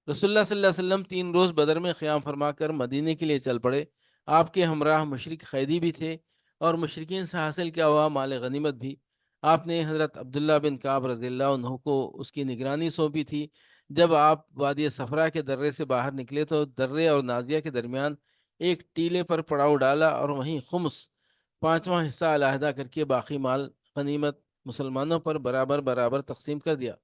رسول اللہ صلی اللہ علیہ وسلم 3 روز بدر میں قیام فرما کر مدینے کے لیے چل پڑے۔ آپ کے ہمراہ مشرک قیدی بھی تھے اور مشرکین سے حاصل کیا ہوا مال غنیمت بھی۔ آپ نے حضرت عبداللہ بن کعب رضی اللہ عنہ کو اس کی نگرانی سونپی تھی جب آپ وادی صفرا کے درے سے باہر نکلے تو درے اور نازیہ کے درمیان ایک ٹیلے پر پڑاؤ ڈالا اور وہیں خمس، پانچواں حصہ علیحدہ کر کے باقی مال غنیمت مسلمانوں پر برابر برابر تقسیم کر دیا۔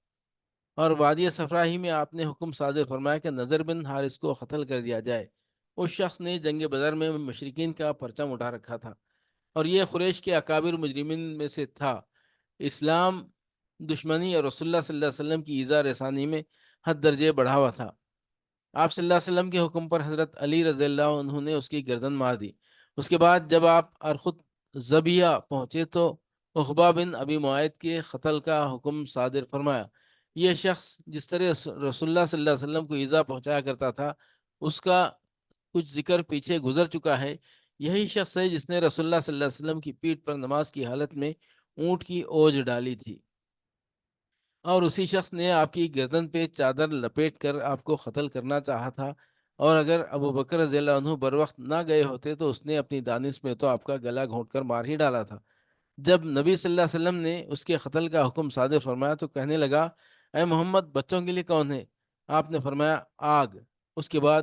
اور وادی صفرا ہی میں آپ نے حکم صادر فرمایا کہ نذر بن حارث کو قتل کر دیا جائے۔ اس شخص نے جنگ بدر میں مشرکین کا پرچم اٹھا رکھا تھا اور یہ قریش کے اکابر مجرمین میں سے تھا۔ اسلام دشمنی اور رسول اللہ صلی اللہ علیہ وسلم کی ایذا رسانی میں حد درجے بڑھا ہوا تھا۔ آپ صلی اللہ علیہ وسلم کے حکم پر حضرت علی رضی اللہ عنہ نے اس کی گردن مار دی۔ اس کے بعد جب آپ ارخت زبیہ پہنچے تو عقبہ بن ابی معیط کے قتل کا حکم صادر فرمایا۔ یہ شخص جس طرح رسول اللہ صلی اللہ علیہ وسلم کو ایذا پہنچایا کرتا تھا، اس کا کچھ ذکر پیچھے گزر چکا ہے۔ یہی شخص ہے جس نے رسول اللہ صلی اللہ علیہ وسلم کی پیٹھ پر نماز کی حالت میں اونٹ کی اوج ڈالی تھی، اور اسی شخص نے آپ کی گردن پہ چادر لپیٹ کر آپ کو قتل کرنا چاہا تھا، اور اگر ابو بکر رضی اللہ عنہ بر وقت نہ گئے ہوتے تو اس نے اپنی دانش میں تو آپ کا گلا گھونٹ کر مار ہی ڈالا تھا۔ جب نبی صلی اللہ علیہ وسلم نے اس کے قتل کا حکم صادر فرمایا تو کہنے لگا، اے محمد، بچوں کے لیے کون ہے؟ آپ نے فرمایا، آگ۔ اس کے بعد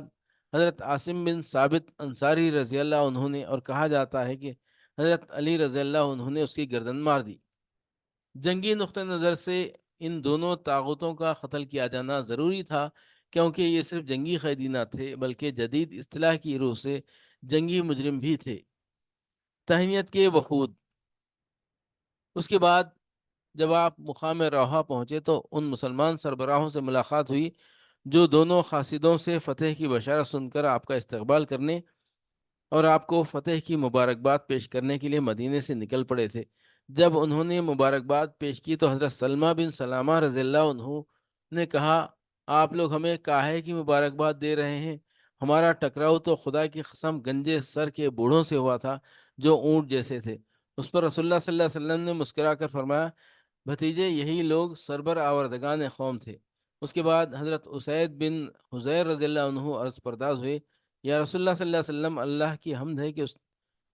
حضرت عاصم بن ثابت انصاری رضی اللہ عنہ نے، اور کہا جاتا ہے کہ حضرت علی رضی اللہ عنہ نے اس کی گردن مار دی۔ جنگی نقطہ نظر سے ان دونوں طاغوتوں کا قتل کیا جانا ضروری تھا، کیونکہ یہ صرف جنگی قیدی نہ تھے بلکہ جدید اصطلاح کی روح سے جنگی مجرم بھی تھے۔ تہنیت کے وفود۔ اس کے بعد جب آپ مقام روحا پہنچے تو ان مسلمان سربراہوں سے ملاقات ہوئی جو دونوں قاصدوں سے فتح کی بشارت سن کر آپ کا استقبال کرنے اور آپ کو فتح کی مبارکباد پیش کرنے کے لیے مدینے سے نکل پڑے تھے۔ جب انہوں نے مبارکباد پیش کی تو حضرت سلمہ بن سلامہ رضی اللہ عنہ نے کہا، آپ لوگ ہمیں کاہے کی مبارکباد دے رہے ہیں؟ ہمارا ٹکراؤ تو خدا کی قسم گنجے سر کے بوڑھوں سے ہوا تھا جو اونٹ جیسے تھے۔ اس پر رسول اللہ صلی اللہ علیہ وسلم نے مسکرا کر فرمایا، بھتیجے، یہی لوگ سربر آوردگان قوم تھے۔ اس کے بعد حضرت اسید بن حضیر رضی اللہ عنہ عرض پرداز ہوئے، یا رسول اللہ صلی اللہ علیہ وسلم، اللہ کی حمد ہے کہ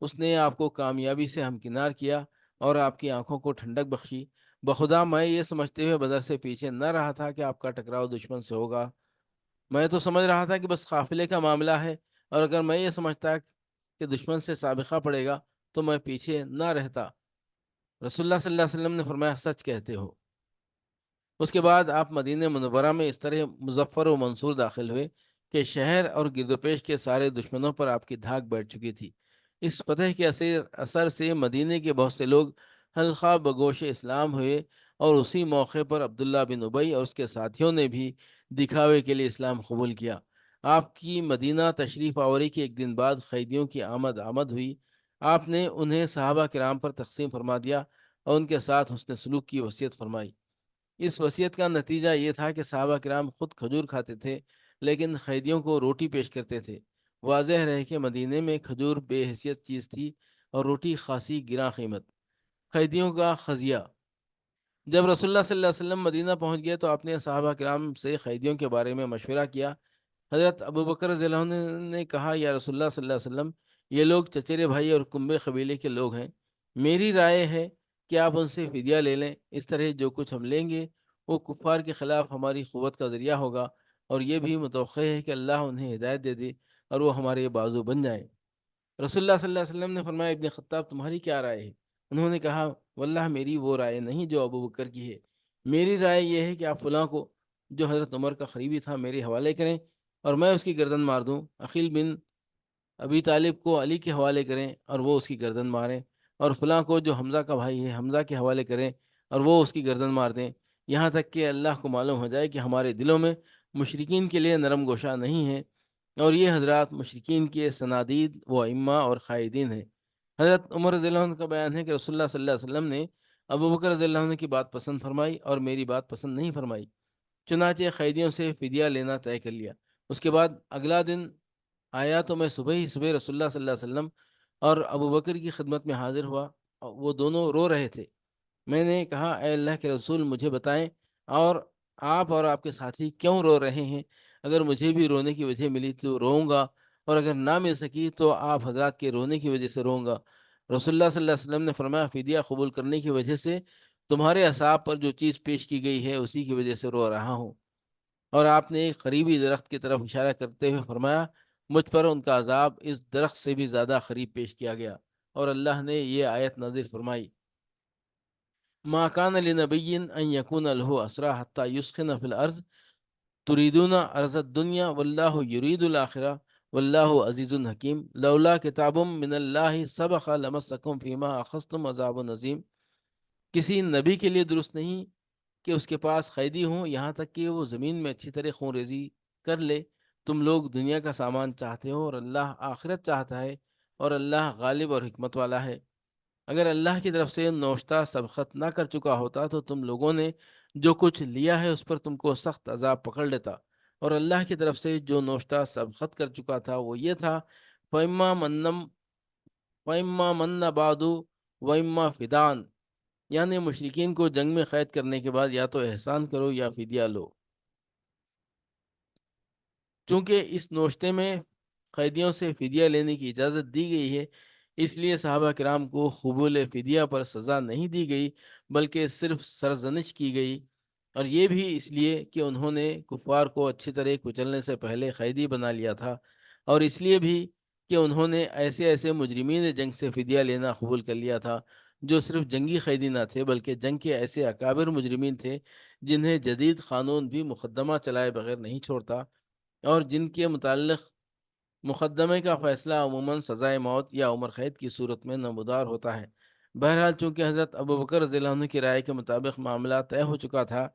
اس نے آپ کو کامیابی سے ہمکنار کیا اور آپ کی آنکھوں کو ٹھنڈک بخشی۔ بخدا میں یہ سمجھتے ہوئے بدر سے پیچھے نہ رہا تھا کہ آپ کا ٹکراؤ دشمن سے ہوگا۔ میں تو سمجھ رہا تھا کہ بس قافلے کا معاملہ ہے، اور اگر میں یہ سمجھتا کہ دشمن سے سابقہ پڑے گا تو میں پیچھے نہ رہتا۔ رسول اللہ صلی اللہ علیہ وسلم نے فرمایا، سچ کہتے ہو۔ اس کے بعد آپ مدینہ منورہ میں اس طرح مظفر و منصور داخل ہوئے کہ شہر اور گرد و پیش کے سارے دشمنوں پر آپ کی دھاک بیٹھ چکی تھی۔ اس فتح کے اثر سے مدینہ کے بہت سے لوگ حلقہ بگوش اسلام ہوئے، اور اسی موقع پر عبداللہ بن ابی اور اس کے ساتھیوں نے بھی دکھاوے کے لیے اسلام قبول کیا۔ آپ کی مدینہ تشریف آوری کے ایک دن بعد قیدیوں کی آمد ہوئی۔ آپ نے انہیں صحابہ کرام پر تقسیم فرما دیا اور ان کے ساتھ حسن سلوک کی وصیت فرمائی۔ اس وصیت کا نتیجہ یہ تھا کہ صحابہ کرام خود کھجور کھاتے تھے لیکن قیدیوں کو روٹی پیش کرتے تھے۔ واضح رہے کہ مدینے میں کھجور بے حیثیت چیز تھی اور روٹی خاصی گراں قیمت۔ قیدیوں کا خزیہ۔ جب رسول اللہ صلی اللہ علیہ وسلم مدینہ پہنچ گئے تو آپ نے صحابہ کرام سے قیدیوں کے بارے میں مشورہ کیا۔ حضرت ابو بکر رضی اللہ عنہ نے کہا، یا رسول اللہ صلی اللہ علیہ وسلم، یہ لوگ چچیرے بھائی اور کنبے قبیلے کے لوگ ہیں۔ میری رائے ہے کہ آپ ان سے فدیہ لے لیں۔ اس طرح جو کچھ ہم لیں گے وہ کفار کے خلاف ہماری قوت کا ذریعہ ہوگا، اور یہ بھی متوقع ہے کہ اللہ انہیں ہدایت دے دے اور وہ ہمارے بازو بن جائیں۔ رسول اللہ صلی اللہ علیہ وسلم نے فرمایا، ابن خطاب، تمہاری کیا رائے ہے؟ انہوں نے کہا، واللہ میری وہ رائے نہیں جو ابو بکر کی ہے۔ میری رائے یہ ہے کہ آپ فلاں کو، جو حضرت عمر کا قریبی تھا، میرے حوالے کریں اور میں اس کی گردن مار دوں۔ عقیل بن ابی طالب کو علی کے حوالے کریں اور وہ اس کی گردن ماریں، اور فلاں کو جو حمزہ کا بھائی ہے حمزہ کے حوالے کریں اور وہ اس کی گردن مار دیں، یہاں تک کہ اللہ کو معلوم ہو جائے کہ ہمارے دلوں میں مشرکین کے لیے نرم گوشہ نہیں ہے، اور یہ حضرات مشرکین کے سنادید و ائمہ اور قائدین ہیں۔ حضرت عمر رضی اللہ عنہ کا بیان ہے کہ رسول اللہ صلی اللہ علیہ وسلم نے ابو بکر رضی اللہ عنہ کی بات پسند فرمائی اور میری بات پسند نہیں فرمائی، چنانچہ قیدیوں سے فدیہ لینا طے کر لیا۔ اس کے بعد اگلا دن آیا تو میں صبح ہی صبح رسول اللہ صلی اللہ علیہ وسلم اور ابو بکر کی خدمت میں حاضر ہوا۔ وہ دونوں رو رہے تھے۔ میں نے کہا، اے اللہ کے رسول، مجھے بتائیں، اور آپ اور آپ کے ساتھی کیوں رو رہے ہیں؟ اگر مجھے بھی رونے کی وجہ ملی تو روؤں گا، اور اگر نہ مل سکی تو آپ حضرات کے رونے کی وجہ سے روؤں گا۔ رسول اللہ صلی اللہ علیہ وسلم نے فرمایا، فدیہ قبول کرنے کی وجہ سے تمہارے اصحاب پر جو چیز پیش کی گئی ہے اسی کی وجہ سے رو رہا ہوں۔ اور آپ نے ایک قریبی درخت کی طرف اشارہ کرتے ہوئے فرمایا، مجھ پر ان کا عذاب اس درخت سے بھی زیادہ قریب پیش کیا گیا۔ اور اللہ نے یہ آیت نازل فرمائی، ما کان لنبی ان یکون له اسرا حتی یسخن فی الارض تریدون ارض الدنیا واللہ یرید الاخرہ واللہ عزیز حکیم، لولا کتاب من اللہ سبق لمسکم فیما اخذتم عذاب عظیم۔ کسی نبی کے لیے درست نہیں کہ اس کے پاس قیدی ہوں یہاں تک کہ وہ زمین میں اچھی طرح خون ریزی کر لے۔ تم لوگ دنیا کا سامان چاہتے ہو اور اللہ آخرت چاہتا ہے، اور اللہ غالب اور حکمت والا ہے۔ اگر اللہ کی طرف سے نوشتہ سبقت نہ کر چکا ہوتا تو تم لوگوں نے جو کچھ لیا ہے اس پر تم کو سخت عذاب پکڑ لیتا، اور اللہ کی طرف سے جو نوشتہ سبقت کر چکا تھا وہ یہ تھا، فَإِمَّا مَنَّمْ وَإِمَّا مَنَّ بَعْدُ وَإِمَّا فِدَانْ، یعنی مشرکین کو جنگ میں قید کرنے کے بعد یا تو احسان کرو یا فدیہ لو۔ چونکہ اس نوشتے میں قیدیوں سے فدیہ لینے کی اجازت دی گئی ہے، اس لیے صحابہ کرام کو قبول فدیہ پر سزا نہیں دی گئی بلکہ صرف سرزنش کی گئی، اور یہ بھی اس لیے کہ انہوں نے کفار کو اچھی طرح کچلنے سے پہلے قیدی بنا لیا تھا، اور اس لیے بھی کہ انہوں نے ایسے ایسے مجرمین جنگ سے فدیہ لینا قبول کر لیا تھا جو صرف جنگی قیدی نہ تھے بلکہ جنگ کے ایسے اکابر مجرمین تھے جنہیں جدید قانون بھی مقدمہ چلائے بغیر نہیں چھوڑتا، اور جن کے متعلق مقدمے کا فیصلہ عموماً سزائے موت یا عمر قید کی صورت میں نمودار ہوتا ہے۔ بہرحال چونکہ حضرت ابو بکر رضی اللہ عنہ کی رائے کے مطابق معاملہ طے ہو چکا تھا،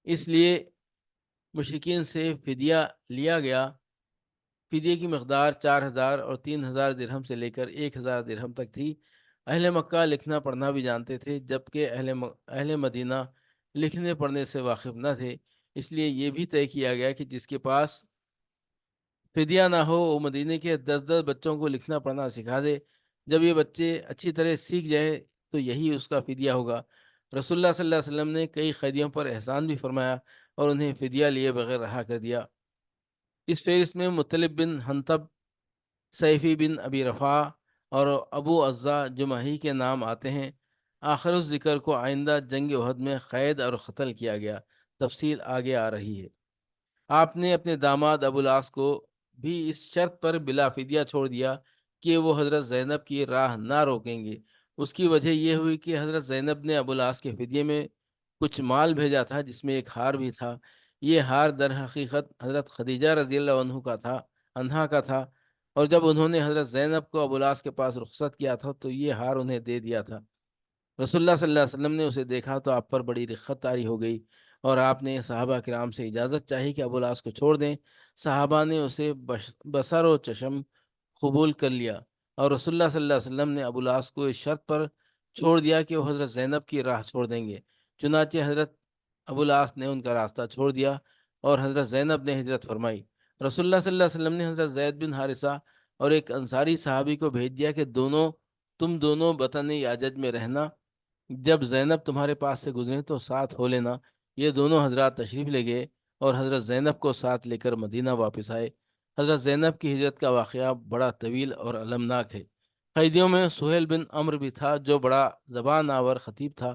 اس لیے مشرکین سے فدیہ لیا گیا۔ فدیے کی مقدار 4,000 اور 3,000 درہم سے لے کر 1,000 درہم تک تھی۔ اہل مکہ لکھنا پڑھنا بھی جانتے تھے جبکہ اہل مدینہ لکھنے پڑھنے سے واقف نہ تھے، اس لیے یہ بھی طے کیا گیا کہ جس کے پاس فدیہ نہ ہو وہ مدینے کے 10 بچوں کو لکھنا پڑھنا سکھا دے، جب یہ بچے اچھی طرح سیکھ جائیں تو یہی اس کا فدیہ ہوگا۔ رسول اللہ صلی اللہ علیہ وسلم نے کئی قیدیوں پر احسان بھی فرمایا اور انہیں فدیہ لیے بغیر رہا کر دیا۔ اس فہرست میں مطلب بن حنطب، سیفی بن ابی رفا اور ابو عزا جمحی کے نام آتے ہیں۔ آخر اس ذکر کو آئندہ جنگ احد میں قید اور قتل کیا گیا، تفصیل آگے آ رہی ہے۔ آپ نے اپنے داماد ابو العاص کو بھی اس شرط پر بلا فدیہ چھوڑ دیا کہ وہ حضرت زینب کی راہ نہ روکیں گے۔ اس کی وجہ یہ ہوئی کہ حضرت زینب نے ابو العاص کے فدیے میں کچھ مال بھیجا تھا جس میں ایک ہار بھی تھا۔ یہ ہار در حقیقت حضرت خدیجہ رضی اللہ عنہا کا تھا، اور جب انہوں نے حضرت زینب کو ابو العاص کے پاس رخصت کیا تھا تو یہ ہار انہیں دے دیا تھا۔ رسول اللہ صلی اللہ علیہ وسلم نے اسے دیکھا تو آپ پر بڑی رقت طاری ہو گئی، اور آپ نے صحابہ کرام سے اجازت چاہی کہ ابو العاص کو چھوڑ دیں۔ صحابہ نے اسے بصر و چشم قبول کر لیا، اور رسول اللہ صلی اللہ علیہ وسلم نے ابو العاص کو اس شرط پر چھوڑ دیا کہ وہ حضرت زینب کی راہ چھوڑ دیں گے۔ چنانچہ حضرت ابو العاص نے ان کا راستہ چھوڑ دیا اور حضرت زینب نے ہجرت فرمائی۔ رسول اللہ صلی اللہ علیہ وسلم نے حضرت زید بن حارثہ اور ایک انصاری صحابی کو بھیج دیا کہ تم دونوں بطن یاجج میں رہنا، جب زینب تمہارے پاس سے گزرے تو ساتھ ہو لینا۔ یہ دونوں حضرات تشریف لے گئے اور حضرت زینب کو ساتھ لے کر مدینہ واپس آئے۔ حضرت زینب کی ہجرت کا واقعہ بڑا طویل اور المناک ہے۔ قیدیوں میں سہیل بن عمرو بھی تھا جو بڑا زبان آور خطیب تھا۔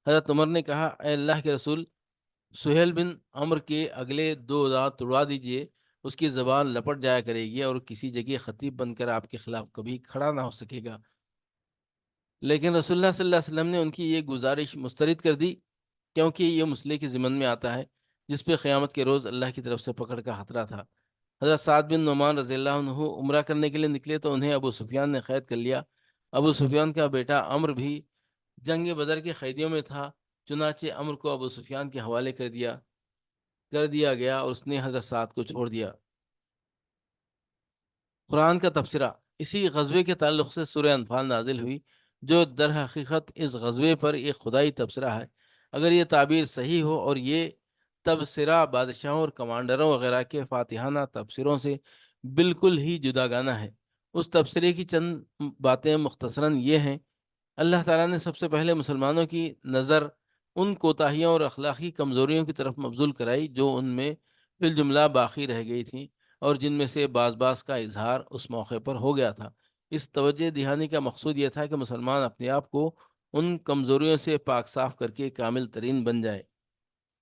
حضرت عمر نے کہا، اے اللہ کے رسول، سہیل بن عمرو کے اگلے 2 دانت توڑا دیجئے، اس کی زبان لپٹ جایا کرے گی اور کسی جگہ خطیب بن کر آپ کے خلاف کبھی کھڑا نہ ہو سکے گا۔ لیکن رسول اللہ صلی اللہ علیہ وسلم نے ان کی یہ گزارش مسترد کر دی، کیونکہ یہ مسئلے کے ضمن میں آتا ہے جس پہ قیامت کے روز اللہ کی طرف سے پکڑ کا خطرہ تھا۔ حضرت سعد بن نعمان رضی اللہ عنہ عمرہ کرنے کے لیے نکلے تو انہیں ابو سفیان نے قید کر لیا۔ ابو سفیان کا بیٹا عمرو بھی جنگ بدر کے قیدیوں میں تھا، چنانچہ عمرو کو ابو سفیان کے حوالے کر دیا گیا اور اس نے حضرت سعد کو چھوڑ دیا۔ قرآن کا تبصرہ۔ اسی غزوے کے تعلق سے سورہ انفال نازل ہوئی جو در حقیقت اس غزوے پر ایک خدائی تبصرہ ہے۔ اگر یہ تعبیر صحیح ہو اور یہ تبصرہ بادشاہوں اور کمانڈروں وغیرہ کے فاتحانہ تبصروں سے بالکل ہی جداگانہ ہے۔ اس تبصرے کی چند باتیں مختصراً یہ ہیں۔ اللہ تعالیٰ نے سب سے پہلے مسلمانوں کی نظر ان کوتاہیوں اور اخلاقی کمزوریوں کی طرف مبذول کرائی جو ان میں فی الجملہ باقی رہ گئی تھیں، اور جن میں سے بعض کا اظہار اس موقع پر ہو گیا تھا۔ اس توجہ دہانی کا مقصود یہ تھا کہ مسلمان اپنے آپ کو ان کمزوریوں سے پاک صاف کر کے کامل ترین بن جائے۔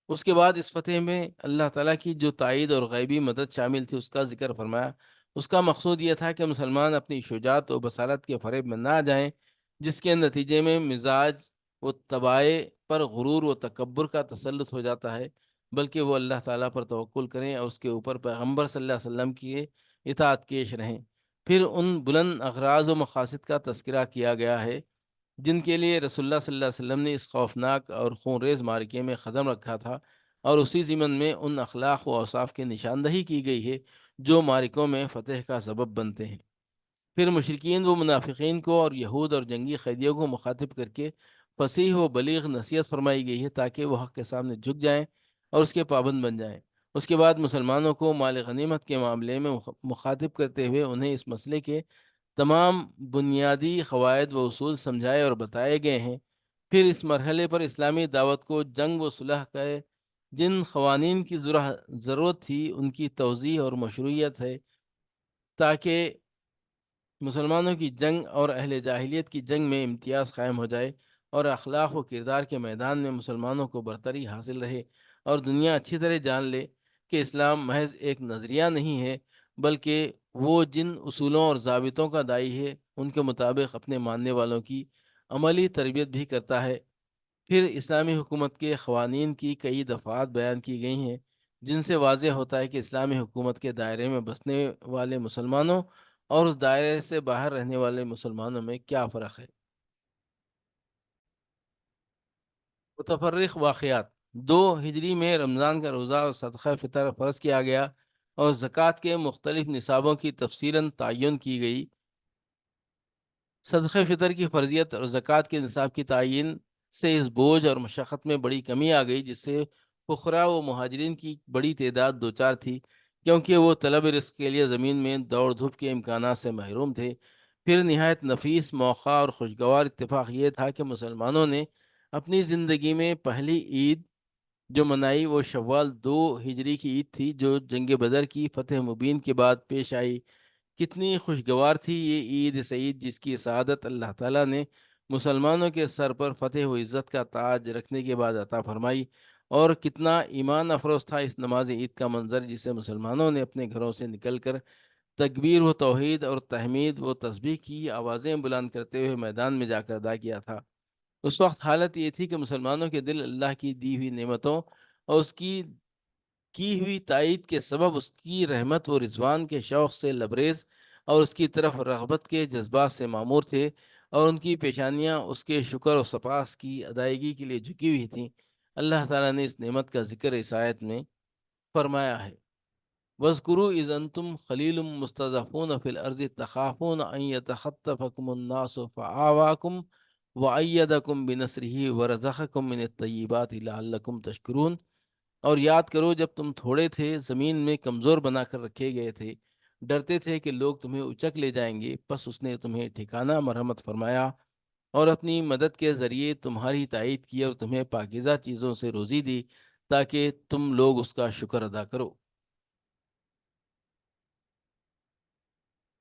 اس کے بعد اس فتح میں اللہ تعالیٰ کی جو تائید اور غیبی مدد شامل تھی اس کا ذکر فرمایا۔ اس کا مقصود یہ تھا کہ مسلمان اپنی شجاعت و بصارت کے فریب میں نہ آ جائیں، جس کے نتیجے میں مزاج و طبائع پر غرور و تکبر کا تسلط ہو جاتا ہے، بلکہ وہ اللہ تعالیٰ پر توکل کریں اور اس کے اوپر پیغمبر صلی اللہ علیہ وسلم کی اطاعت کیش رہیں۔ پھر ان بلند اغراض و مقاصد کا تذکرہ کیا گیا ہے جن کے لیے رسول اللہ صلی اللہ علیہ وسلم نے اس خوفناک اور خونریز معرکے میں قدم رکھا تھا، اور اسی ضمن میں ان اخلاق و اوصاف کی نشاندہی کی گئی ہے جو معرکوں میں فتح کا سبب بنتے ہیں۔ پھر مشرکین و منافقین کو اور یہود اور جنگی قیدیوں کو مخاطب کر کے فصیح و بلیغ نصیحت فرمائی گئی ہے تاکہ وہ حق کے سامنے جھک جائیں اور اس کے پابند بن جائیں۔ اس کے بعد مسلمانوں کو مال غنیمت کے معاملے میں مخاطب کرتے ہوئے انہیں اس مسئلے کے تمام بنیادی قواعد و اصول سمجھائے اور بتائے گئے ہیں۔ پھر اس مرحلے پر اسلامی دعوت کو جنگ و صلح کے جن قوانین کی ضرورت تھی ان کی توضیح اور مشروعیت ہے، تاکہ مسلمانوں کی جنگ اور اہل جاہلیت کی جنگ میں امتیاز قائم ہو جائے اور اخلاق و کردار کے میدان میں مسلمانوں کو برتری حاصل رہے، اور دنیا اچھی طرح جان لے کہ اسلام محض ایک نظریہ نہیں ہے، بلکہ وہ جن اصولوں اور ضابطوں کا داعی ہے ان کے مطابق اپنے ماننے والوں کی عملی تربیت بھی کرتا ہے۔ پھر اسلامی حکومت کے قوانین کی کئی دفعات بیان کی گئی ہیں جن سے واضح ہوتا ہے کہ اسلامی حکومت کے دائرے میں بسنے والے مسلمانوں اور اس دائرے سے باہر رہنے والے مسلمانوں میں کیا فرق ہے۔ متفرق واقعات: 2 ہجری میں رمضان کا روزہ اور صدقہ فطر فرض کیا گیا اور زکوٰۃ کے مختلف نصابوں کی تفصیلاً تعین کی گئی۔ صدقہ فطر کی فرضیت اور زکوٰۃ کے نصاب کی تعین سے اس بوجھ اور مشقت میں بڑی کمی آ گئی جس سے فقراء و مہاجرین کی بڑی تعداد دوچار تھی، کیونکہ وہ طلب رزق کے لیے زمین میں دوڑ دھوپ کے امکانات سے محروم تھے۔ پھر نہایت نفیس موقع اور خوشگوار اتفاق یہ تھا کہ مسلمانوں نے اپنی زندگی میں پہلی عید جو منائی وہ شوال 2 ہجری کی عید تھی، جو جنگ بدر کی فتح مبین کے بعد پیش آئی۔ کتنی خوشگوار تھی یہ عید سعید جس کی سعادت اللہ تعالیٰ نے مسلمانوں کے سر پر فتح و عزت کا تاج رکھنے کے بعد عطا فرمائی، اور کتنا ایمان افروز تھا اس نماز عید کا منظر جسے مسلمانوں نے اپنے گھروں سے نکل کر تکبیر و توحید اور تحمید و تسبیح کی آوازیں بلند کرتے ہوئے میدان میں جا کر ادا کیا تھا۔ اس وقت حالت یہ تھی کہ مسلمانوں کے دل اللہ کی دی ہوئی نعمتوں اور اس کی ہوئی تائید کے سبب اس کی رحمت و رضوان کے شوق سے لبریز اور اس کی طرف رغبت کے جذبات سے معمور تھے، اور ان کی پیشانیاں اس کے شکر و سپاس کی ادائیگی کے لیے جھکی ہوئی تھیں۔ اللہ تعالیٰ نے اس نعمت کا ذکر اس آیت میں فرمایا ہے: وَاذْكُرُوا إِذْ أَنْتُمْ قَلِيلٌ مُّسْتَضْعَفُونَ فِي الْأَرْضِ تَخَافُونَ أَن يَتَخَطَّفَكُمُ النَّاسُ فَآوَاكُمْ وَأَيَّدَكُمْ بِنَصْرِهِ وَرَزَقَكُم مِّنَ الطَّيِّبَاتِ لَعَلَّكُمْ تَشْكُرُونَ۔ اور یاد کرو جب تم تھوڑے تھے، زمین میں کمزور بنا کر رکھے گئے تھے، ڈرتے تھے کہ لوگ تمہیں اچک لے جائیں گے، پس اس نے تمہیں ٹھکانہ مرحمت فرمایا اور اپنی مدد کے ذریعے تمہاری تائید کی اور تمہیں پاکیزہ چیزوں سے روزی دی تاکہ تم لوگ اس کا شکر ادا کرو۔